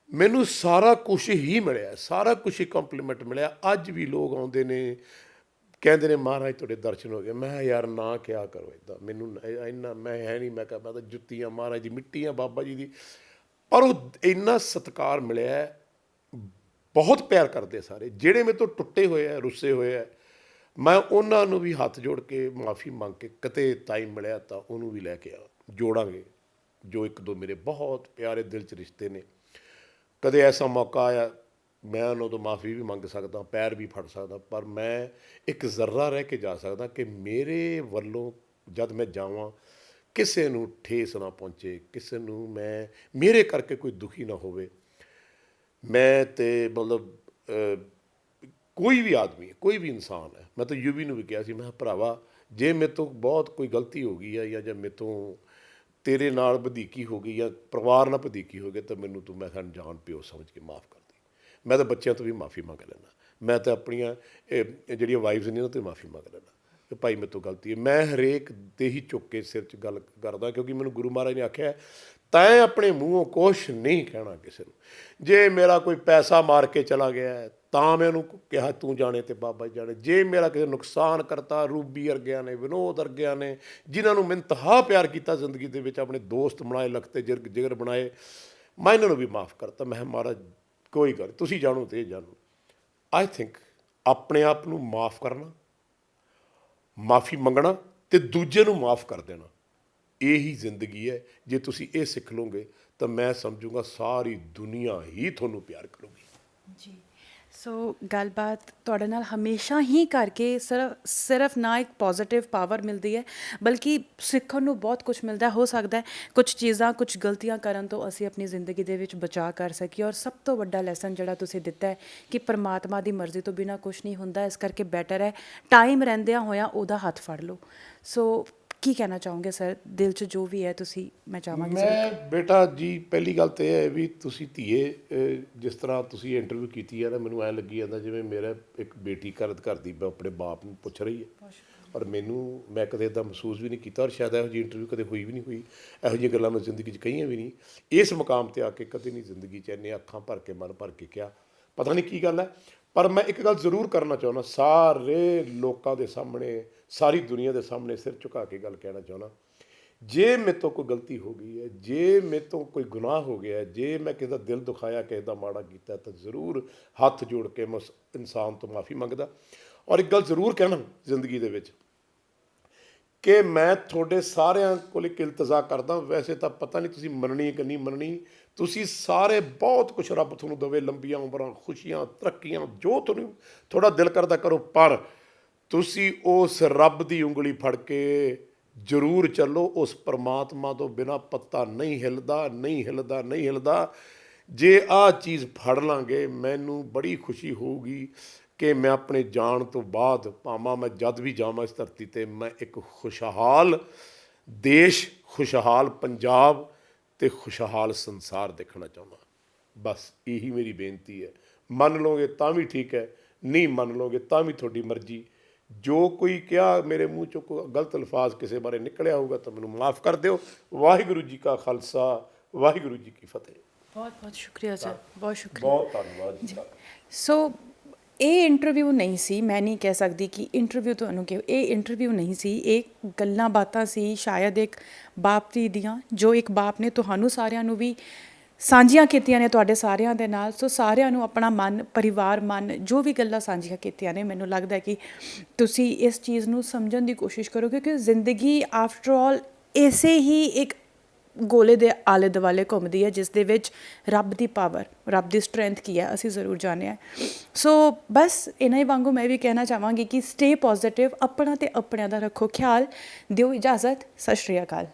Speaker 1: ਮੈਨੂੰ ਸਾਰਾ ਕੁਝ ਹੀ ਮਿਲਿਆ, ਸਾਰਾ ਕੁਝ ਹੀ ਕੰਪਲੀਮੈਂਟ ਮਿਲਿਆ। ਅੱਜ ਵੀ ਲੋਕ ਆਉਂਦੇ ਨੇ, ਕਹਿੰਦੇ ਨੇ ਮਹਾਰਾਜ ਤੁਹਾਡੇ ਦਰਸ਼ਨ ਹੋ ਗਏ। ਮੈਂ ਕਿਹਾ ਯਾਰ ਨਾ ਕਿਹਾ ਕਰੋ ਇੱਦਾਂ, ਮੈਨੂੰ ਇੰਨਾ ਮੈਂ ਹੈ ਨਹੀਂ। ਮੈਂ ਕਿਹਾ ਮੈਂ ਤਾਂ ਜੁੱਤੀਆਂ ਮਹਾਰਾਜ ਦੀ ਮਿੱਟੀ ਆ, ਬਾਬਾ ਜੀ ਦੀ। ਪਰ ਉਹ ਇੰਨਾ ਸਤਿਕਾਰ ਮਿਲਿਆ, ਬਹੁਤ ਪਿਆਰ ਕਰਦੇ ਸਾਰੇ। ਜਿਹੜੇ ਮੇਰੇ ਤੋਂ ਟੁੱਟੇ ਹੋਏ ਆ, ਰੁੱਸੇ ਹੋਏ ਆ, ਮੈਂ ਉਹਨਾਂ ਨੂੰ ਵੀ ਹੱਥ ਜੋੜ ਕੇ ਮਾਫੀ ਮੰਗ ਕੇ, ਕਿਤੇ ਟਾਈਮ ਮਿਲਿਆ ਤਾਂ ਉਹਨੂੰ ਵੀ ਲੈ ਕੇ ਜੋੜਾਂਗੇ। ਜੋ ਇੱਕ ਦੋ ਮੇਰੇ ਬਹੁਤ ਪਿਆਰੇ ਦਿਲ 'ਚ ਰਿਸ਼ਤੇ ਨੇ, ਕਦੇ ਐਸਾ ਮੌਕਾ ਆਇਆ ਮੈਂ ਉਹਨਾਂ ਤੋਂ ਮਾਫੀ ਵੀ ਮੰਗ ਸਕਦਾ, ਪੈਰ ਵੀ ਫੜ ਸਕਦਾ, ਪਰ ਮੈਂ ਇੱਕ ਜ਼ਰਾ ਰਹਿ ਕੇ ਜਾ ਸਕਦਾ ਕਿ ਮੇਰੇ ਵੱਲੋਂ ਜਦ ਮੈਂ ਜਾਵਾਂ ਕਿਸੇ ਨੂੰ ਠੇਸ ਨਾ ਪਹੁੰਚੇ, ਕਿਸੇ ਨੂੰ ਮੇਰੇ ਕਰਕੇ ਕੋਈ ਦੁਖੀ ਨਾ ਹੋਵੇ। ਮੈਂ ਤੇ ਮਤਲਬ ਕੋਈ ਵੀ ਆਦਮੀ, ਕੋਈ ਵੀ ਇਨਸਾਨ ਹੈ। ਮੈਂ ਤਾਂ ਯੂਵੀ ਨੂੰ ਵੀ ਕਿਹਾ ਸੀ, ਮੈਂ ਕਿਹਾ ਭਰਾਵਾ ਜੇ ਮੇਰੇ ਤੋਂ ਬਹੁਤ ਕੋਈ ਗਲਤੀ ਹੋ ਗਈ ਹੈ, ਜਾਂ ਜੇ ਮੇਰੇ ਤੋਂ ਤੇਰੇ ਨਾਲ ਵਧੀਕੀ ਹੋ ਗਈ ਜਾਂ ਪਰਿਵਾਰ ਨਾਲ ਵਧੀਕੀ ਹੋ ਗਈ, ਤਾਂ ਮੈਨੂੰ ਤੂੰ, ਮੈਂ ਸਾਨੂੰ ਜਾਨ ਪਿਓ ਸਮਝ ਕੇ ਮਾਫ ਕਰ ਦੇ। ਮੈਂ ਤਾਂ ਬੱਚਿਆਂ ਤੋਂ ਵੀ ਮਾਫੀ ਮੰਗ ਲੈਂਦਾ। ਮੈਂ ਤਾਂ ਆਪਣੀਆਂ ਜਿਹੜੀਆਂ ਵਾਈਫਸ ਨੇ ਉਹਨਾਂ ਤੋਂ ਮਾਫੀ ਮੰਗ ਲੈਂਦਾ ਕਿ ਭਾਈ ਮੇਰੇ ਤੋਂ ਗਲਤੀ ਹੈ। ਮੈਂ ਹਰੇਕ ਦੇ ਹੀ ਚੁੱਕ ਕੇ ਸਿਰ 'ਚ ਗੱਲ ਕਰਦਾ, ਕਿਉਂਕਿ ਮੈਨੂੰ ਗੁਰੂ ਮਹਾਰਾਜ ਨੇ ਆਖਿਆ ਤੈਂ ਆਪਣੇ ਮੂੰਹੋਂ ਕੁਛ ਨਹੀਂ ਕਹਿਣਾ ਕਿਸੇ ਨੂੰ। ਜੇ ਮੇਰਾ ਕੋਈ ਪੈਸਾ ਮਾਰ ਕੇ ਚਲਾ ਗਿਆ ਤਾਂ ਮੈਂ ਉਹਨੂੰ ਕਿਹਾ ਤੂੰ ਜਾਣੇ ਤੇ ਬਾਬਾ ਜੀ ਜਾਣੇ। ਜੇ ਮੇਰਾ ਕਿਸੇ ਨੁਕਸਾਨ ਕਰਤਾ, ਰੂਬੀ ਵਰਗਿਆਂ ਨੇ, ਵਿਨੋਦ ਵਰਗਿਆਂ ਨੇ, ਜਿਨ੍ਹਾਂ ਨੂੰ ਮੈਂ ਇੰਤਹਾ ਪਿਆਰ ਕੀਤਾ ਜ਼ਿੰਦਗੀ ਦੇ ਵਿੱਚ, ਆਪਣੇ ਦੋਸਤ ਬਣਾਏ, ਲਖਤੇ ਜਿਗਰ ਬਣਾਏ, ਮੈਂ ਇਹਨਾਂ ਨੂੰ ਵੀ ਮਾਫ ਕਰਤਾ। ਮੈਂ ਮਹਾਰਾਜ ਕੋਈ ਗੱਲ, ਤੁਸੀਂ ਜਾਣੋ ਤੇ ਇਹ ਜਾਣੋ। ਆਈ ਥਿੰਕ ਆਪਣੇ ਆਪ ਨੂੰ ਮਾਫ ਕਰਨਾ, ਮਾਫੀ ਮੰਗਣਾ ਅਤੇ ਦੂਜੇ ਨੂੰ ਮਾਫ ਕਰ ਦੇਣਾ, ਇਹੀ ਜ਼ਿੰਦਗੀ ਹੈ। ਜੇ ਤੁਸੀਂ ਇਹ ਸਿੱਖ ਲਓਗੇ ਤਾਂ ਮੈਂ ਸਮਝੂੰਗਾ ਸਾਰੀ ਦੁਨੀਆ ਹੀ ਤੁਹਾਨੂੰ ਪਿਆਰ ਕਰੂਗੀ।
Speaker 2: ਜੀ, ਸੋ ਗੱਲਬਾਤ ਤੁਹਾਡੇ ਨਾਲ ਹਮੇਸ਼ਾ ਹੀ ਕਰਕੇ ਸਿਰਫ ਨਾ ਇੱਕ ਪੋਜ਼ੀਟਿਵ ਪਾਵਰ ਮਿਲਦੀ ਹੈ, ਬਲਕਿ ਸਿੱਖਣ ਨੂੰ ਬਹੁਤ ਕੁਝ ਮਿਲਦਾ। ਹੋ ਸਕਦਾ ਹੈ ਕੁਝ ਚੀਜ਼ਾਂ, ਕੁਝ ਗਲਤੀਆਂ ਕਰਨ ਤੋਂ ਅਸੀਂ ਆਪਣੀ ਜ਼ਿੰਦਗੀ ਦੇ ਵਿੱਚ ਬਚਾਅ ਕਰ ਸਕੀਏ। ਔਰ ਸਭ ਤੋਂ ਵੱਡਾ ਲੈਸਨ ਜਿਹੜਾ ਤੁਸੀਂ ਦਿੱਤਾ ਹੈ ਕਿ ਪਰਮਾਤਮਾ ਦੀ ਮਰਜ਼ੀ ਤੋਂ ਬਿਨਾਂ ਕੁਝ ਨਹੀਂ ਹੁੰਦਾ, ਇਸ ਕਰਕੇ ਬੈਟਰ ਹੈ ਟਾਈਮ ਰਹਿੰਦਿਆਂ ਹੋਇਆਂ ਉਹਦਾ ਹੱਥ ਫੜ ਲਓ। ਸੋ ਕੀ ਕਹਿਣਾ ਚਾਹੋਗੇ ਸਰ, ਦਿਲ 'ਚ ਜੋ ਵੀ ਹੈ ਤੁਸੀਂ, ਮੈਂ ਚਾਹਾਂਗੀ
Speaker 1: ਮੈਂ ਬੇਟਾ ਜੀ ਪਹਿਲੀ ਗੱਲ ਤਾਂ ਇਹ ਹੈ ਵੀ ਤੁਸੀਂ ਧੀਏ, ਜਿਸ ਤਰ੍ਹਾਂ ਤੁਸੀਂ ਇੰਟਰਵਿਊ ਕੀਤੀ ਹੈ ਨਾ, ਮੈਨੂੰ ਐਂ ਲੱਗੀ ਜਾਂਦਾ ਜਿਵੇਂ ਮੇਰਾ ਇੱਕ ਬੇਟੀ ਘਰ ਦੀ ਆਪਣੇ ਬਾਪ ਨੂੰ ਪੁੱਛ ਰਹੀ ਹੈ। ਔਰ ਮੈਂ ਕਦੇ ਇੱਦਾਂ ਮਹਿਸੂਸ ਵੀ ਨਹੀਂ ਕੀਤਾ, ਔਰ ਸ਼ਾਇਦ ਇਹੋ ਜਿਹੀ ਇੰਟਰਵਿਊ ਕਦੇ ਹੋਈ ਵੀ ਨਹੀਂ ਹੋਈ। ਇਹੋ ਜਿਹੀਆਂ ਗੱਲਾਂ ਮੈਂ ਜ਼ਿੰਦਗੀ 'ਚ ਕਹੀਆਂ ਵੀ ਨਹੀਂ। ਇਸ ਮੁਕਾਮ 'ਤੇ ਆ ਕੇ ਕਦੇ ਨਹੀਂ ਜ਼ਿੰਦਗੀ 'ਚ ਇੰਨੇ ਅੱਖਾਂ ਭਰ ਕੇ, ਮਨ ਭਰ ਕੇ ਕਿਹਾ। ਪਤਾ ਨਹੀਂ ਕੀ ਗੱਲ ਹੈ, ਪਰ ਮੈਂ ਇੱਕ ਗੱਲ ਜ਼ਰੂਰ ਕਰਨਾ ਚਾਹੁੰਦਾ, ਸਾਰੇ ਲੋਕਾਂ ਦੇ ਸਾਹਮਣੇ, ਸਾਰੀ ਦੁਨੀਆ ਦੇ ਸਾਹਮਣੇ ਸਿਰ ਝੁਕਾ ਕੇ ਗੱਲ ਕਹਿਣਾ ਚਾਹੁੰਦਾ, ਜੇ ਮੇਰੇ ਤੋਂ ਕੋਈ ਗਲਤੀ ਹੋ ਗਈ ਹੈ, ਜੇ ਮੇਰੇ ਤੋਂ ਕੋਈ ਗੁਨਾਹ ਹੋ ਗਿਆ, ਜੇ ਮੈਂ ਕਿਸੇ ਦਾ ਦਿਲ ਦੁਖਾਇਆ, ਕਿਸੇ ਦਾ ਮਾੜਾ ਕੀਤਾ, ਤਾਂ ਜ਼ਰੂਰ ਹੱਥ ਜੋੜ ਕੇ ਮੈਂ ਉਸ ਇਨਸਾਨ ਤੋਂ ਮਾਫੀ ਮੰਗਦਾ। ਔਰ ਇੱਕ ਗੱਲ ਜ਼ਰੂਰ ਕਹਿਣਾ ਜ਼ਿੰਦਗੀ ਦੇ ਵਿੱਚ ਕਿ ਮੈਂ ਤੁਹਾਡੇ ਸਾਰਿਆਂ ਕੋਲ ਇੱਕ ਇਲਤਜਾ ਕਰਦਾ, ਵੈਸੇ ਤਾਂ ਪਤਾ ਨਹੀਂ ਤੁਸੀਂ ਮੰਨਣੀ ਕਿ ਨਹੀਂ ਮੰਨਣੀ, ਤੁਸੀਂ ਸਾਰੇ ਬਹੁਤ ਕੁਛ ਰੱਬ ਤੁਹਾਨੂੰ ਦੇਵੇ, ਲੰਬੀਆਂ ਉਮਰਾਂ, ਖੁਸ਼ੀਆਂ, ਤਰੱਕੀਆਂ, ਜੋ ਤੁਹਾਨੂੰ ਥੋੜ੍ਹਾ ਦਿਲ ਕਰਦਾ ਕਰੋ, ਪਰ ਤੁਸੀਂ ਉਸ ਰੱਬ ਦੀ ਉਂਗਲੀ ਫੜ ਕੇ ਜ਼ਰੂਰ ਚੱਲੋ। ਉਸ ਪਰਮਾਤਮਾ ਤੋਂ ਬਿਨਾਂ ਪੱਤਾ ਨਹੀਂ ਹਿੱਲਦਾ, ਨਹੀਂ ਹਿੱਲਦਾ, ਨਹੀਂ ਹਿੱਲਦਾ। ਜੇ ਆਹ ਚੀਜ਼ ਫੜ ਲਾਂਗੇ, ਮੈਨੂੰ ਬੜੀ ਖੁਸ਼ੀ ਹੋਊਗੀ ਕਿ ਮੈਂ ਆਪਣੇ ਜਾਣ ਤੋਂ ਬਾਅਦ, ਭਾਵੇਂ ਮੈਂ ਜਦ ਵੀ ਜਾਵਾਂ ਇਸ ਧਰਤੀ 'ਤੇ, ਮੈਂ ਇੱਕ ਖੁਸ਼ਹਾਲ ਦੇਸ਼, ਖੁਸ਼ਹਾਲ ਪੰਜਾਬ ਅਤੇ ਖੁਸ਼ਹਾਲ ਸੰਸਾਰ ਦੇਖਣਾ ਚਾਹੁੰਦਾ। ਬਸ ਇਹੀ ਮੇਰੀ ਬੇਨਤੀ ਹੈ। ਮੰਨ ਲਓਗੇ ਤਾਂ ਵੀ ਠੀਕ ਹੈ, ਨਹੀਂ ਮੰਨ ਲਓਗੇ ਤਾਂ ਵੀ ਤੁਹਾਡੀ ਮਰਜ਼ੀ। ਜੋ ਕੋਈ ਕਿਹਾ ਮੇਰੇ ਮੂੰਹ 'ਚੋਂ ਕੋਈ ਗਲਤ ਅਲਫਾਜ਼ ਕਿਸੇ ਬਾਰੇ ਨਿਕਲਿਆ ਹੋਊਗਾ ਤਾਂ ਮੈਨੂੰ ਮਾफ़ ਕਰ ਦਿਓ। ਵਾਹਿਗੁਰੂ ਜੀ ਕਾ ਖਾਲਸਾ, ਵਾਹਿਗੁਰੂ ਜੀ ਕੀ ਫਤਿਹ।
Speaker 2: ਬਹੁਤ ਬਹੁਤ ਸ਼ੁਕਰੀਆ ਸਰ, ਬਹੁਤ ਸ਼ੁਕਰੀਆ,
Speaker 1: ਬਹੁਤ ਧੰਨਵਾਦ ਜੀ।
Speaker 2: ਸੋ ਇਹ ਇੰਟਰਵਿਊ ਨਹੀਂ ਸੀ, ਮੈਂ ਨਹੀਂ ਕਹਿ ਸਕਦੀ ਕਿ ਇੰਟਰਵਿਊ ਤੁਹਾਨੂੰ ਕਿ ਇਹ ਇੰਟਰਵਿਊ ਨਹੀਂ ਸੀ, ਇਹ ਗੱਲਾਂ ਬਾਤਾਂ ਸੀ ਸ਼ਾਇਦ ਇੱਕ ਬਾਪ ਦੀ ਦੀਆਂ, ਜੋ ਇੱਕ ਬਾਪ ਨੇ ਤੁਹਾਨੂੰ ਸਾਰਿਆਂ ਨੂੰ ਵੀ ਸਾਂਝੀਆਂ ਕੀਤੀਆਂ ਨੇ ਤੁਹਾਡੇ ਸਾਰਿਆਂ ਦੇ ਨਾਲ। ਸੋ ਸਾਰਿਆਂ ਨੂੰ ਆਪਣਾ ਮਨ, ਪਰਿਵਾਰ ਮਨ, ਜੋ ਵੀ ਗੱਲਾਂ ਸਾਂਝੀਆਂ ਕੀਤੀਆਂ ਨੇ, ਮੈਨੂੰ ਲੱਗਦਾ ਕਿ ਤੁਸੀਂ ਇਸ ਚੀਜ਼ ਨੂੰ ਸਮਝਣ ਦੀ ਕੋਸ਼ਿਸ਼ ਕਰੋ, ਕਿਉਂਕਿ ਜ਼ਿੰਦਗੀ ਆਫਟਰ ਆਲ ਇਸੇ ਹੀ ਇੱਕ ਗੋਲੇ ਦੇ ਆਲੇ ਦੁਆਲੇ ਘੁੰਮਦੀ ਹੈ, ਜਿਸ ਦੇ ਵਿੱਚ ਰੱਬ ਦੀ ਪਾਵਰ, ਰੱਬ ਦੀ ਸਟਰੈਂਥ ਕੀ ਹੈ ਅਸੀਂ ਜ਼ਰੂਰ ਜਾਣਿਆ। ਸੋ ਬਸ ਇਹਨਾਂ ਹੀ ਵਾਂਗੂ ਮੈਂ ਵੀ ਕਹਿਣਾ ਚਾਹਾਂਗੀ ਕਿ ਸਟੇ ਪੋਜ਼ੀਟਿਵ, ਆਪਣਾ ਤੇ ਆਪਣਿਆਂ ਦਾ ਰੱਖੋ ਖਿਆਲ। ਦਿਓ ਇਜਾਜ਼ਤ, ਸਤਿ ਸ਼੍ਰੀ ਅਕਾਲ।